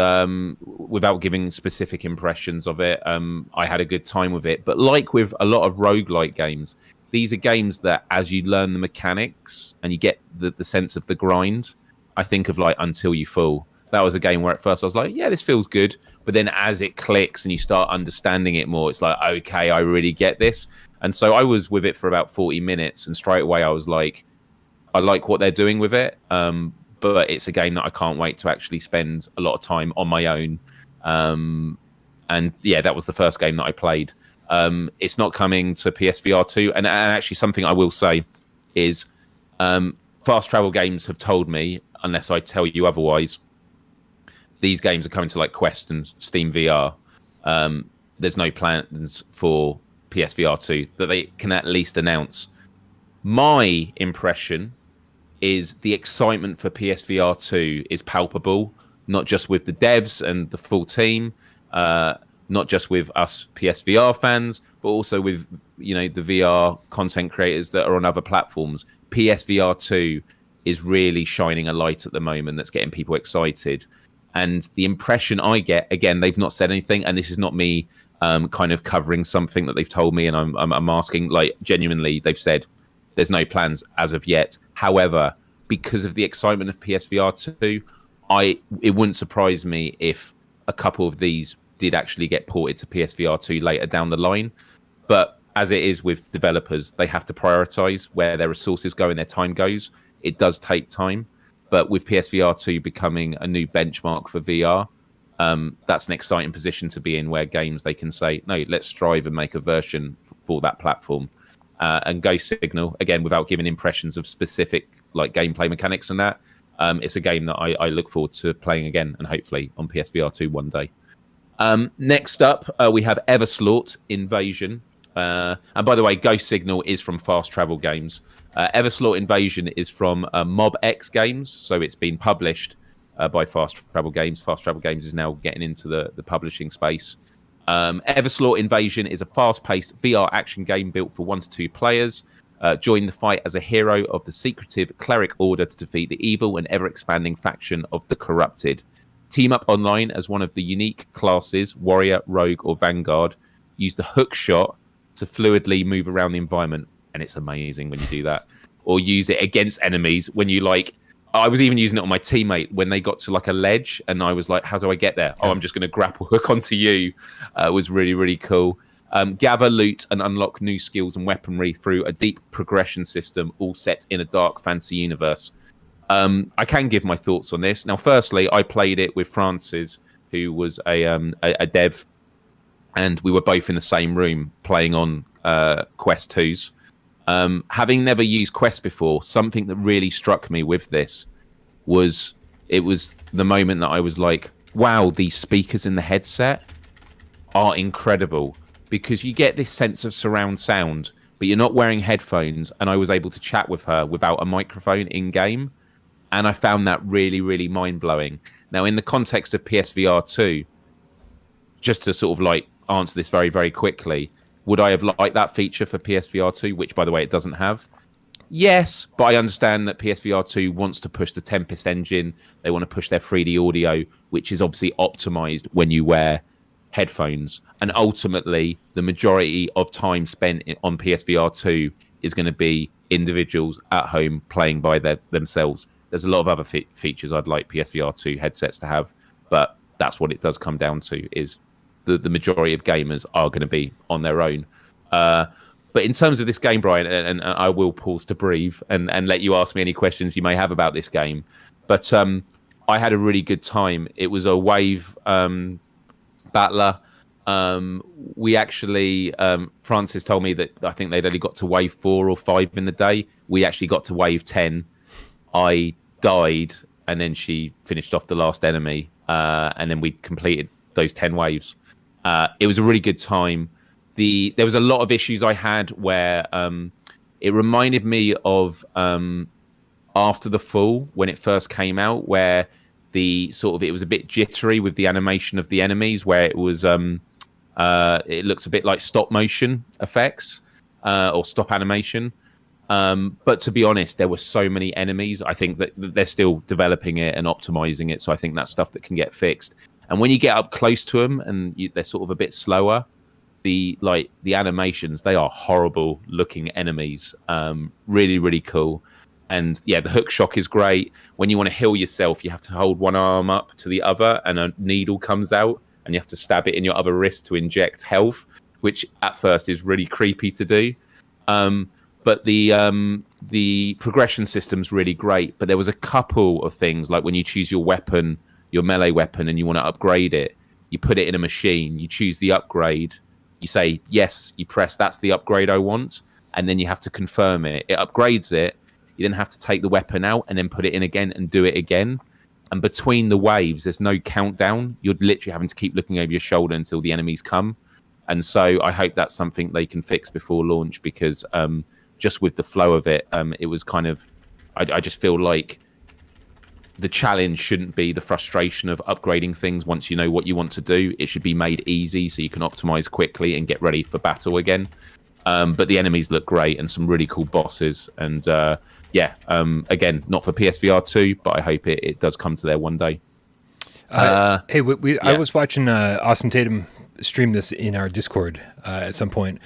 without giving specific impressions of it, I had a good time with it. But like with a lot of roguelike games, these are games that as you learn the mechanics and you get the sense of the grind, I think of Until You Fall. That was a game where at first I was like, yeah, this feels good. But then as it clicks and you start understanding it more, it's like, okay, I really get this. And so I was with it for about 40 minutes. And straight away I was like, I like what they're doing with it. But it's a game that I can't wait to actually spend a lot of time on my own. And yeah, that was the first game that I played. It's not coming to PSVR2. And actually something I will say is Fast Travel Games have told me, unless I tell you otherwise, these games are coming to Quest and Steam VR. There's no plans for PSVR2 that they can at least announce. My impression is the excitement for PSVR2 is palpable, not just with the devs and the full team, not just with us PSVR fans, but also with the VR content creators that are on other platforms. PSVR2 is really shining a light at the moment that's getting people excited. And the impression I get, again, they've not said anything, and this is not me kind of covering something that they've told me, and I'm asking, genuinely, they've said there's no plans as of yet. However, because of the excitement of PSVR2, it wouldn't surprise me if a couple of these did actually get ported to PSVR2 later down the line. But as it is with developers, they have to prioritize where their resources go and their time goes. It does take time. But with PSVR2 becoming a new benchmark for VR, that's an exciting position to be in, where games, they can say, no, let's strive and make a version for that platform. And Ghost Signal, again, without giving impressions of specific gameplay mechanics and that, it's a game that I look forward to playing again, and hopefully on PSVR2 one day. Next up, we have Everslaught Invasion. And by the way, Ghost Signal is from Fast Travel Games. Everslaught Invasion is from Mob X Games, so it's been published by Fast Travel Games. Fast Travel Games is now getting into the publishing space. Everslaught Invasion is a fast-paced VR action game built for 1 to 2 players. Join the fight as a hero of the secretive cleric order to defeat the evil and ever-expanding faction of the corrupted. Team up online as one of the unique classes, warrior, rogue, or vanguard. Use the hook shot to fluidly move around the environment, and it's amazing when you do that. Or use it against enemies when you I was even using it on my teammate when they got to a ledge, and I was like, how do I get there? Oh, I'm just going to grapple hook onto you. It was really, really cool. Gather loot and unlock new skills and weaponry through a deep progression system, all set in a dark fantasy universe. I can give my thoughts on this. Now, firstly, I played it with Francis, who was a dev, and we were both in the same room playing on Quest 2s. Having never used Quest before, something that really struck me with this was the moment that I was like, wow, these speakers in the headset are incredible, because you get this sense of surround sound, but you're not wearing headphones, and I was able to chat with her without a microphone in-game, and I found that really, really mind-blowing. Now, in the context of PSVR2, just to sort of like answer this very, very quickly, would I have liked that feature for PSVR2, which, by the way, it doesn't have? Yes, but I understand that PSVR2 wants to push the Tempest engine. They want to push their 3D audio, which is obviously optimized when you wear headphones. And ultimately, the majority of time spent on PSVR2 is going to be individuals at home playing by themselves. There's a lot of other features I'd like PSVR2 headsets to have, but that's what it does come down to, is the majority of gamers are going to be on their own. But in terms of this game, Brian, and I will pause to breathe and let you ask me any questions you may have about this game. But I had a really good time. It was a wave battler. We actually, Francis told me that I think they'd only got to wave 4 or 5 in the day. We actually got to wave 10. I died, and then she finished off the last enemy, and then we completed those 10 waves. It was a really good time. There was a lot of issues I had where it reminded me of After the Fall when it first came out, where it was a bit jittery with the animation of the enemies, where it was it looks a bit like stop motion effects or stop animation. But to be honest, there were so many enemies. I think that they're still developing it and optimizing it, so I think that's stuff that can get fixed. And when you get up close to them and they're sort of a bit slower, the animations, they are horrible looking enemies. Really, really cool. And yeah, the hook shock is great. When you want to heal yourself, you have to hold one arm up to the other, and a needle comes out, and you have to stab it in your other wrist to inject health, which at first is really creepy to do. But the progression system's really great. But there was a couple of things, like when you choose your weapon, your melee weapon, and you want to upgrade it, you put it in a machine, you choose the upgrade, you say, yes, you press, that's the upgrade I want, and then you have to confirm it. It upgrades it. You then have to take the weapon out and then put it in again and do it again. And between the waves, there's no countdown. You're literally having to keep looking over your shoulder until the enemies come. And so I hope that's something they can fix before launch, because just with the flow of it, it was kind of, I just feel like the challenge shouldn't be the frustration of upgrading things once you know what you want to do. It should be made easy so you can optimize quickly and get ready for battle again. But the enemies look great and some really cool bosses. And again, not for PSVR2, but I hope it does come to there one day. Hey, I was watching Awesome Tatum stream this in our Discord at some point,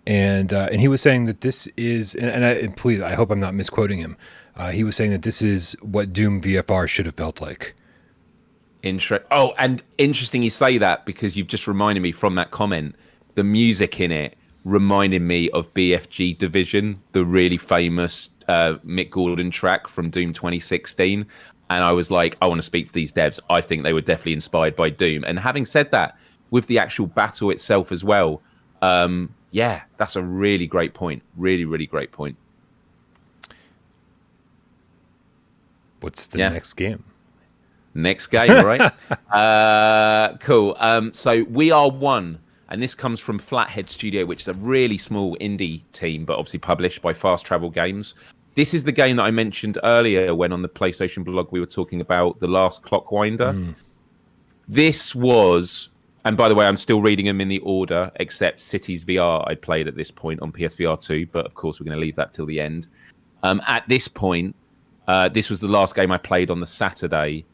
and he was saying that this is, and please, I hope I'm not misquoting him. He was saying that this is what Doom VFR should have felt like. And interesting you say that, because you've just reminded me from that comment, the music in it reminded me of BFG Division, the really famous Mick Gordon track from Doom 2016. And I was like, I want to speak to these devs. I think they were definitely inspired by Doom. And having said that, with the actual battle itself as well, that's a really great point. Really, really great point. What's the next game? Next game, right? Cool. So We Are One, and this comes from Flathead Studio, which is a really small indie team, but obviously published by Fast Travel Games. This is the game that I mentioned earlier when on the PlayStation blog we were talking about the Last Clockwinder. This was, and by the way, I'm still reading them in the order, except Cities VR I'd played at this point on PSVR2, but of course we're going to leave that till the end. At this point, this was the last game I played on the Saturday,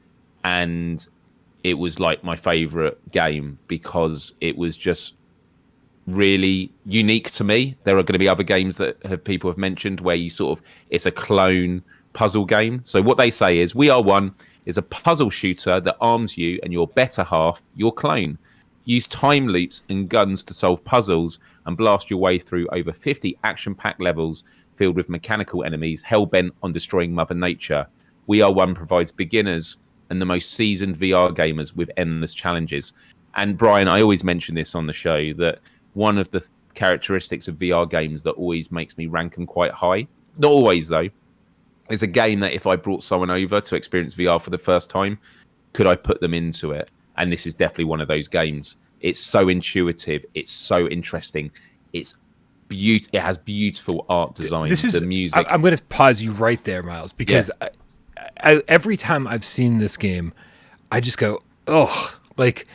and it was like my favorite game because it was just really unique to me. There are going to be other games that people have mentioned where it's a clone puzzle game. So what they say is We Are One is a puzzle shooter that arms you and your better half, your clone. Use time loops and guns to solve puzzles and blast your way through over 50 action-packed levels filled with mechanical enemies hell-bent on destroying Mother Nature. VR1 provides beginners and the most seasoned VR gamers with endless challenges. And Brian, I always mention this on the show, that one of the characteristics of VR games that always makes me rank them quite high, not always though, is a game that if I brought someone over to experience VR for the first time, could I put them into it? And this is definitely one of those games. It's so intuitive. It's so interesting. It has beautiful art design. The music. I'm going to pause you right there, Myles, because every time I've seen this game, I just go, oh, like,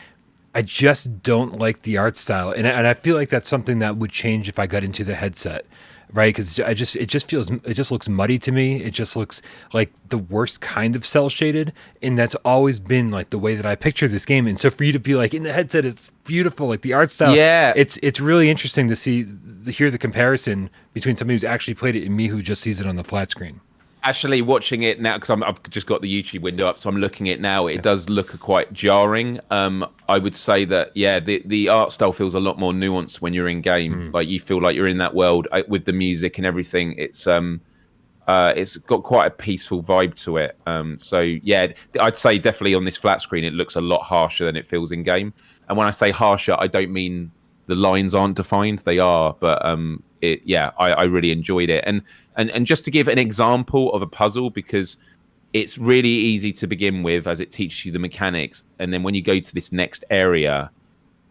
I just don't like the art style. And I feel like that's something that would change if I got into the headset, right? Because it just looks muddy to me. It just looks like the worst kind of cell shaded. And that's always been like the way that I picture this game. And so for you to be like in the headset, it's beautiful, like the art style. Yeah. It's really interesting to hear the comparison between somebody who's actually played it and me who just sees it on the flat screen. Actually, watching it now, because I've just got the YouTube window up, so I'm looking at it now. It does look quite jarring. I would say that, the art style feels a lot more nuanced when you're in game. Like you feel like you're in that world with the music and everything. It's got quite a peaceful vibe to it. I'd say definitely on this flat screen, it looks a lot harsher than it feels in game. And when I say harsher, I don't mean the lines aren't defined; they are. But I really enjoyed it. And just to give an example of a puzzle, because it's really easy to begin with as it teaches you the mechanics, and then when you go to this next area,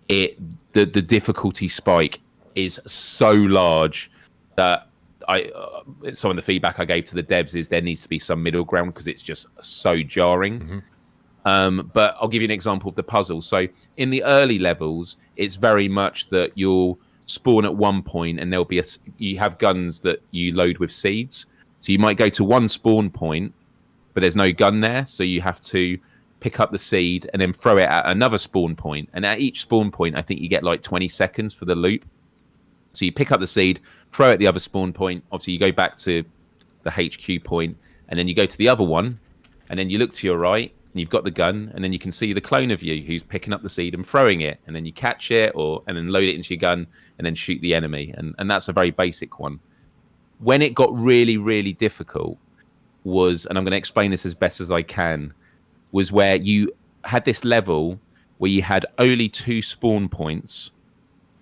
the difficulty spike is so large that some of the feedback I gave to the devs is there needs to be some middle ground because it's just so jarring. But I'll give you an example of the puzzle. So in the early levels, it's very much that you'll spawn at one point and there'll be you have guns that you load with seeds. So you might go to one spawn point, but there's no gun there. So you have to pick up the seed and then throw it at another spawn point. And at each spawn point, I think you get like 20 seconds for the loop. So you pick up the seed, throw it at the other spawn point. Obviously, you go back to the HQ point, and then you go to the other one, and then you look to your right, and you've got the gun, and then you can see the clone of you who's picking up the seed and throwing it, and then you catch it, and then load it into your gun, and then shoot the enemy. And that's a very basic one. When it got really, really difficult was, and I'm going to explain this as best as I can, was where you had this level where you had only 2 spawn points,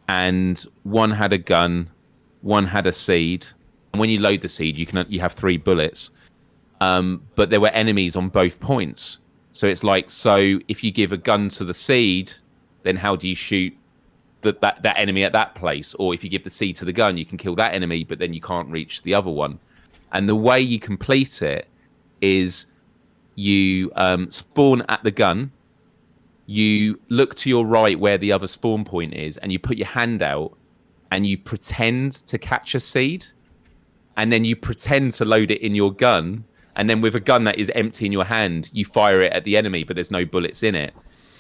and one had a gun, one had a seed, and when you load the seed, you have 3 bullets. But there were enemies on both points. So it's like, so if you give a gun to the seed, then how do you shoot that enemy at that place? Or if you give the seed to the gun, you can kill that enemy, but then you can't reach the other one. And the way you complete it is you spawn at the gun, you look to your right where the other spawn point is, and you put your hand out and you pretend to catch a seed, and then you pretend to load it in your gun, and then with a gun that is empty in your hand, you fire it at the enemy, but there's no bullets in it.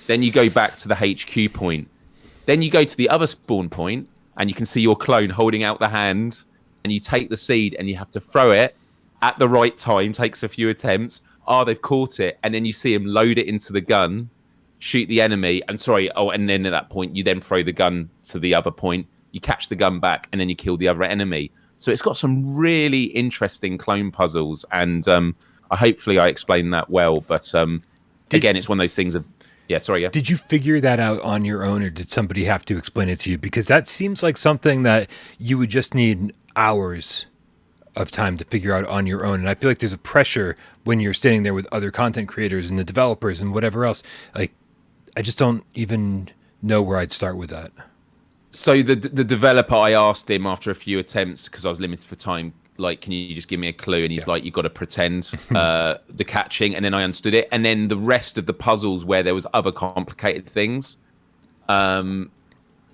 Then you go back to the HQ point. Then you go to the other spawn point, and you can see your clone holding out the hand, and you take the seed, and you have to throw it at the right time, takes a few attempts. They've caught it, and then you see him load it into the gun, shoot the enemy, and then at that point, you then throw the gun to the other point, you catch the gun back, and then you kill the other enemy. So it's got some really interesting clone puzzles, and hopefully I explained that well. But again, it's one of those things of, Did you figure that out on your own, or did somebody have to explain it to you? Because that seems like something that you would just need hours of time to figure out on your own. And I feel like there's a pressure when you're standing there with other content creators and the developers and whatever else. Like, I just don't even know where I'd start with that. So the developer, I asked him after a few attempts, because I was limited for time, like, can you just give me a clue? And he's like, you've got to pretend the catching. And then I understood it. And then the rest of the puzzles where there was other complicated things,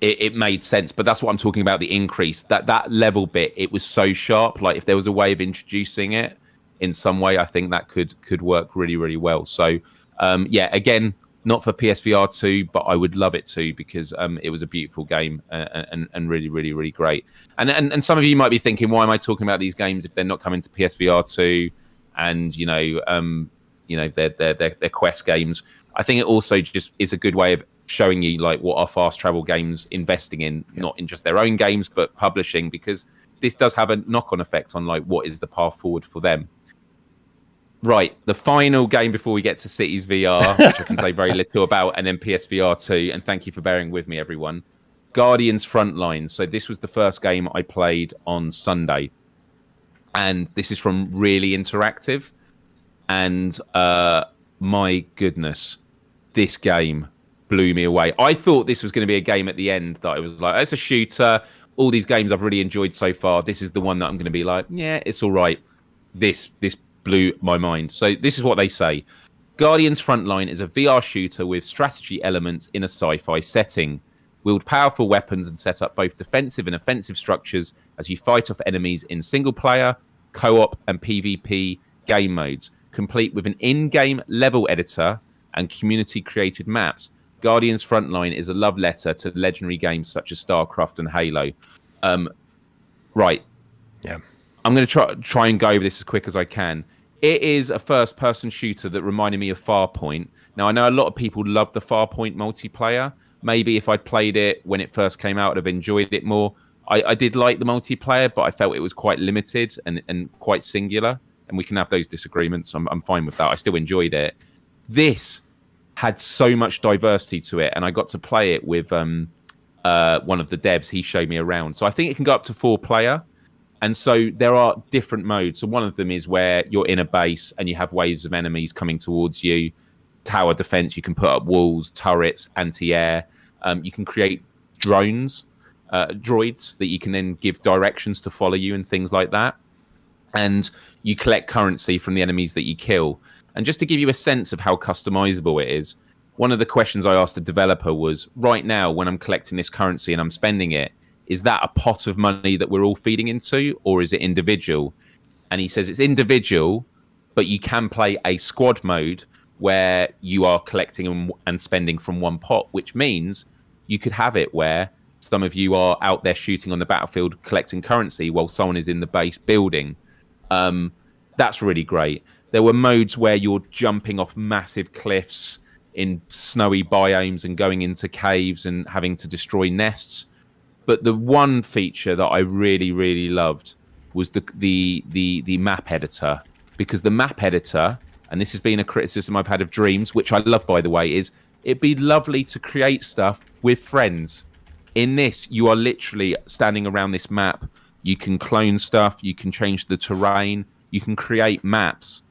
it made sense. But that's what I'm talking about, the increase. That level bit, it was so sharp. Like, if there was a way of introducing it in some way, I think that could work really, really well. So, again, not for PSVR2, but I would love it to, because it was a beautiful game and really, really, really great. And some of you might be thinking, why am I talking about these games if they're not coming to PSVR2 and they're Quest games? I think it also just is a good way of showing you like what are fast travel games investing in, not in just their own games, but publishing, because this does have a knock-on effect on like what is the path forward for them. Right, the final game before we get to Cities VR, which I can say very little about, and then PSVR2. And thank you for bearing with me, everyone. Guardians Frontline. So this was the first game I played on Sunday, and this is from Really Interactive. And my goodness, this game blew me away. I thought this was going to be a game at the end that I was like, it's a shooter. All these games I've really enjoyed so far. This is the one that I'm going to be like, yeah, it's all right. This blew my mind. So this is what they say. Guardians Frontline is a VR shooter with strategy elements in a sci-fi setting. Wield powerful weapons and set up both defensive and offensive structures as you fight off enemies in single-player, co-op, and PvP game modes, complete with an in-game level editor and community-created maps. Guardians Frontline is a love letter to legendary games such as StarCraft and Halo. Right. Yeah. I'm going to try and go over this as quick as I can. It is a first-person shooter that reminded me of Farpoint. Now, I know a lot of people love the Farpoint multiplayer. Maybe if I'd played it when it first came out, I'd have enjoyed it more. I did like the multiplayer, but I felt it was quite limited and quite singular. And we can have those disagreements. I'm fine with that. I still enjoyed it. This had so much diversity to it, and I got to play it with one of the devs. He showed me around. So I think it can go up to 4-player. And so there are different modes. So one of them is where you're in a base and you have waves of enemies coming towards you. Tower defense, you can put up walls, turrets, anti-air. You can create drones, droids that you can then give directions to follow you and things like that. And you collect currency from the enemies that you kill. And just to give you a sense of how customizable it is, one of the questions I asked the developer was, right now, when I'm collecting this currency and I'm spending it, is that a pot of money that we're all feeding into, or is it individual? And he says it's individual, but you can play a squad mode where you are collecting and spending from one pot, which means you could have it where some of you are out there shooting on the battlefield collecting currency while someone is in the base building. That's really great. There were modes where you're jumping off massive cliffs in snowy biomes and going into caves and having to destroy nests. But the one feature that I really, really loved was the map editor, because the map editor, and this has been a criticism I've had of Dreams, which I love, by the way, is it'd be lovely to create stuff with friends. In this, you are literally standing around this map. You can clone stuff. You can change the terrain. You can create maps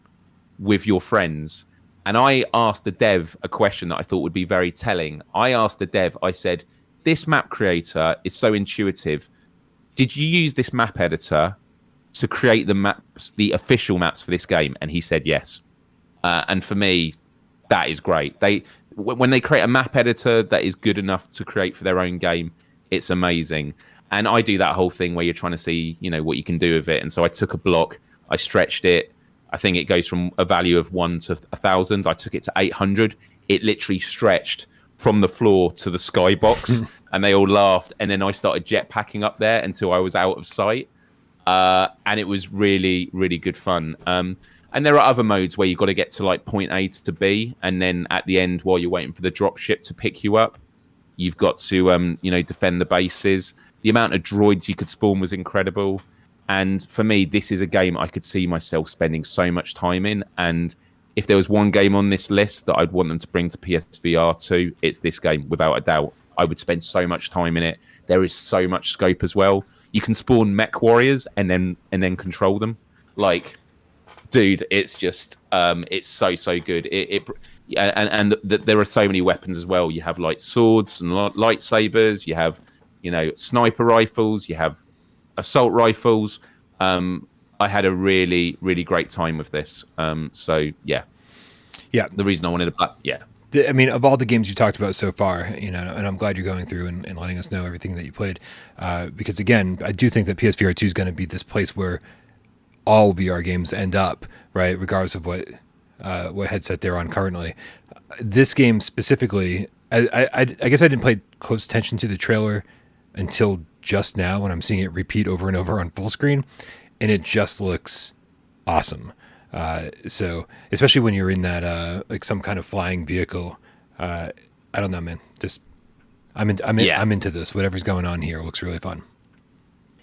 with your friends. And I asked the dev a question that I thought would be very telling. I asked the dev, I said, this map creator is so intuitive. Did you use this map editor to create the maps, the official maps for this game? And he said yes. And for me, that is great. When they create a map editor that is good enough to create for their own game, it's amazing. And I do that whole thing where you're trying to see, what you can do with it. And so I took a block, I stretched it. I think it goes from a value of 1 to 1,000. I took it to 800. It literally stretched from the floor to the skybox, and they all laughed. And then I started jetpacking up there until I was out of sight. And it was really, really good fun. And there are other modes where you've got to get to like point A to B, and then at the end, while you're waiting for the dropship to pick you up, you've got to, defend the bases. The amount of droids you could spawn was incredible. And for me, this is a game I could see myself spending so much time in. And if there was one game on this list that I'd want them to bring to PSVR2, it's this game, without a doubt. I would spend so much time in it. There is so much scope as well. You can spawn mech warriors and then control them. Like, dude, it's just it's so good. There are so many weapons as well. You have like swords and lightsabers. You have sniper rifles. You have assault rifles. I had a really, really great time with this. So yeah. The reason I wanted to of all the games you talked about so far, and I'm glad you're going through and letting us know everything that you played, because again, I do think that PSVR2 is going to be this place where all VR games end up, right? Regardless of what headset they're on currently. This game specifically, I guess I didn't pay close attention to the trailer until just now when I'm seeing it repeat over and over on full screen, and it just looks awesome. So especially when you're in that like some kind of flying vehicle, I don't know, man. Just I'm into this. Whatever's going on here looks really fun.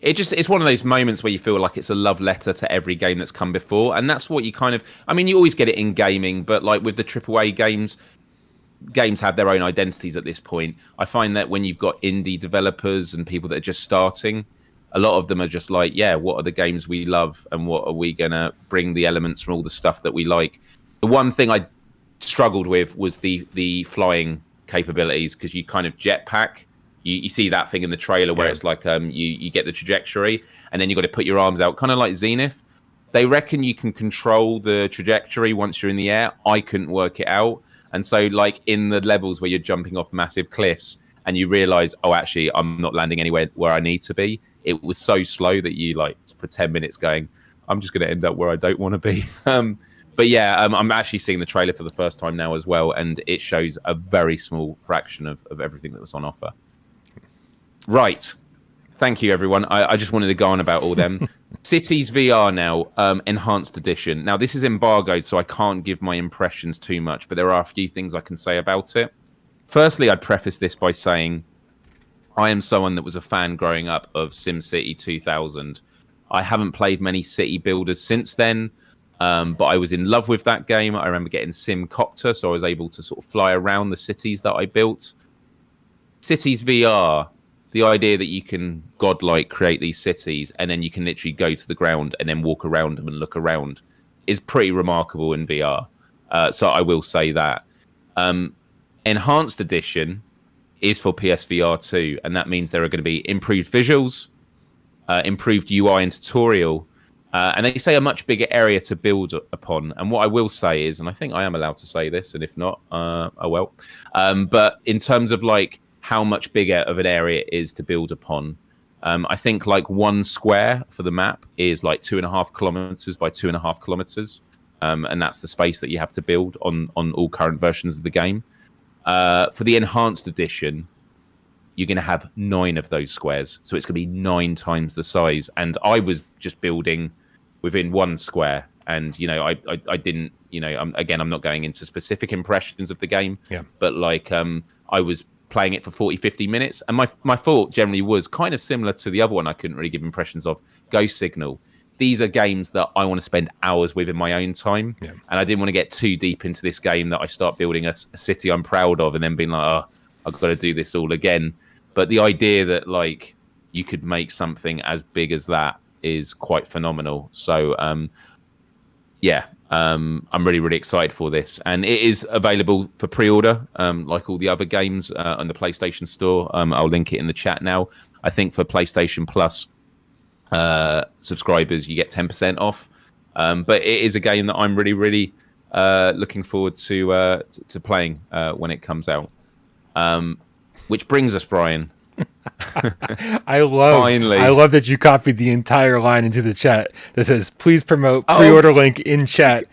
it's one of those moments where you feel like it's a love letter to every game that's come before, and that's what you kind of, I mean, you always get it in gaming, but like with the AAA games have their own identities at this point. I find that when you've got indie developers and people that are just starting, a lot of them are just like, yeah, what are the games we love, and what are we gonna bring the elements from all the stuff that we like. The one thing I struggled with was the flying capabilities, because you kind of jetpack. You see that thing in the trailer where it's like you get the trajectory, and then you got to put your arms out, kind of like Zenith. They reckon you can control the trajectory once you're in the air. I couldn't work it out, and so like in the levels where you're jumping off massive cliffs and you realize, oh, actually I'm not landing anywhere where I need to be. It was so slow that you like for 10 minutes going, I'm just going to end up where I don't want to be. But yeah, I'm actually seeing the trailer for the first time now as well, and it shows a very small fraction of everything that was on offer. Right. Thank you, everyone. I just wanted to go on about all them. Cities VR now, Enhanced Edition. Now, this is embargoed, so I can't give my impressions too much, but there are a few things I can say about it. Firstly, I'd preface this by saying I am someone that was a fan growing up of SimCity 2000. I haven't played many city builders since then, but I was in love with that game. I remember getting Simcopter, so I was able to sort of fly around the cities that I built. Cities VR, the idea that you can godlike create these cities and then you can literally go to the ground and then walk around them and look around is pretty remarkable in VR. So I will say that. Enhanced Edition is for PSVR2, and that means there are going to be improved visuals, improved UI and tutorial, and they say a much bigger area to build upon. And what I will say is, and I think I am allowed to say this, and if not, oh well. But in terms of like how much bigger of an area it is to build upon, I think like 1 square for the map is like 2.5 kilometers by 2.5 kilometers, and that's the space that you have to build on all current versions of the game. For the Enhanced Edition, you're going to have 9 of those squares, so it's going to be 9 times the size. And I was just building within 1 square, and you know, I didn't, you know, I'm not going into specific impressions of the game, but like I was playing it for 40-50 minutes, and my thought generally was kind of similar to the other one I couldn't really give impressions of, Ghost Signal. These are games that I want to spend hours with in my own time, and I didn't want to get too deep into this game that I start building a city I'm proud of and then being like, oh, I've got to do this all again. But the idea that like you could make something as big as that is quite phenomenal. So I'm really, really excited for this. And it is available for pre-order, like all the other games on the PlayStation Store. I'll link it in the chat now. I think for PlayStation Plus subscribers, you get 10% off. But it is a game that I'm really, really looking forward to playing when it comes out. Which brings us, Brian. I love that you copied the entire line into the chat that says, please promote pre-order link in chat.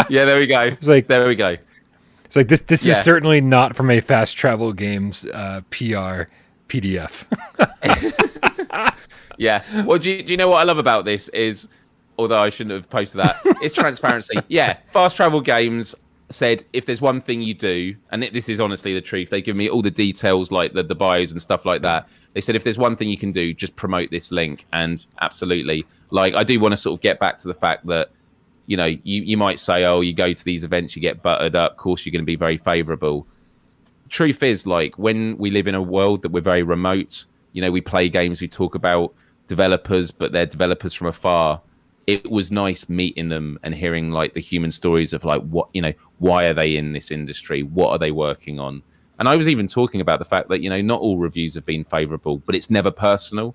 Yeah, there we go. It's like, there we go. It's like this is certainly not from a Fast Travel Games PR PDF. Yeah. Well, do you know what I love about this is, although I shouldn't have posted that, it's transparency. Yeah, Fast Travel Games said if there's one thing you do, and this is honestly the truth, they give me all the details like the bios and stuff like that. They said if there's one thing you can do, just promote this link. And absolutely, like I do want to sort of get back to the fact that, you know, you might say, oh, you go to these events, you get buttered up, of course you're going to be very favorable. Truth is, like, when we live in a world that we're very remote, you know, we play games, we talk about developers, but they're developers from afar. It was nice meeting them and hearing like the human stories of like, what, you know, why are they in this industry? What are they working on? And I was even talking about the fact that, you know, not all reviews have been favorable, but it's never personal.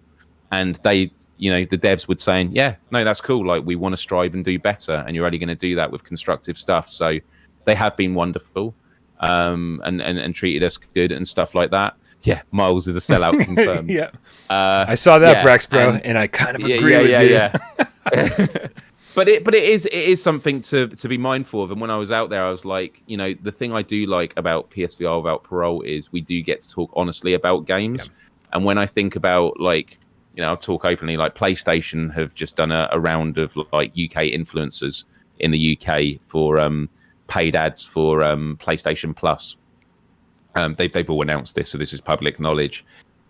And they, you know, the devs would saying, yeah, no, that's cool. Like, we want to strive and do better. And you're only going to do that with constructive stuff. So they have been wonderful, and treated us good and stuff like that. Yeah, Myles is a sellout confirmed. Yeah, I saw that, Brex, bro, and I kind of agree with you. Yeah. But it is something to be mindful of. And when I was out there, I was like, you know, the thing I do like about PSVR without parole is we do get to talk honestly about games. Yeah. And when I think about, like, you know, I'll talk openly, like PlayStation have just done a round of like UK influencers in the UK for paid ads for PlayStation Plus. They've all announced this, so this is public knowledge.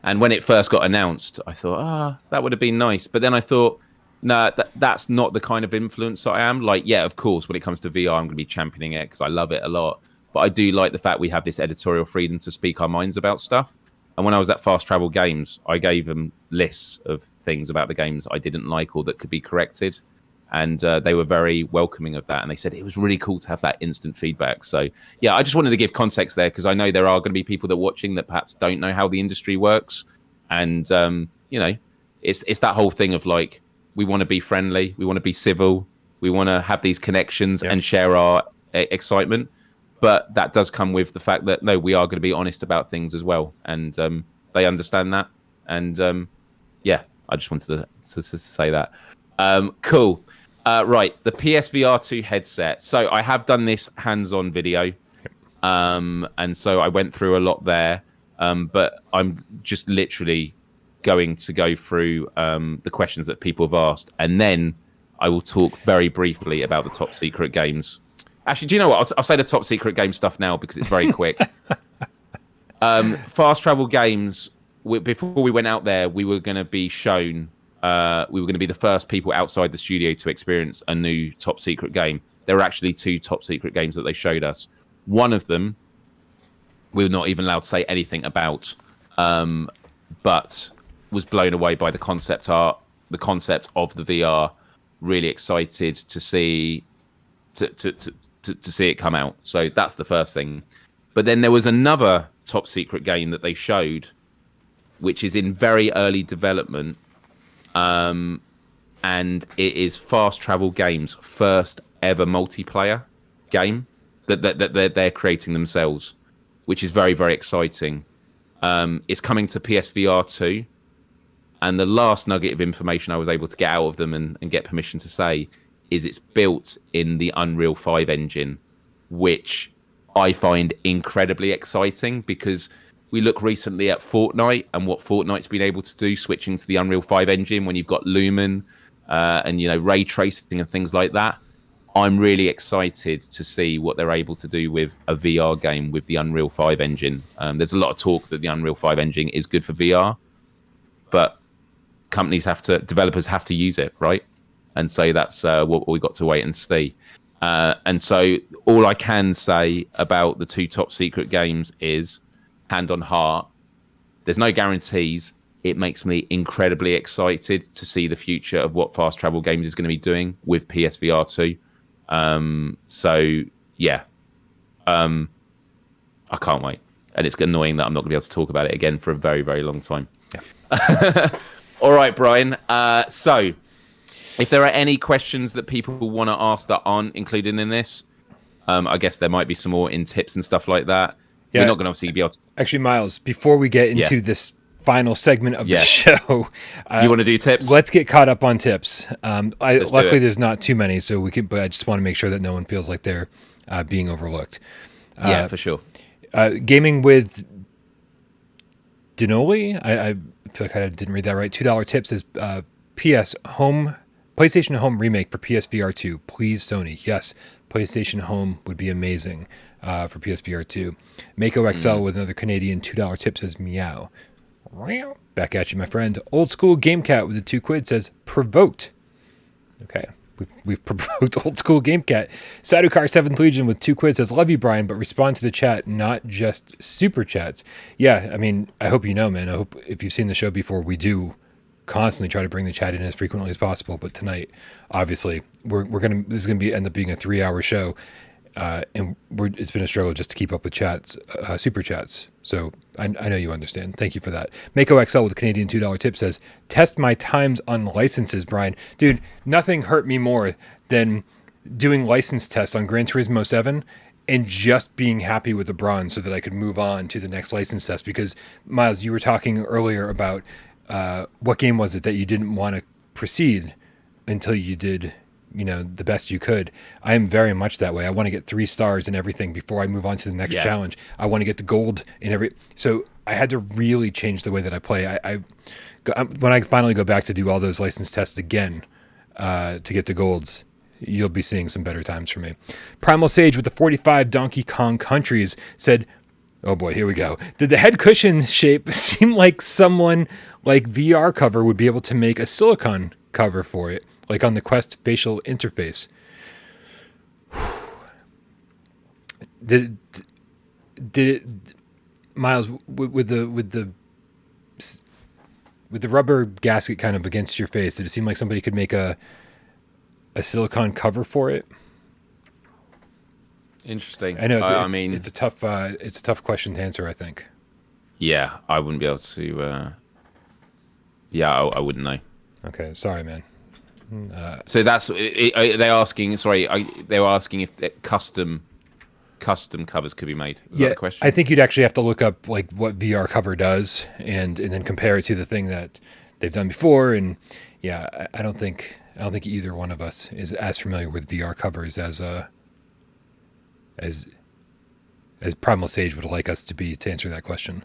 And when it first got announced, I thought, that would have been nice. But then I thought, no, that's not the kind of influence I am. Like, yeah, of course, when it comes to VR, I'm going to be championing it because I love it a lot. But I do like the fact we have this editorial freedom to speak our minds about stuff. And when I was at Fast Travel Games, I gave them lists of things about the games I didn't like or that could be corrected. And they were very welcoming of that. And they said it was really cool to have that instant feedback. So, yeah, I just wanted to give context there because I know there are going to be people that are watching that perhaps don't know how the industry works. And, you know, it's that whole thing of like, we want to be friendly. We want to be civil. We want to have these connections and share our excitement. But that does come with the fact that, no, we are going to be honest about things as well. And they understand that. And, yeah, I just wanted to say that. Cool. Right, the PSVR2 headset. So I have done this hands-on video. And so I went through a lot there. But I'm just literally going to go through the questions that people have asked. And then I will talk very briefly about the top secret games. Actually, do you know what? I'll say the top secret game stuff now because it's very quick. Fast Travel Games, before we went out there, we were going to be shown, we were going to be the first people outside the studio to experience a new top secret game. There were actually 2 top secret games that they showed us. One of them, we were not even allowed to say anything about, but was blown away by the concept art, the concept of the VR. Really excited to see to see it come out. So that's the first thing. But then there was another top secret game that they showed, which is in very early development, and it is Fast Travel Games' first ever multiplayer game that they're creating themselves, which is very, very exciting. It's coming to PSVR2, and the last nugget of information I was able to get out of them and get permission to say is it's built in the Unreal 5 engine, which I find incredibly exciting because we look recently at Fortnite and what Fortnite's been able to do, switching to the Unreal 5 engine when you've got Lumen and, you know, ray tracing and things like that. I'm really excited to see what they're able to do with a VR game with the Unreal 5 engine. There's a lot of talk that the Unreal 5 engine is good for VR, but developers have to use it, right? And so that's what we got to wait and see. And so all I can say about the 2 top secret games is, hand on heart, there's no guarantees. It makes me incredibly excited to see the future of what Fast Travel Games is going to be doing with PSVR2. So, yeah. I can't wait. And it's annoying that I'm not going to be able to talk about it again for a very, very long time. Yeah. All right, Brian. So, if there are any questions that people want to ask that aren't included in this, I guess there might be some more in tips and stuff like that. Yeah. We're not going to obviously be able to... Actually, Myles, before we get into this final segment of the show... you want to do tips? Let's get caught up on tips. Luckily, there's not too many, so we can. But I just want to make sure that no one feels like they're being overlooked. Yeah, for sure. Gaming with Denoli, I feel like I didn't read that right. $2 tips is PlayStation Home remake for PSVR2. Please, Sony. Yes, PlayStation Home would be amazing for PSVR2. Mako XL with another Canadian $2 tip says meow. Back at you, my friend. Old School Game Cat with a £2 says provoked. Okay, we've provoked Old School Game Cat. Sadukar 7th Legion with £2 says love you, Brian, but respond to the chat, not just super chats. Yeah, I mean, I hope you know, man. I hope if you've seen the show before, we do constantly try to bring the chat in as frequently as possible. But tonight, obviously, this is gonna end up being a 3-hour show. And it's been a struggle just to keep up with chats, super chats. So I know you understand. Thank you for that. Mako XL with a Canadian $2 tip says, test my times on licenses, Brian. Dude, nothing hurt me more than doing license tests on Gran Turismo 7 and just being happy with the bronze so that I could move on to the next license test. Because, Myles, you were talking earlier about what game was it that you didn't want to proceed until you did the best you could. I am very much that way. I want to get 3 stars in everything before I move on to the next challenge. I want to get the gold in every... So I had to really change the way that I play. When I finally go back to do all those license tests again to get the golds, you'll be seeing some better times for me. Primal Sage with the 45 Donkey Kong countries said, Oh boy, here we go. Did the head cushion shape seem like someone like VR cover would be able to make a silicone cover for it, like on the Quest facial interface? Did it, Myles, with the rubber gasket kind of against your face, did it seem like somebody could make a silicone cover for it? Interesting. I know. It's a tough question to answer, I think. Yeah, I wouldn't be able to. I wouldn't know. Okay, sorry, man. So that's they're asking. Sorry, they were asking if custom covers could be made. Is that the question? I think you'd actually have to look up like what VR cover does, and then compare it to the thing that they've done before. And yeah, I don't think either one of us is as familiar with VR covers as Primal Sage would like us to be to answer that question.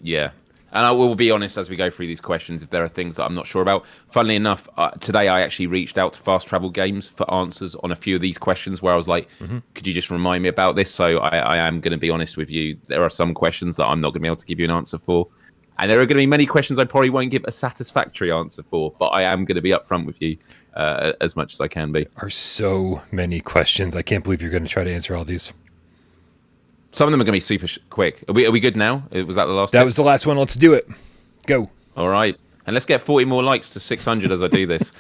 Yeah. And I will be honest as we go through these questions if there are things that I'm not sure about. Funnily enough, today I actually reached out to Fast Travel Games for answers on a few of these questions where I was like, could you just remind me about this? So I am going to be honest with you. There are some questions that I'm not going to be able to give you an answer for. And there are going to be many questions I probably won't give a satisfactory answer for, but I am going to be upfront with you as much as I can be. There are so many questions. I can't believe you're going to try to answer all these. Some of them are going to be super quick. Are we good now? Was that the last? That was the last one. Let's do it. Go. All right. And let's get 40 more likes to 600 as I do this.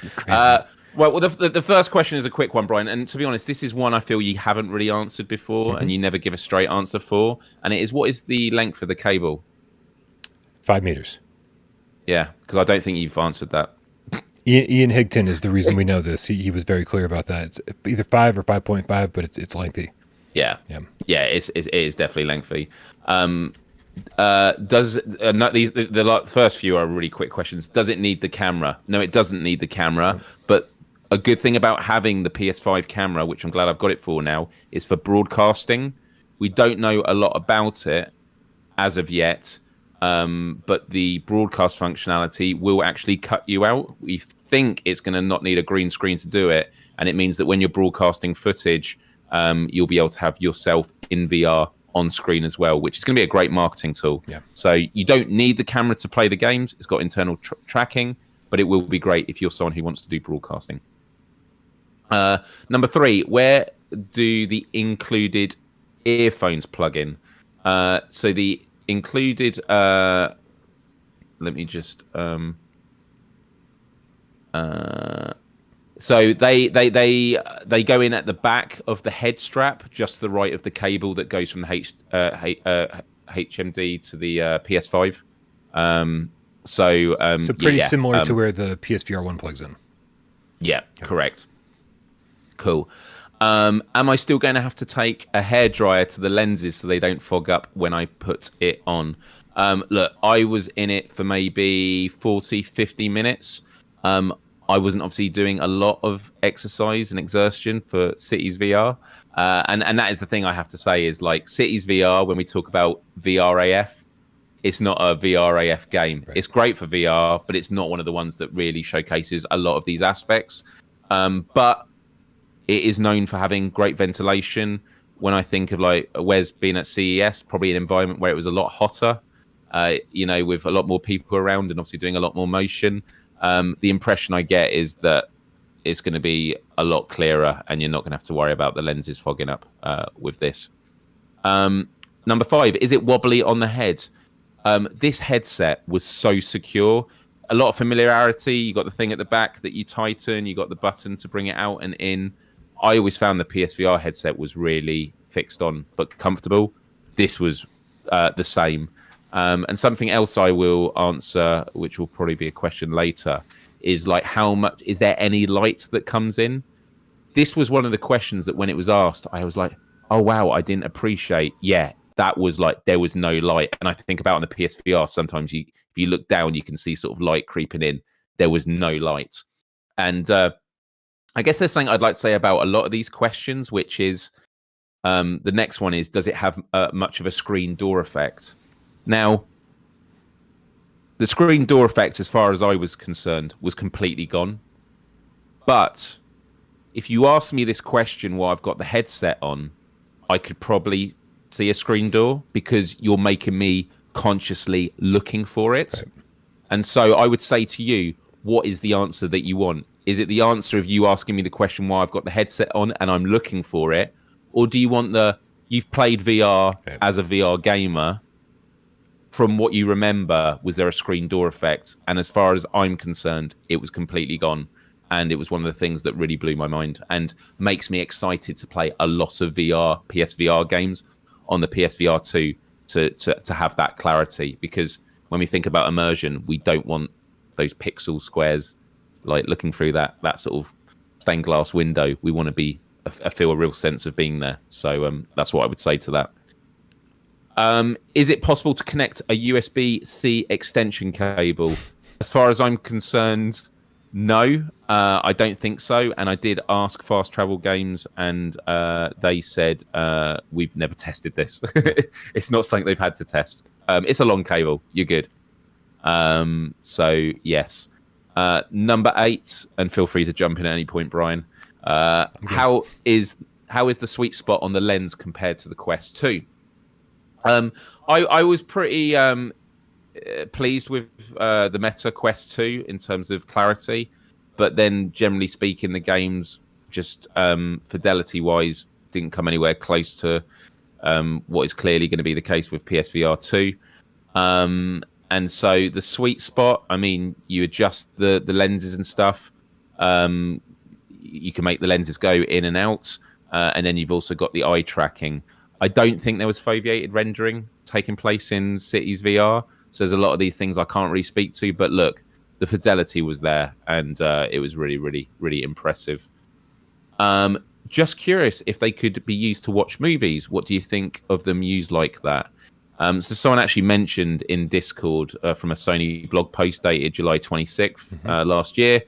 Well, the first question is a quick one, Brian. And to be honest, this is one I feel you haven't really answered before and you never give a straight answer for. And it is, what is the length of the cable? 5 meters. Yeah, because I don't think you've answered that. Ian Higton is the reason we know this. He was very clear about that. It's either 5 or 5.5, but it's lengthy. Yeah. It is definitely lengthy. The first few are really quick questions. Does it need the camera? No, it doesn't need the camera. But a good thing about having the PS5 camera, which I'm glad I've got it for now, is for broadcasting. We don't know a lot about it as of yet, but the broadcast functionality will actually cut you out. We think it's going to not need a green screen to do it, and it means that when you're broadcasting footage, you'll be able to have yourself in VR on screen as well, which is going to be a great marketing tool. Yeah. So you don't need the camera to play the games. It's got internal tracking, but it will be great if you're someone who wants to do broadcasting. Number 3, where do the included earphones plug in? So the included, let me just, so they go in at the back of the head strap, just to the right of the cable that goes from the HMD to the PS5. So pretty similar to where the PSVR 1 plugs in. Yeah, correct. Cool. Am I still going to have to take a hairdryer to the lenses so they don't fog up when I put it on? Look, I was in it for maybe 40, 50 minutes. I wasn't obviously doing a lot of exercise and exertion for Cities VR. And that is the thing I have to say is, like, Cities VR, when we talk about VRAF, it's not a VRAF game. Right. It's great for VR, but it's not one of the ones that really showcases a lot of these aspects. But it is known for having great ventilation. When I think of, like, Wes being at CES, probably an environment where it was a lot hotter, with a lot more people around and obviously doing a lot more motion. The impression I get is that it's going to be a lot clearer and you're not going to have to worry about the lenses fogging up with this. Number 5, is it wobbly on the head? This headset was so secure. A lot of familiarity. You got the thing at the back that you tighten. You got the button to bring it out and in. I always found the PSVR headset was really fixed on but comfortable. This was the same. And something else I will answer, which will probably be a question later, is like, how much is there any light that comes in? This was one of the questions that when it was asked, I was like, oh wow, I didn't appreciate. Yeah, that was like, there was no light. And I think about on the PSVR, sometimes if you look down, you can see sort of light creeping in. There was no light. And I guess there's something I'd like to say about a lot of these questions, which is the next one is, does it have much of a screen door effect? Now, the screen door effect, as far as I was concerned, was completely gone. But if you ask me this question while I've got the headset on, I could probably see a screen door because you're making me consciously looking for it. Right. And so I would say to you, what is the answer that you want? Is it the answer of you asking me the question while I've got the headset on and I'm looking for it? Or do you want you've played VR as a VR gamer, from what you remember, was there a screen door effect? And as far as I'm concerned, it was completely gone. And it was one of the things that really blew my mind and makes me excited to play a lot of PSVR games on the PSVR2 to have that clarity. Because when we think about immersion, we don't want those pixel squares like looking through that sort of stained glass window. We want to feel a real sense of being there. So that's what I would say to that. Is it possible to connect a USB-C extension cable? As far as I'm concerned, no, I don't think so. And I did ask Fast Travel Games, and they said we've never tested this. It's not something they've had to test. It's a long cable. You're good. So yes. Number 8, and feel free to jump in at any point, Brian. How is the sweet spot on the lens compared to the Quest 2? I was pretty pleased with the Meta Quest 2 in terms of clarity, but then generally speaking, the games just fidelity wise didn't come anywhere close to what is clearly going to be the case with PSVR 2. And so the sweet spot, I mean, you adjust the lenses and stuff. You can make the lenses go in and out, and then you've also got the eye tracking. I don't think there was foveated rendering taking place in Cities VR. So there's a lot of these things I can't really speak to. But look, the fidelity was there, and it was really, really, really impressive. Just curious if they could be used to watch movies. What do you think of them used like that? So someone actually mentioned in Discord from a Sony blog post dated July 26th last year.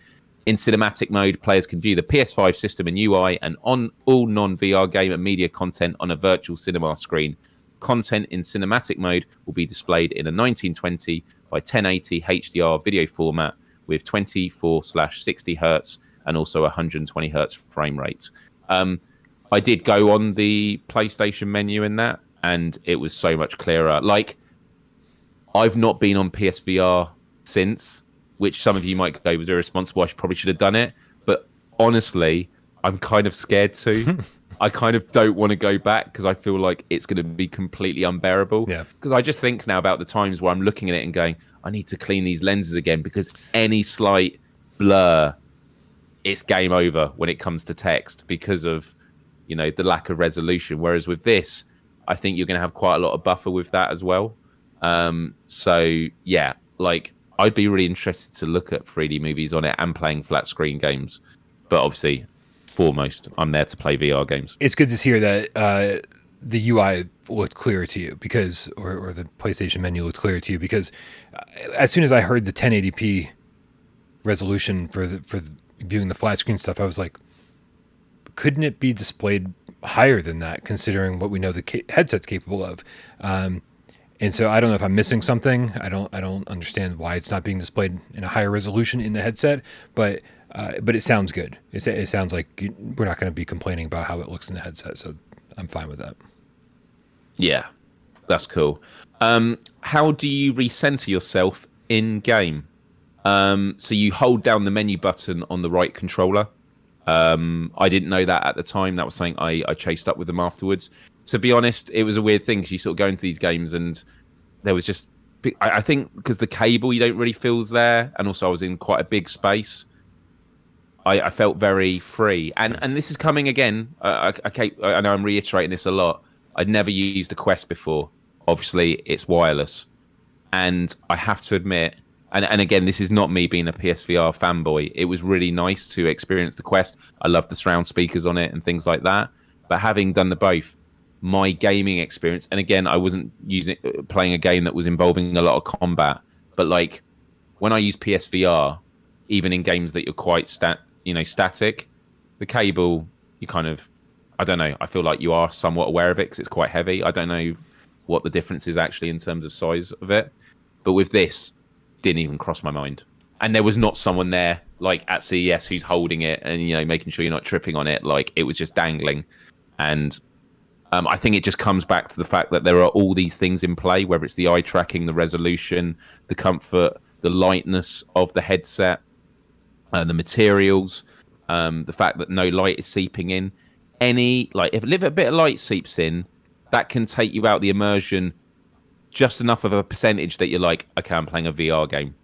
In cinematic mode, players can view the PS5 system and UI and on all non-VR game and media content on a virtual cinema screen. Content in cinematic mode will be displayed in a 1920 by 1080 HDR video format with 24/60 Hz and also 120 Hz frame rate. I did go on the PlayStation menu in that, and it was so much clearer. Like, I've not been on PSVR since, which some of you might go, was irresponsible, I probably should have done it. But honestly, I'm kind of scared to. I kind of don't want to go back because I feel like it's going to be completely unbearable. Yeah. Because I just think now about the times where I'm looking at it and going, I need to clean these lenses again, because any slight blur, it's game over when it comes to text because of, you know, the lack of resolution. Whereas with this, I think you're going to have quite a lot of buffer with that as well. So yeah, like, I'd be really interested to look at 3D movies on it and playing flat screen games. But obviously, foremost, I'm there to play VR games. It's good to hear that the UI looked clearer to you, because, or the PlayStation menu looked clearer to you, because as soon as I heard the 1080p resolution for viewing the flat screen stuff, I was like, couldn't it be displayed higher than that, considering what we know the headset's capable of? And so I don't know if I'm missing something. I don't understand why it's not being displayed in a higher resolution in the headset, but it sounds good. It sounds like we're not going to be complaining about how it looks in the headset, so I'm fine with that. Yeah, that's cool. How do you recenter yourself in game? So you hold down the menu button on the right controller. I didn't know that at the time. That was something I chased up with them afterwards. To be honest, it was a weird thing because you sort of go into these games and there was just, I think because the cable you don't really feel's there, and also I was in quite a big space, I felt very free. And this is coming again. I know I'm reiterating this a lot. I'd never used a Quest before. Obviously, it's wireless. And I have to admit, and again, this is not me being a PSVR fanboy. It was really nice to experience the Quest. I love the surround speakers on it and things like that. But having done the both, my gaming experience, and again, I wasn't playing a game that was involving a lot of combat, but like when I use PSVR, even in games that you're quite static, the cable, you kind of, I don't know, I feel like you are somewhat aware of it because it's quite heavy. I don't know what the difference is actually in terms of size of it, but with this, didn't even cross my mind. And there was not someone there like at CES who's holding it and, you know, making sure you're not tripping on it. Like, it was just dangling. And I think it just comes back to the fact that there are all these things in play, whether it's the eye tracking, the resolution, the comfort, the lightness of the headset, the materials, the fact that no light is seeping in. If a little bit of light seeps in, that can take you out the immersion just enough of a percentage that you're like, okay, I'm playing a VR game,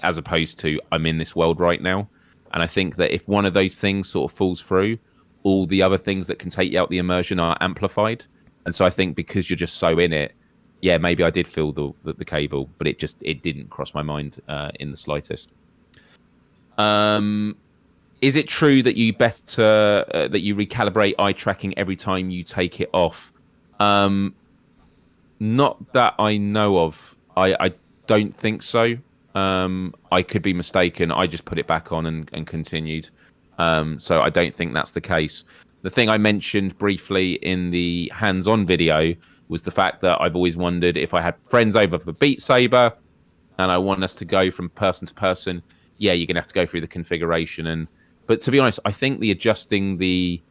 as opposed to I'm in this world right now. And I think that if one of those things sort of falls through, all the other things that can take you out the immersion are amplified. And so I think because you're just so in it, yeah, maybe I did feel the cable, but it didn't cross my mind in the slightest. Is it true that you that you recalibrate eye tracking every time you take it off? Not that I know of. I don't think so. I could be mistaken. I just put it back on and continued. So I don't think that's the case. The thing I mentioned briefly in the hands-on video was the fact that I've always wondered if I had friends over for Beat Saber and I want us to go from person to person, yeah, you're going to have to go through the configuration. But to be honest, I think the adjusting the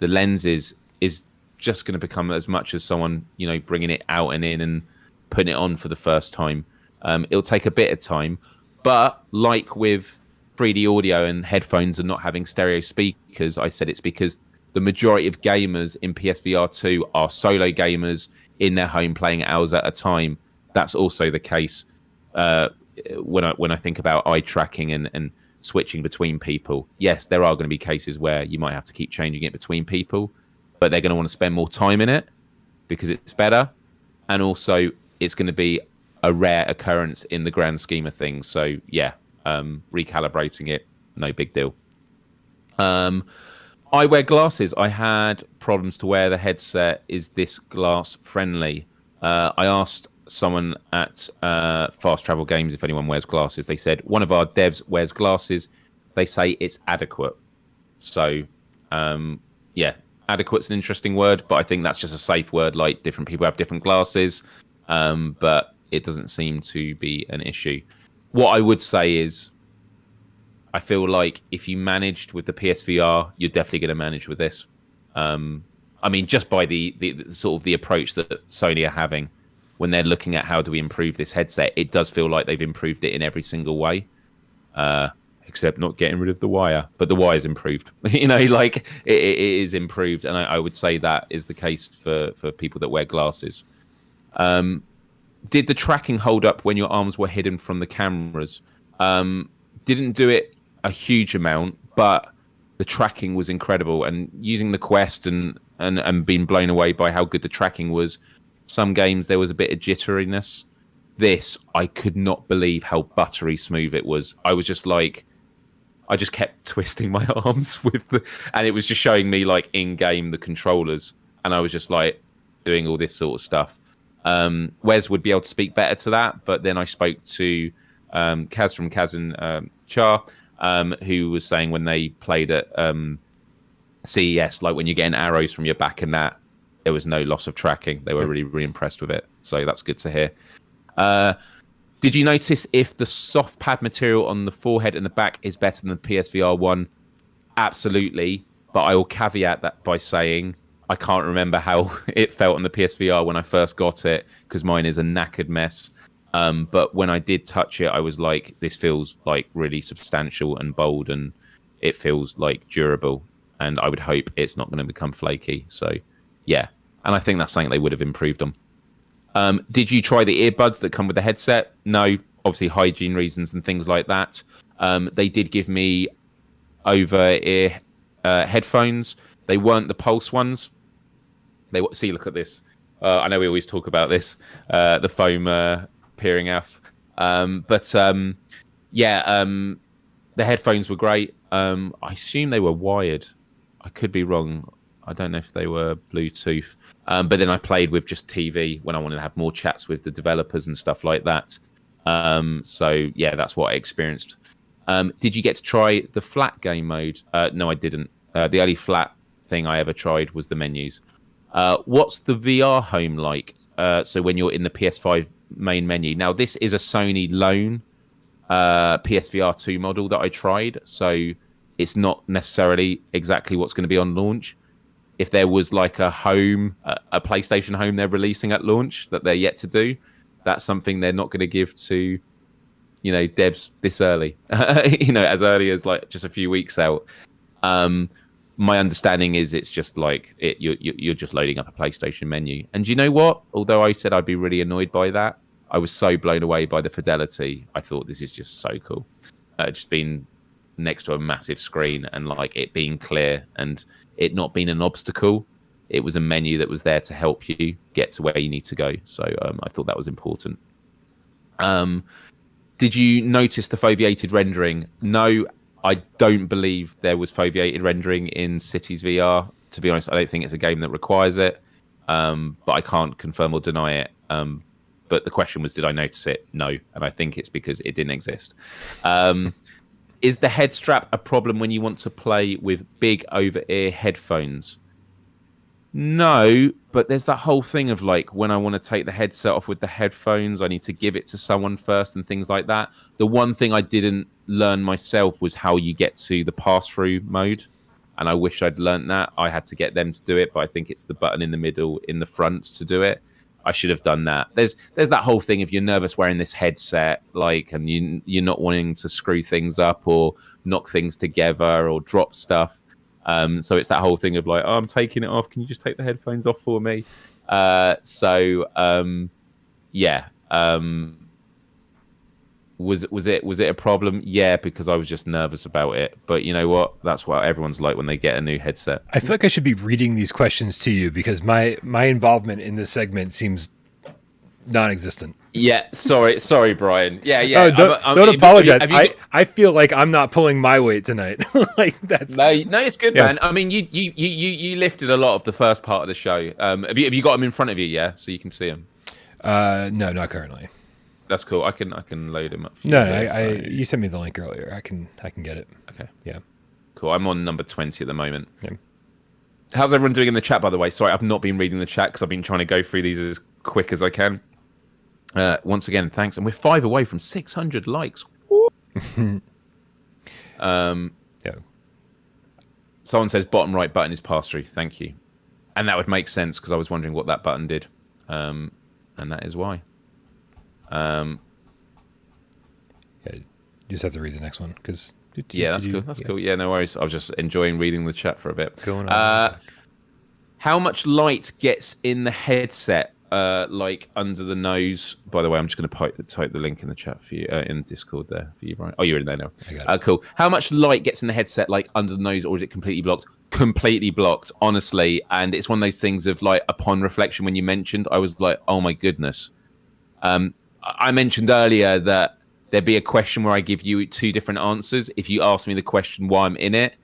lenses is just going to become as much as someone, bringing it out and in and putting it on for the first time. It'll take a bit of time. But like with 3D audio and headphones and not having stereo speakers, I said it's because the majority of gamers in PSVR2 are solo gamers in their home playing hours at a time. That's also the case when I think about eye tracking and switching between people. Yes, there are going to be cases where you might have to keep changing it between people, but they're going to want to spend more time in it because it's better. And also it's going to be a rare occurrence in the grand scheme of things. So yeah, recalibrating it, no big deal. I wear glasses. I had problems to wear the headset. Is this glass friendly? I asked someone at Fast Travel Games if anyone wears glasses. They said one of our devs wears glasses. They say it's adequate. So yeah, adequate's an interesting word, but I think that's just a safe word. Like different people have different glasses, but it doesn't seem to be an issue. What I would say is I feel like if you managed with the PSVR, you're definitely going to manage with this. I mean, just by the sort of the approach that Sony are having when they're looking at how do we improve this headset, it does feel like they've improved it in every single way, except not getting rid of the wire. But the wire's improved. Like it is improved, and I would say that is the case for people that wear glasses. Did the tracking hold up when your arms were hidden from the cameras? Didn't do it a huge amount, but the tracking was incredible. And using the Quest and being blown away by how good the tracking was, some games there was a bit of jitteriness. This, I could not believe how buttery smooth it was. I was just like, I just kept twisting my arms and it was just showing me like in game the controllers, and I was just like doing all this sort of stuff. Wes would be able to speak better to that, but then I spoke to Kaz from Kaz and Char, who was saying when they played at CES, like when you're getting arrows from your back and that, there was no loss of tracking. They were really, really impressed with it. So that's good to hear. Did you notice if the soft pad material on the forehead and the back is better than the PSVR 1? Absolutely. But I will caveat that by saying I can't remember how it felt on the PSVR when I first got it, because mine is a knackered mess. But when I did touch it, I was like, this feels like really substantial and bold, and it feels like durable. And I would hope it's not going to become flaky. So, yeah. And I think that's something they would have improved on. Did you try the earbuds that come with the headset? No, obviously hygiene reasons and things like that. They did give me over-ear headphones. They weren't the Pulse ones. See, look at this. I know we always talk about this, the foam peering off. The headphones were great. I assume they were wired. I could be wrong. I don't know if they were Bluetooth. But then I played with just TV when I wanted to have more chats with the developers and stuff like that. So, yeah, that's what I experienced. Did you get to try the flat game mode? No, I didn't. The only flat thing I ever tried was the menus. What's the VR home like? So when you're in the PS5 main menu. Now, this is a Sony loan PSVR2 model that I tried. So it's not necessarily exactly what's going to be on launch. if there was like a PlayStation home they're releasing at launch that they're yet to do, that's something they're not going to give to, devs this early, as early as like just a few weeks out. My understanding is it's just like you're just loading up a PlayStation menu. And you know what? Although I said I'd be really annoyed by that, I was so blown away by the fidelity. I thought this is just so cool. Just being next to a massive screen and like it being clear and it not being an obstacle. It was a menu that was there to help you get to where you need to go. So I thought that was important. Did you notice the foveated rendering? No, I don't believe there was foveated rendering in Cities VR. To be honest, I don't think it's a game that requires it, but I can't confirm or deny it. But the question was, did I notice it? No, and I think it's because it didn't exist. Is the head strap a problem when you want to play with big over-ear headphones? No, but there's that whole thing of like when I want to take the headset off with the headphones, I need to give it to someone first and things like that. The one thing I didn't learn myself was how you get to the pass-through mode, and I wish I'd learned that. I had to get them to do it, but I think it's the button in the middle in the front to do it. I should have done that. There's that whole thing if you're nervous wearing this headset, like, and you're not wanting to screw things up or knock things together or drop stuff. So it's that whole thing of like, oh, I'm taking it off. Can you just take the headphones off for me? Yeah. Was it a problem? Yeah, because I was just nervous about it. But you know what? That's what everyone's like when they get a new headset. I feel like I should be reading these questions to you because my involvement in this segment seems non-existent. Yeah, sorry, Brian. Yeah. Oh, don't apologize. I feel like I'm not pulling my weight tonight. Like that's no, it's good, man. I mean, you lifted a lot of the first part of the show. Have you got them in front of you? Yeah, so you can see them. No, not currently. That's cool. I can load them up. For you you sent me the link earlier. I can get it. Okay. Yeah. Cool. I'm on number 20 at the moment. Yeah. How's everyone doing in the chat, by the way? Sorry, I've not been reading the chat because I've been trying to go through these as quick as I can. Once again, thanks. And we're 5 away from 600 likes. Yeah. Someone says bottom right button is pass-through. Thank you. And that would make sense because I was wondering what that button did. And that is why. Yeah, you just have to read the next one because that's cool. That's cool. Yeah, no worries. I was just enjoying reading the chat for a bit. Going on. How much light gets in the headset, like under the nose? By the way, I'm just going to type the link in the chat for you in Discord there for you, Brian. Oh, you're in there now. I got it. Cool. How much light gets in the headset, like under the nose, or is it completely blocked? Completely blocked, honestly. And it's one of those things of like, upon reflection, when you mentioned, I was like, oh my goodness. I mentioned earlier that there'd be a question where I give you 2 different answers. If you ask me the question why I'm in it,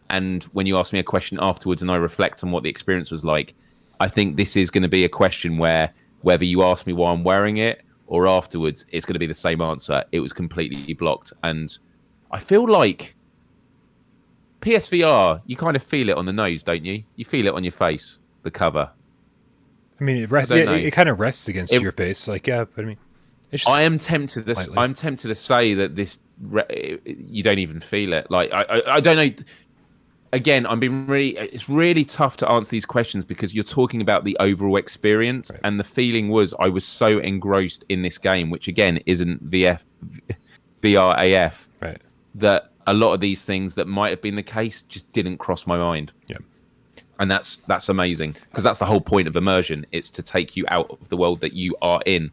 and when you ask me a question afterwards and I reflect on what the experience was like, I think this is going to be a question where whether you ask me why I'm wearing it or afterwards, it's going to be the same answer. It was completely blocked. And I feel like PSVR, you kind of feel it on the nose, don't you? You feel it on your face, the cover. I mean, it kind of rests against your face. Like, yeah, but I mean... I am tempted to say that this you don't even feel it. Like I don't know. Again, it's really tough to answer these questions because you're talking about the overall experience, right. And the feeling was I was so engrossed in this game, which again isn't VR AF, right? That a lot of these things that might have been the case just didn't cross my mind. Yeah. And that's amazing because that's the whole point of immersion. It's to take you out of the world that you are in.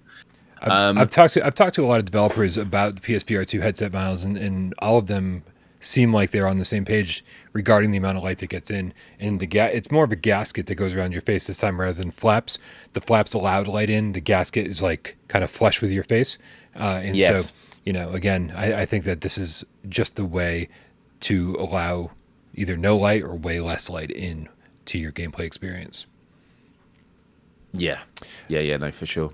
I've talked to a lot of developers about the PSVR2 headset, Myles, and all of them seem like they're on the same page regarding the amount of light that gets in. And it's more of a gasket that goes around your face this time rather than flaps. The flaps allow light in. The gasket is like kind of flush with your face. And yes. So, again, I think that this is just the way to allow either no light or way less light in to your gameplay experience. Yeah, no, for sure.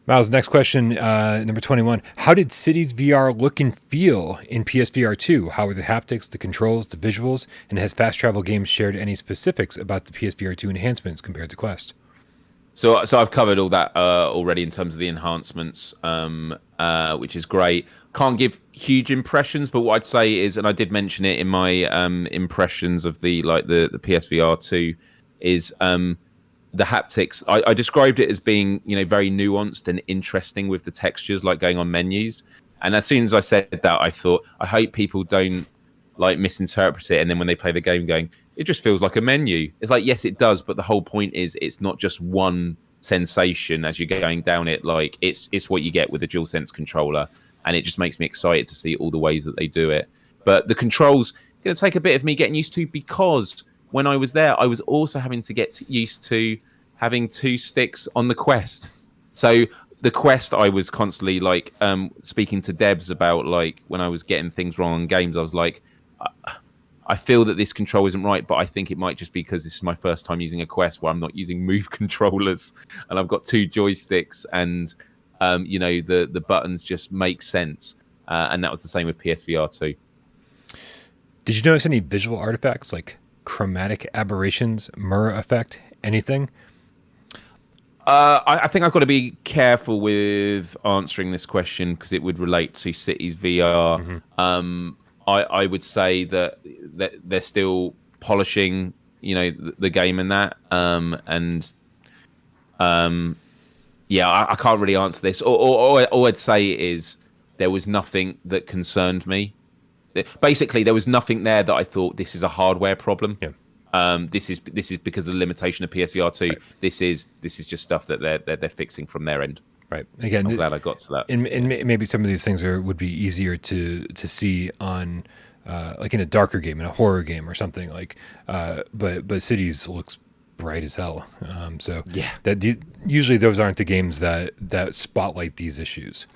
Myles, next question, number 21. How did Cities VR look and feel in PSVR 2? How were the haptics, the controls, the visuals, and has Fast Travel Games shared any specifics about the PSVR 2 enhancements compared to Quest? So I've covered all that already in terms of the enhancements, which is great. Can't give huge impressions, but what I'd say is, and I did mention it in my impressions of the PSVR 2, is the haptics. I described it as being, very nuanced and interesting with the textures, like going on menus. And as soon as I said that, I thought, I hope people don't like misinterpret it. And then when they play the game going, it just feels like a menu. It's like, yes, it does. But the whole point is it's not just one sensation as you're going down it. Like it's what you get with the DualSense controller. And it just makes me excited to see all the ways that they do it. But the controls going to take a bit of me getting used to, because when I was there, I was also having to get used to having 2 sticks on the Quest. So the Quest, I was constantly like speaking to Debs about, like, when I was getting things wrong on games, I was like, I feel that this control isn't right, but I think it might just be because this is my first time using a Quest where I'm not using Move controllers and I've got 2 joysticks and, the buttons just make sense. And that was the same with PSVR2. Did you notice any visual artifacts like chromatic aberrations, mirror effect, anything? I think I've got to be careful with answering this question because it would relate to Cities VR. Mm-hmm. I would say that they're still polishing, the game and that. I can't really answer this. All I'd say is there was nothing that concerned me. Basically, there was nothing there that I thought this is a hardware problem. Yeah. This is because of the limitation of PSVR2. Right. This is just stuff that they're fixing from their end. Right. Again, I'm glad I got to that. And maybe some of these things would be easier to see on like in a darker game, in a horror game or something like. But Cities looks bright as hell. So yeah, usually those aren't the games that spotlight these issues.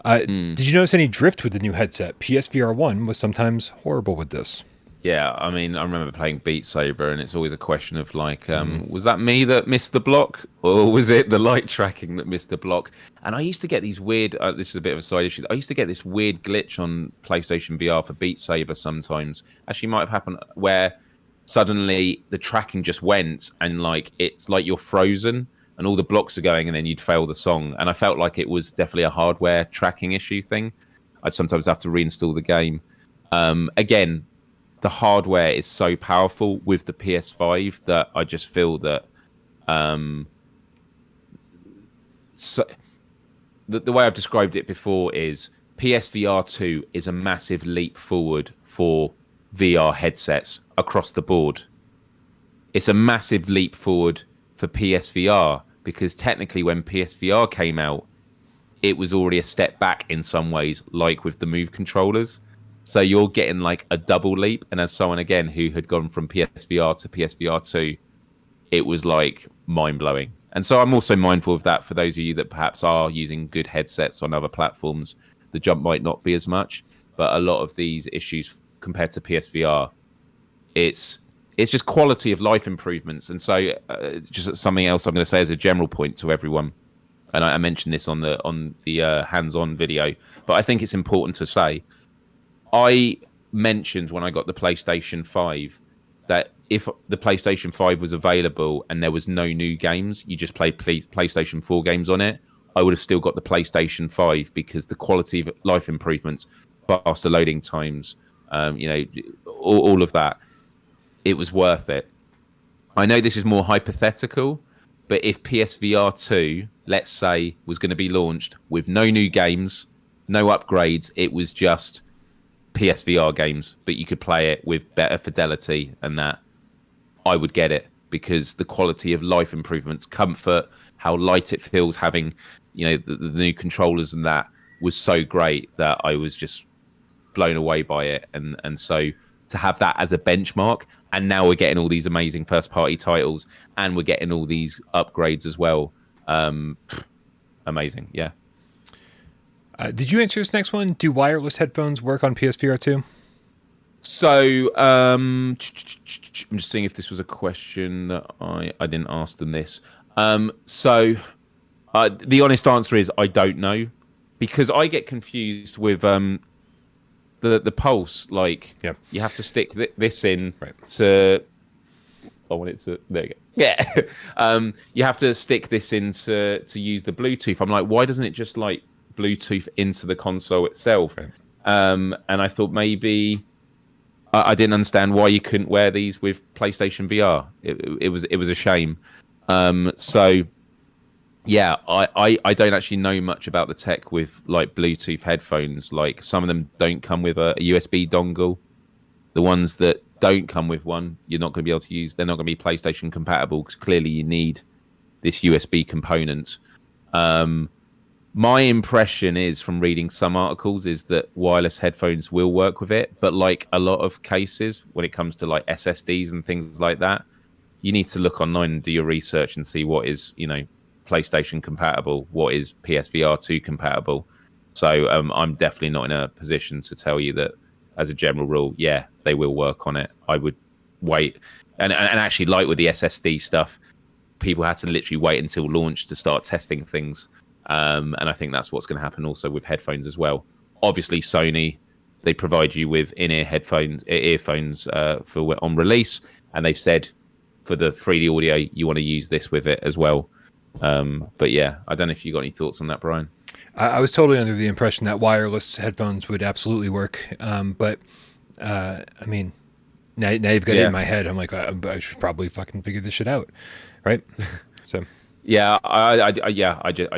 Did you notice any drift with the new headset? PSVR1 was sometimes horrible with this. Yeah, I mean, I remember playing Beat Saber, and it's always a question of like, was that me that missed the block, or was it the light tracking that missed the block? And I used to get these weird. This is a bit of a side issue. I used to get this weird glitch on PlayStation VR for Beat Saber sometimes. Actually, might have happened where suddenly the tracking just went, and like it's like you're frozen, and all the blocks are going, and then you'd fail the song. And I felt like it was definitely a hardware tracking issue thing. I'd sometimes have to reinstall the game. Again, the hardware is so powerful with the PS5 that I just feel that the way I've described it before is PSVR2 is a massive leap forward for VR headsets across the board. It's a massive leap forward for PSVR because technically when PSVR came out, it was already a step back in some ways, like with the Move controllers. So you're getting like a double leap. And as someone, again, who had gone from PSVR to PSVR2, it was like mind-blowing. And so I'm also mindful of that for those of you that perhaps are using good headsets on other platforms. The jump might not be as much, but a lot of these issues compared to PSVR, it's just quality of life improvements. And so just something else I'm going to say as a general point to everyone, and I mentioned this on the hands-on video, but I think it's important to say, I mentioned when I got the PlayStation 5 that if the PlayStation 5 was available and there was no new games, you just played PlayStation 4 games on it, I would have still got the PlayStation 5 because the quality of life improvements, faster loading times, all of that, it was worth it. I know this is more hypothetical, but if PSVR 2, let's say, was going to be launched with no new games, no upgrades, it was just PSVR games, but you could play it with better fidelity and that, I would get it because the quality of life improvements, comfort, how light it feels having, the new controllers and that was so great that I was just blown away by it. And so to have that as a benchmark, and now we're getting all these amazing first party titles and we're getting all these upgrades as well. Amazing. Yeah. Did you answer this next one? Do wireless headphones work on PSVR 2? So I'm just seeing if this was a question that I didn't ask them this. The honest answer is I don't know, because I get confused with the pulse. Like, yep. You have to stick this in right. to. I want it to. There you go. Yeah. You have to stick this in to use the Bluetooth. I'm like, why doesn't it just like Bluetooth into the console itself? Right. And I thought maybe I didn't understand why you couldn't wear these with PlayStation VR. It was a shame. So yeah, I don't actually know much about the tech with like Bluetooth headphones. Like some of them don't come with a USB dongle. The ones that don't come with one, you're not going to be able to use. They're not going to be PlayStation compatible because clearly you need this USB component. My impression is from reading some articles is that wireless headphones will work with it, but like a lot of cases when it comes to like SSDs and things like that, you need to look online and do your research and see what is, PlayStation compatible, what is PSVR2 compatible. So I'm definitely not in a position to tell you that as a general rule, yeah, they will work on it. I would wait. And actually, like with the SSD stuff, people had to literally wait until launch to start testing things. And I think that's what's going to happen also with headphones as well. Obviously, Sony, they provide you with in-ear earphones on release, and they've said for the 3D audio, you want to use this with it as well. But yeah, I don't know if you got any thoughts on that, Brian. I was totally under the impression that wireless headphones would absolutely work. But I mean, now you've got it in my head. I'm like, I should probably fucking figure this shit out, right? So yeah, I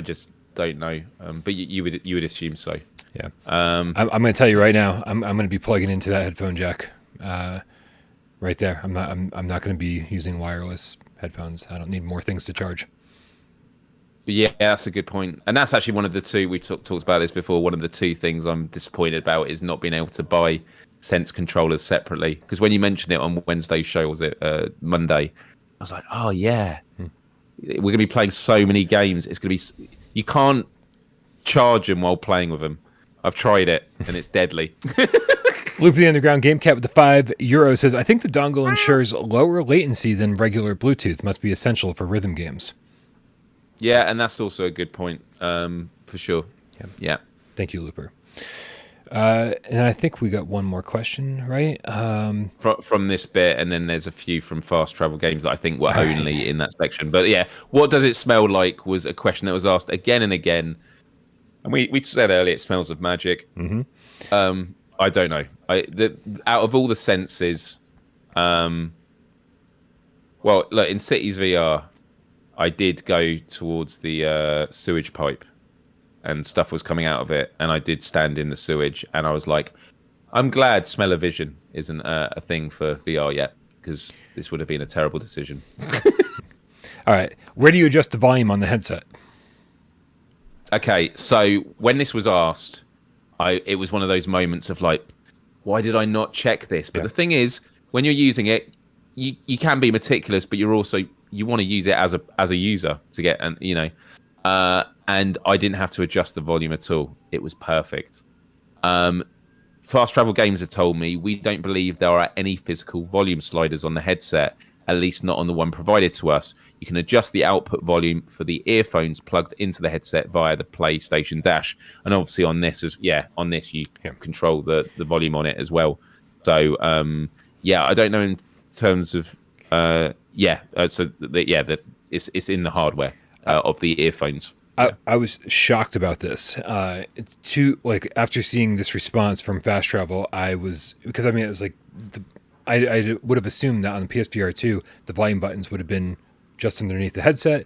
just don't know. But you would assume so. Yeah. I'm going to tell you right now. I'm going to be plugging into that headphone jack, right there. I'm not going to be using wireless headphones. I don't need more things to charge. Yeah, that's a good point. And that's actually one of the two, we've talked about this before, one of the two things I'm disappointed about is not being able to buy Sense controllers separately. Because when you mentioned it on Wednesday's show, was it Monday, I was like, oh yeah, we're going to be playing so many games. It's going to be, you can't charge them while playing with them. I've tried it and it's deadly. Loop the Underground Game Cat with the €5 says, I think the dongle ensures lower latency than regular Bluetooth. Must be essential for rhythm games. Yeah, and that's also a good point, for sure. Yeah. Thank you, Looper. And I think we got one more question, right? From this bit, and then there's a few from Fast Travel Games that I think were only in that section. But yeah, what does it smell like was a question that was asked again and again. And we said earlier it smells of magic. Mm-hmm. I don't know. Out of all the senses, well, look, in Cities VR, I did go towards the sewage pipe and stuff was coming out of it. And I did stand in the sewage and I was like, I'm glad smell-o-vision isn't a thing for VR yet, because this would have been a terrible decision. All right. Where do you adjust the volume on the headset? Okay, so when this was asked, it was one of those moments of like, why did I not check this? But the thing is, when you're using it, you can be meticulous, but you're also, you want to use it as a user to get, and and I didn't have to adjust the volume at all. It was perfect. Fast Travel Games have told me we don't believe there are any physical volume sliders on the headset, at least not on the one provided to us. You can adjust the output volume for the earphones plugged into the headset via the PlayStation Dash, and obviously on this you control the volume on it as well. So I don't know in terms of it's in the hardware of the earphones. I was shocked about this. After seeing this response from Fast Travel, I was like, I would have assumed that on the PSVR2, the volume buttons would have been just underneath the headset,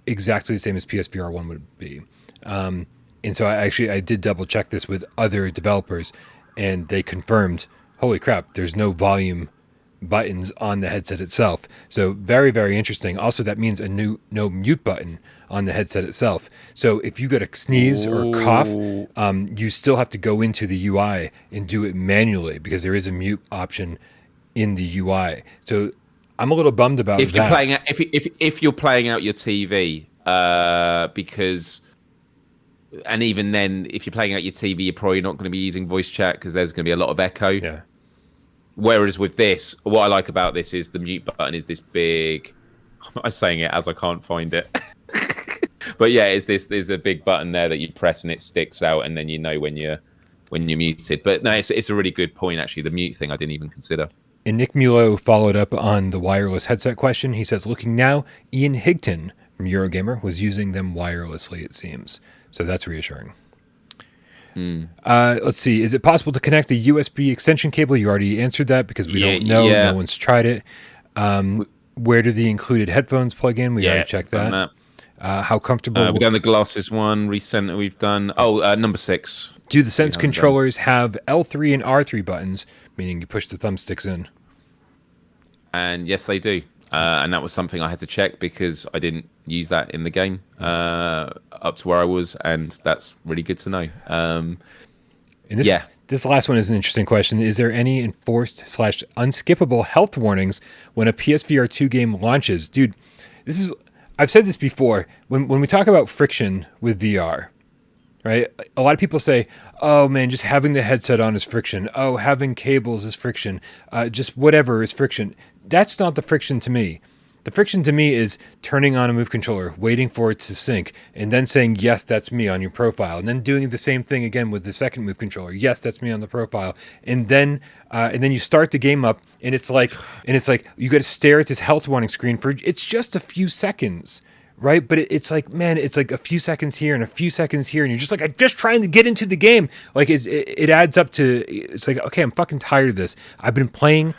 exactly the same as PSVR1 would be. And so I did double check this with other developers, and they confirmed, holy crap, there's no volume buttons on the headset itself. So very, very interesting. Also, that means no mute button on the headset itself. So if you got a sneeze or cough, you still have to go into the UI and do it manually, because there is a mute option in the UI. So I'm a little bummed about that. If you're playing out your TV, because, and even then, if you're playing out your TV, you're probably not going to be using voice chat because there's going to be a lot of echo. Yeah. Whereas with this, what I like about this is the mute button is this big. I'm saying it as I can't find it. But yeah, there's a big button there that you press and it sticks out, and then you know when you're muted. But no, it's a really good point actually. The mute thing I didn't even consider. And Nick Mulo followed up on the wireless headset question. He says, looking now, Ian Higton from Eurogamer was using them wirelessly, it seems. So that's reassuring. Let's see. Is it possible to connect a USB extension cable? You already answered that because we don't know. Yeah. No one's tried it. Where do the included headphones plug in? We already checked that. How comfortable? We've done the glasses one. Recenter we've done. Number 6. Do the Sense controllers have L3 and R3 buttons, meaning you push the thumbsticks in? And yes, they do. And that was something I had to check because I didn't use that in the game up to where I was, and that's really good to know. And this last one is an interesting question. Is there any enforced/unskippable health warnings when a PSVR2 game launches? Dude, I've said this before. When we talk about friction with VR, right? A lot of people say, oh man, just having the headset on is friction. Oh, having cables is friction. Just whatever is friction. That's not the friction to me. The friction to me is turning on a Move controller, waiting for it to sync, and then saying, yes, that's me on your profile. And then doing the same thing again with the second Move controller. Yes, that's me on the profile. And then you start the game up, and it's like you got to stare at this health warning screen for, it's just a few seconds, right? But it's like, man, it's like a few seconds here and a few seconds here, and you're just like, I'm just trying to get into the game. Like it adds up to, it's like, okay, I'm fucking tired of this. I've been playing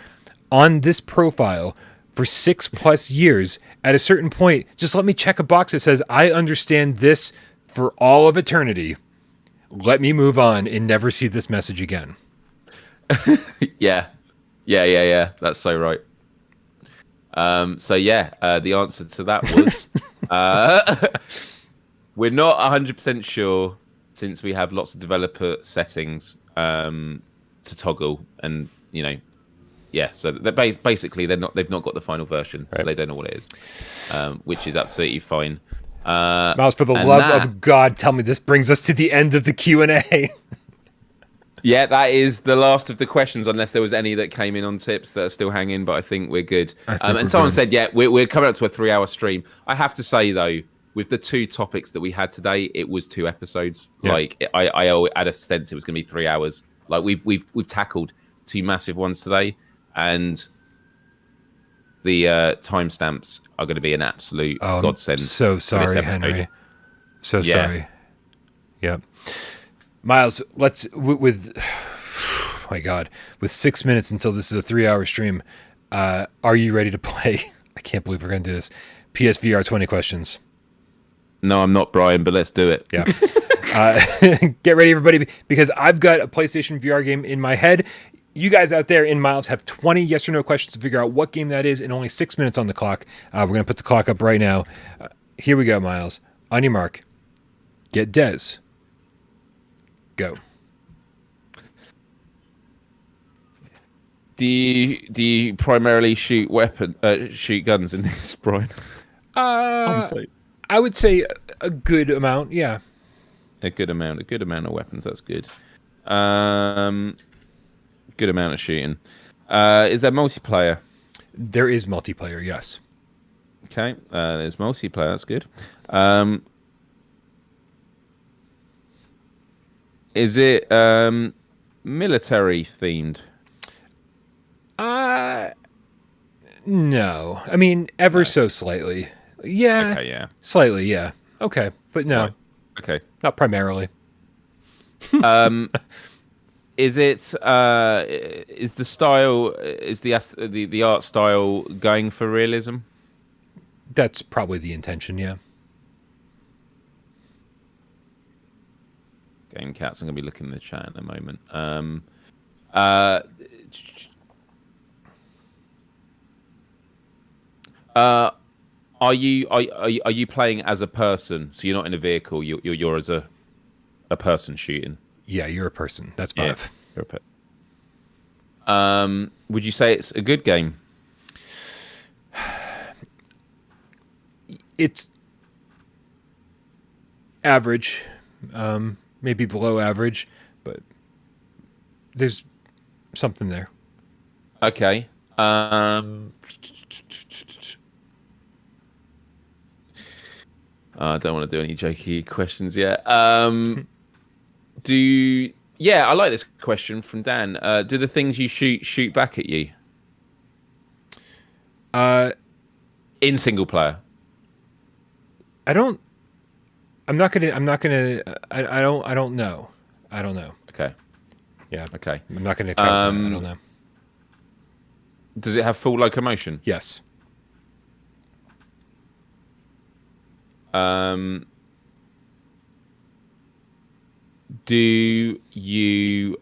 on this profile for 6+ years. At a certain point, just let me check a box that says, I understand this for all of eternity. Let me move on and never see this message again. Yeah. That's so right. The answer to that was we're not 100% sure, since we have lots of developer settings to toggle, and so basically they've not got the final version, right. So they don't know what it is, which is absolutely fine. Myles, for the love of God, tell me this brings us to the end of the Q&A. Yeah, that is the last of the questions, unless there was any that came in on tips that are still hanging, but I think we're good. And someone said, we're coming up to a 3-hour stream. I have to say, though, with the 2 topics that we had today, it was 2 episodes. Yeah. Like, I had a sense it was going to be 3 hours. Like, we've tackled 2 massive ones today, and the timestamps are going to be an absolute godsend. So sorry, Henry. So sorry. Yep. Myles, let's with my God, with 6 minutes until this is a 3-hour stream. Are you ready to play? I can't believe we're going to do this. PSVR 20 questions. No, I'm not, Brian, but let's do it. Yeah. Get ready, everybody, because I've got a PlayStation VR game in my head. You guys out there in Myles have 20 yes or no questions to figure out what game that is, and only 6 minutes on the clock. We're going to put the clock up right now. Here we go, Myles. On your mark. Get Des. Go. Do you primarily shoot guns in this, Brian? I would say a good amount, yeah. A good amount of weapons, that's good. Good amount of shooting. Is there multiplayer? There is multiplayer, yes. Okay, there's multiplayer, that's good. Is it military themed? No. I mean, so slightly. Yeah. Okay, yeah. Slightly, yeah. Okay, but no. Right. Okay. Not primarily. Is it? Is the style? Is the art style going for realism? That's probably the intention. Yeah. GameCast. I'm gonna be looking in the chat in a moment. Are you playing as a person? So you're not in a vehicle. You're as a person shooting. Yeah, you're a person. That's 5. Yeah, you're a person. Would you say it's a good game? It's average, maybe below average, but there's something there. Okay. I don't want to do any jokey questions yet. I like this question from Dan. Do the things you shoot back at you? In single player. I don't know. I don't know. Okay. Yeah. Okay. I'm not going to cover that. I don't know. Does it have full locomotion? Yes. Do you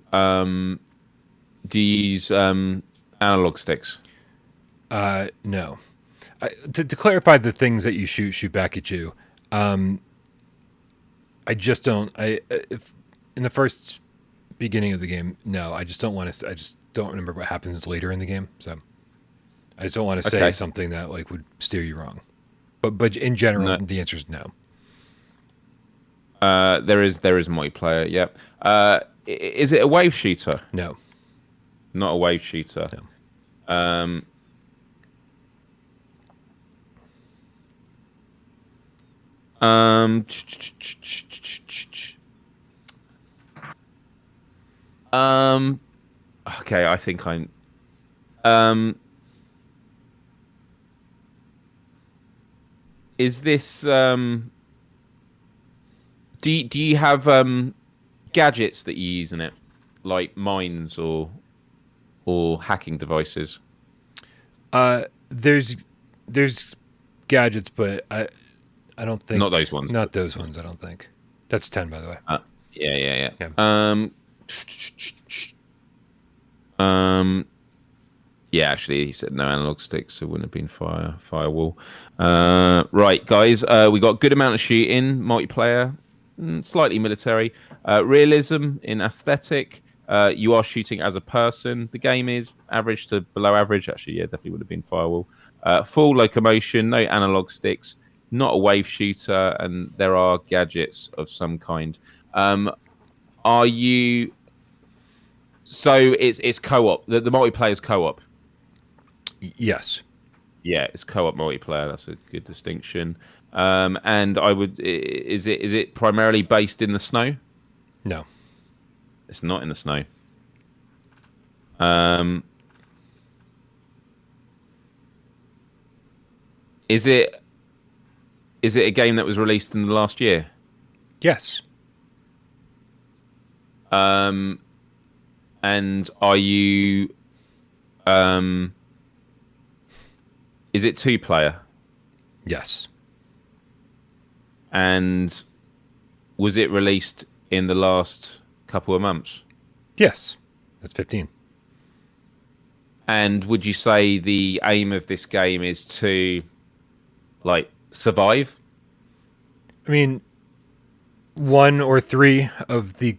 use analog sticks? No. To clarify the things that you shoot back at you, I just don't. If in the first beginning of the game, no, I just don't want to. I just don't remember what happens later in the game, so I just don't want to say something that like would steer you wrong. But in general, the answer is no. There is multiplayer. Yep. Is it a wave shooter? No. Not a wave shooter. No. Okay, I think I'm. Is this do you have gadgets that you use in it, like mines or hacking devices? There's gadgets, but I don't think Not those ones. Not those ones. I don't think. That's 10, by the way. Yeah. Yeah, actually, he said no analog sticks, so it wouldn't have been firewall. Right, guys, we got a good amount of shooting, multiplayer, slightly military, realism in aesthetic. You are shooting as a person. The game is average to below average. Actually, yeah, definitely would have been firewall. Full locomotion, no analog sticks, not a wave shooter, and there are gadgets of some kind. Are you? So it's co-op. The multiplayer is co-op. Yes. Yeah, it's co-op multiplayer. That's a good distinction. And I would. Is it primarily based in the snow? No. It's not in the snow. Is it a game that was released in the last year? Yes. And are you is it 2-player? Yes. And was it released in the last couple of months? Yes. That's 15. And would you say the aim of this game is to like survive? I mean, 1 or 3 of the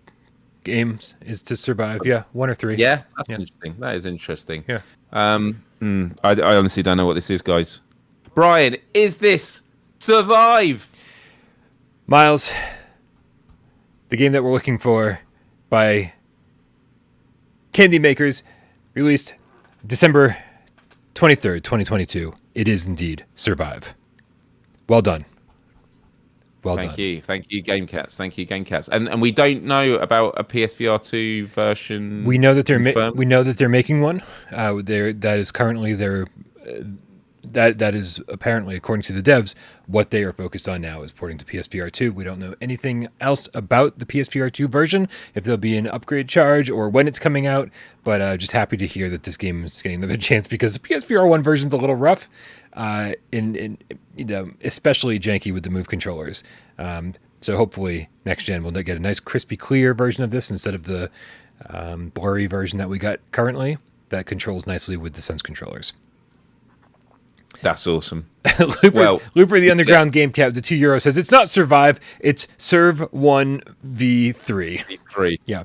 games is to survive. Yeah, 1 or 3. Yeah, that's interesting. That is interesting. Yeah. I honestly don't know what this is, guys. Brian, is this Survive? Myles, the game that we're looking for by Candy Makers, released December 23rd, 2022. It is indeed Survive. Well done. Well done. Thank you, GameCast. Thank you, GameCast. And we don't know about a PSVR2 version. We know that they're making one. That is currently that is apparently, according to the devs, what they are focused on now is porting to PSVR2. We don't know anything else about the PSVR2 version, if there'll be an upgrade charge or when it's coming out. But just happy to hear that this game is getting another chance, because the PSVR1 version's a little rough. Especially janky with the Move controllers. So hopefully next gen we'll get a nice crispy clear version of this instead of the blurry version that we got currently that controls nicely with the Sense controllers. That's awesome. Looper the Underground Game Cat, the €2 says it's not Survive, it's Serve 1 V3. V3. Yeah.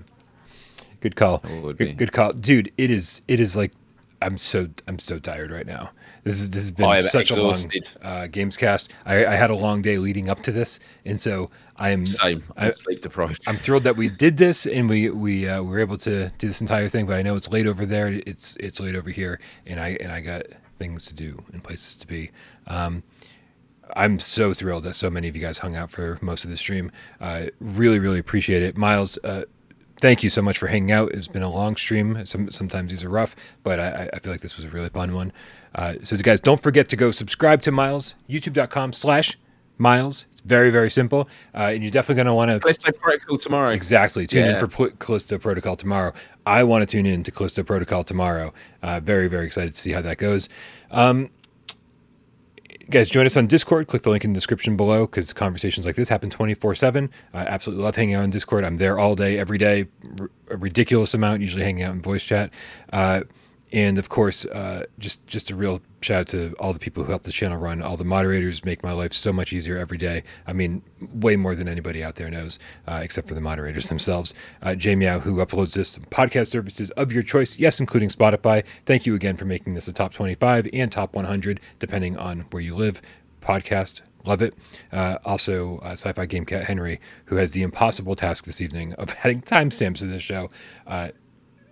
Good call. Good call. Dude, it is like I'm so tired right now. This has been such exhausted. A long GamesCast. I had a long day leading up to this, and so I'm sleep deprived. I'm thrilled that we did this and we were able to do this entire thing. But I know it's late over there. It's late over here, and I got things to do and places to be. I'm so thrilled that so many of you guys hung out for most of the stream. Really appreciate it, Myles. Thank you so much for hanging out. It's been a long stream. Sometimes these are rough, but I feel like this was a really fun one. So guys, don't forget to go subscribe to Myles, youtube.com/Myles. It's very, very simple. And you're definitely going to want to... Callisto Protocol tomorrow. Exactly. Tune in for Callisto Protocol tomorrow. I want to tune in to Callisto Protocol tomorrow. Very, very excited to see how that goes. Guys, join us on Discord. Click the link in the description below because conversations like this happen 24/7. I absolutely love hanging out on Discord. I'm there all day, every day, a ridiculous amount, usually hanging out in voice chat. And of course, just a real shout out to all the people who help the channel run. All the moderators make my life so much easier every day. I mean, way more than anybody out there knows, except for the moderators themselves. Jamie Meow, who uploads this to podcast services of your choice, yes, including Spotify. Thank you again for making this a top 25 and top 100, depending on where you live. Podcast, love it. Also, Sci-Fi Game Cat Henry, who has the impossible task this evening of adding timestamps to this show.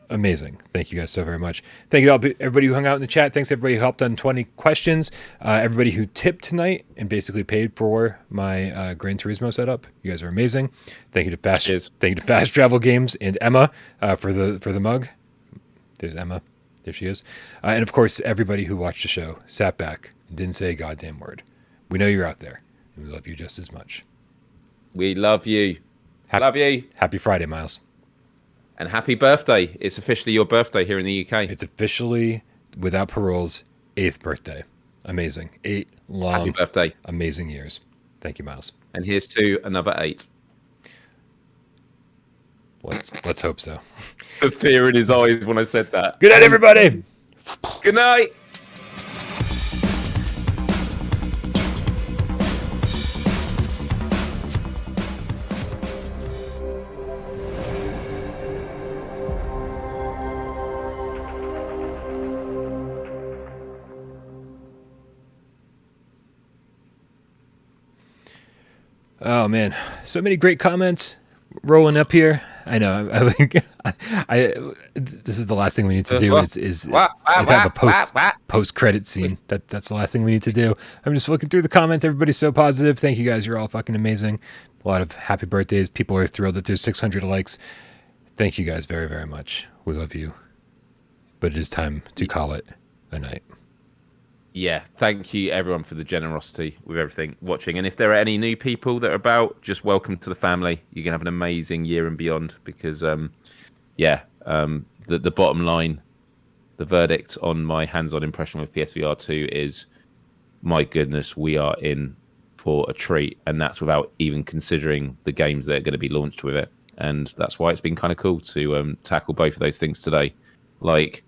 Amazing. Thank you guys so very much. Thank you all, everybody who hung out in the chat. Thanks everybody who helped on 20 questions. Everybody who tipped tonight and basically paid for my Gran Turismo setup. You guys are amazing. Thank you to Fast Travel Games and Emma for the mug. There's Emma. There she is. And of course, everybody who watched the show, sat back, and didn't say a goddamn word. We know you're out there, and we love you just as much. We love you. Love you. Happy Friday, Myles. And happy birthday. It's officially your birthday here in the UK. It's officially, without paroles, 8th birthday. Amazing. 8 long, happy birthday. Amazing years. Thank you, Myles. And here's to another 8. Let's hope so. The fear in his eyes when I said that. Good night, everybody. Good night. Oh man, so many great comments rolling up here. I know. This is the last thing we need to do is have a post credit scene. That's the last thing we need to do. I'm just looking through the comments. Everybody's so positive. Thank you guys. You're all fucking amazing. A lot of happy birthdays. People are thrilled that there's 600 likes. Thank you guys very, very much. We love you. But it is time to call it a night. Yeah, thank you everyone for the generosity with everything watching. And if there are any new people that are about, just welcome to the family. You're gonna have an amazing year and beyond because, the bottom line, the verdict on my hands-on impression with PSVR2 is, my goodness, we are in for a treat, and that's without even considering the games that are going to be launched with it. And that's why it's been kind of cool to tackle both of those things today. Like,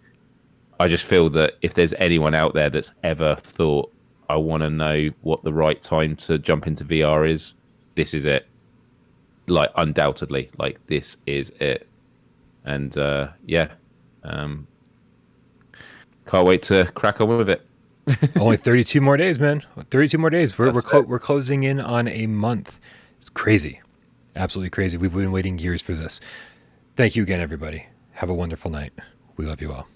I just feel that if there's anyone out there that's ever thought, I want to know what the right time to jump into VR is, this is it. Like, undoubtedly, like, this is it. And, can't wait to crack on with it. Only 32 more days, man. 32 more days. We're closing in on a month. It's crazy. Absolutely crazy. We've been waiting years for this. Thank you again, everybody. Have a wonderful night. We love you all.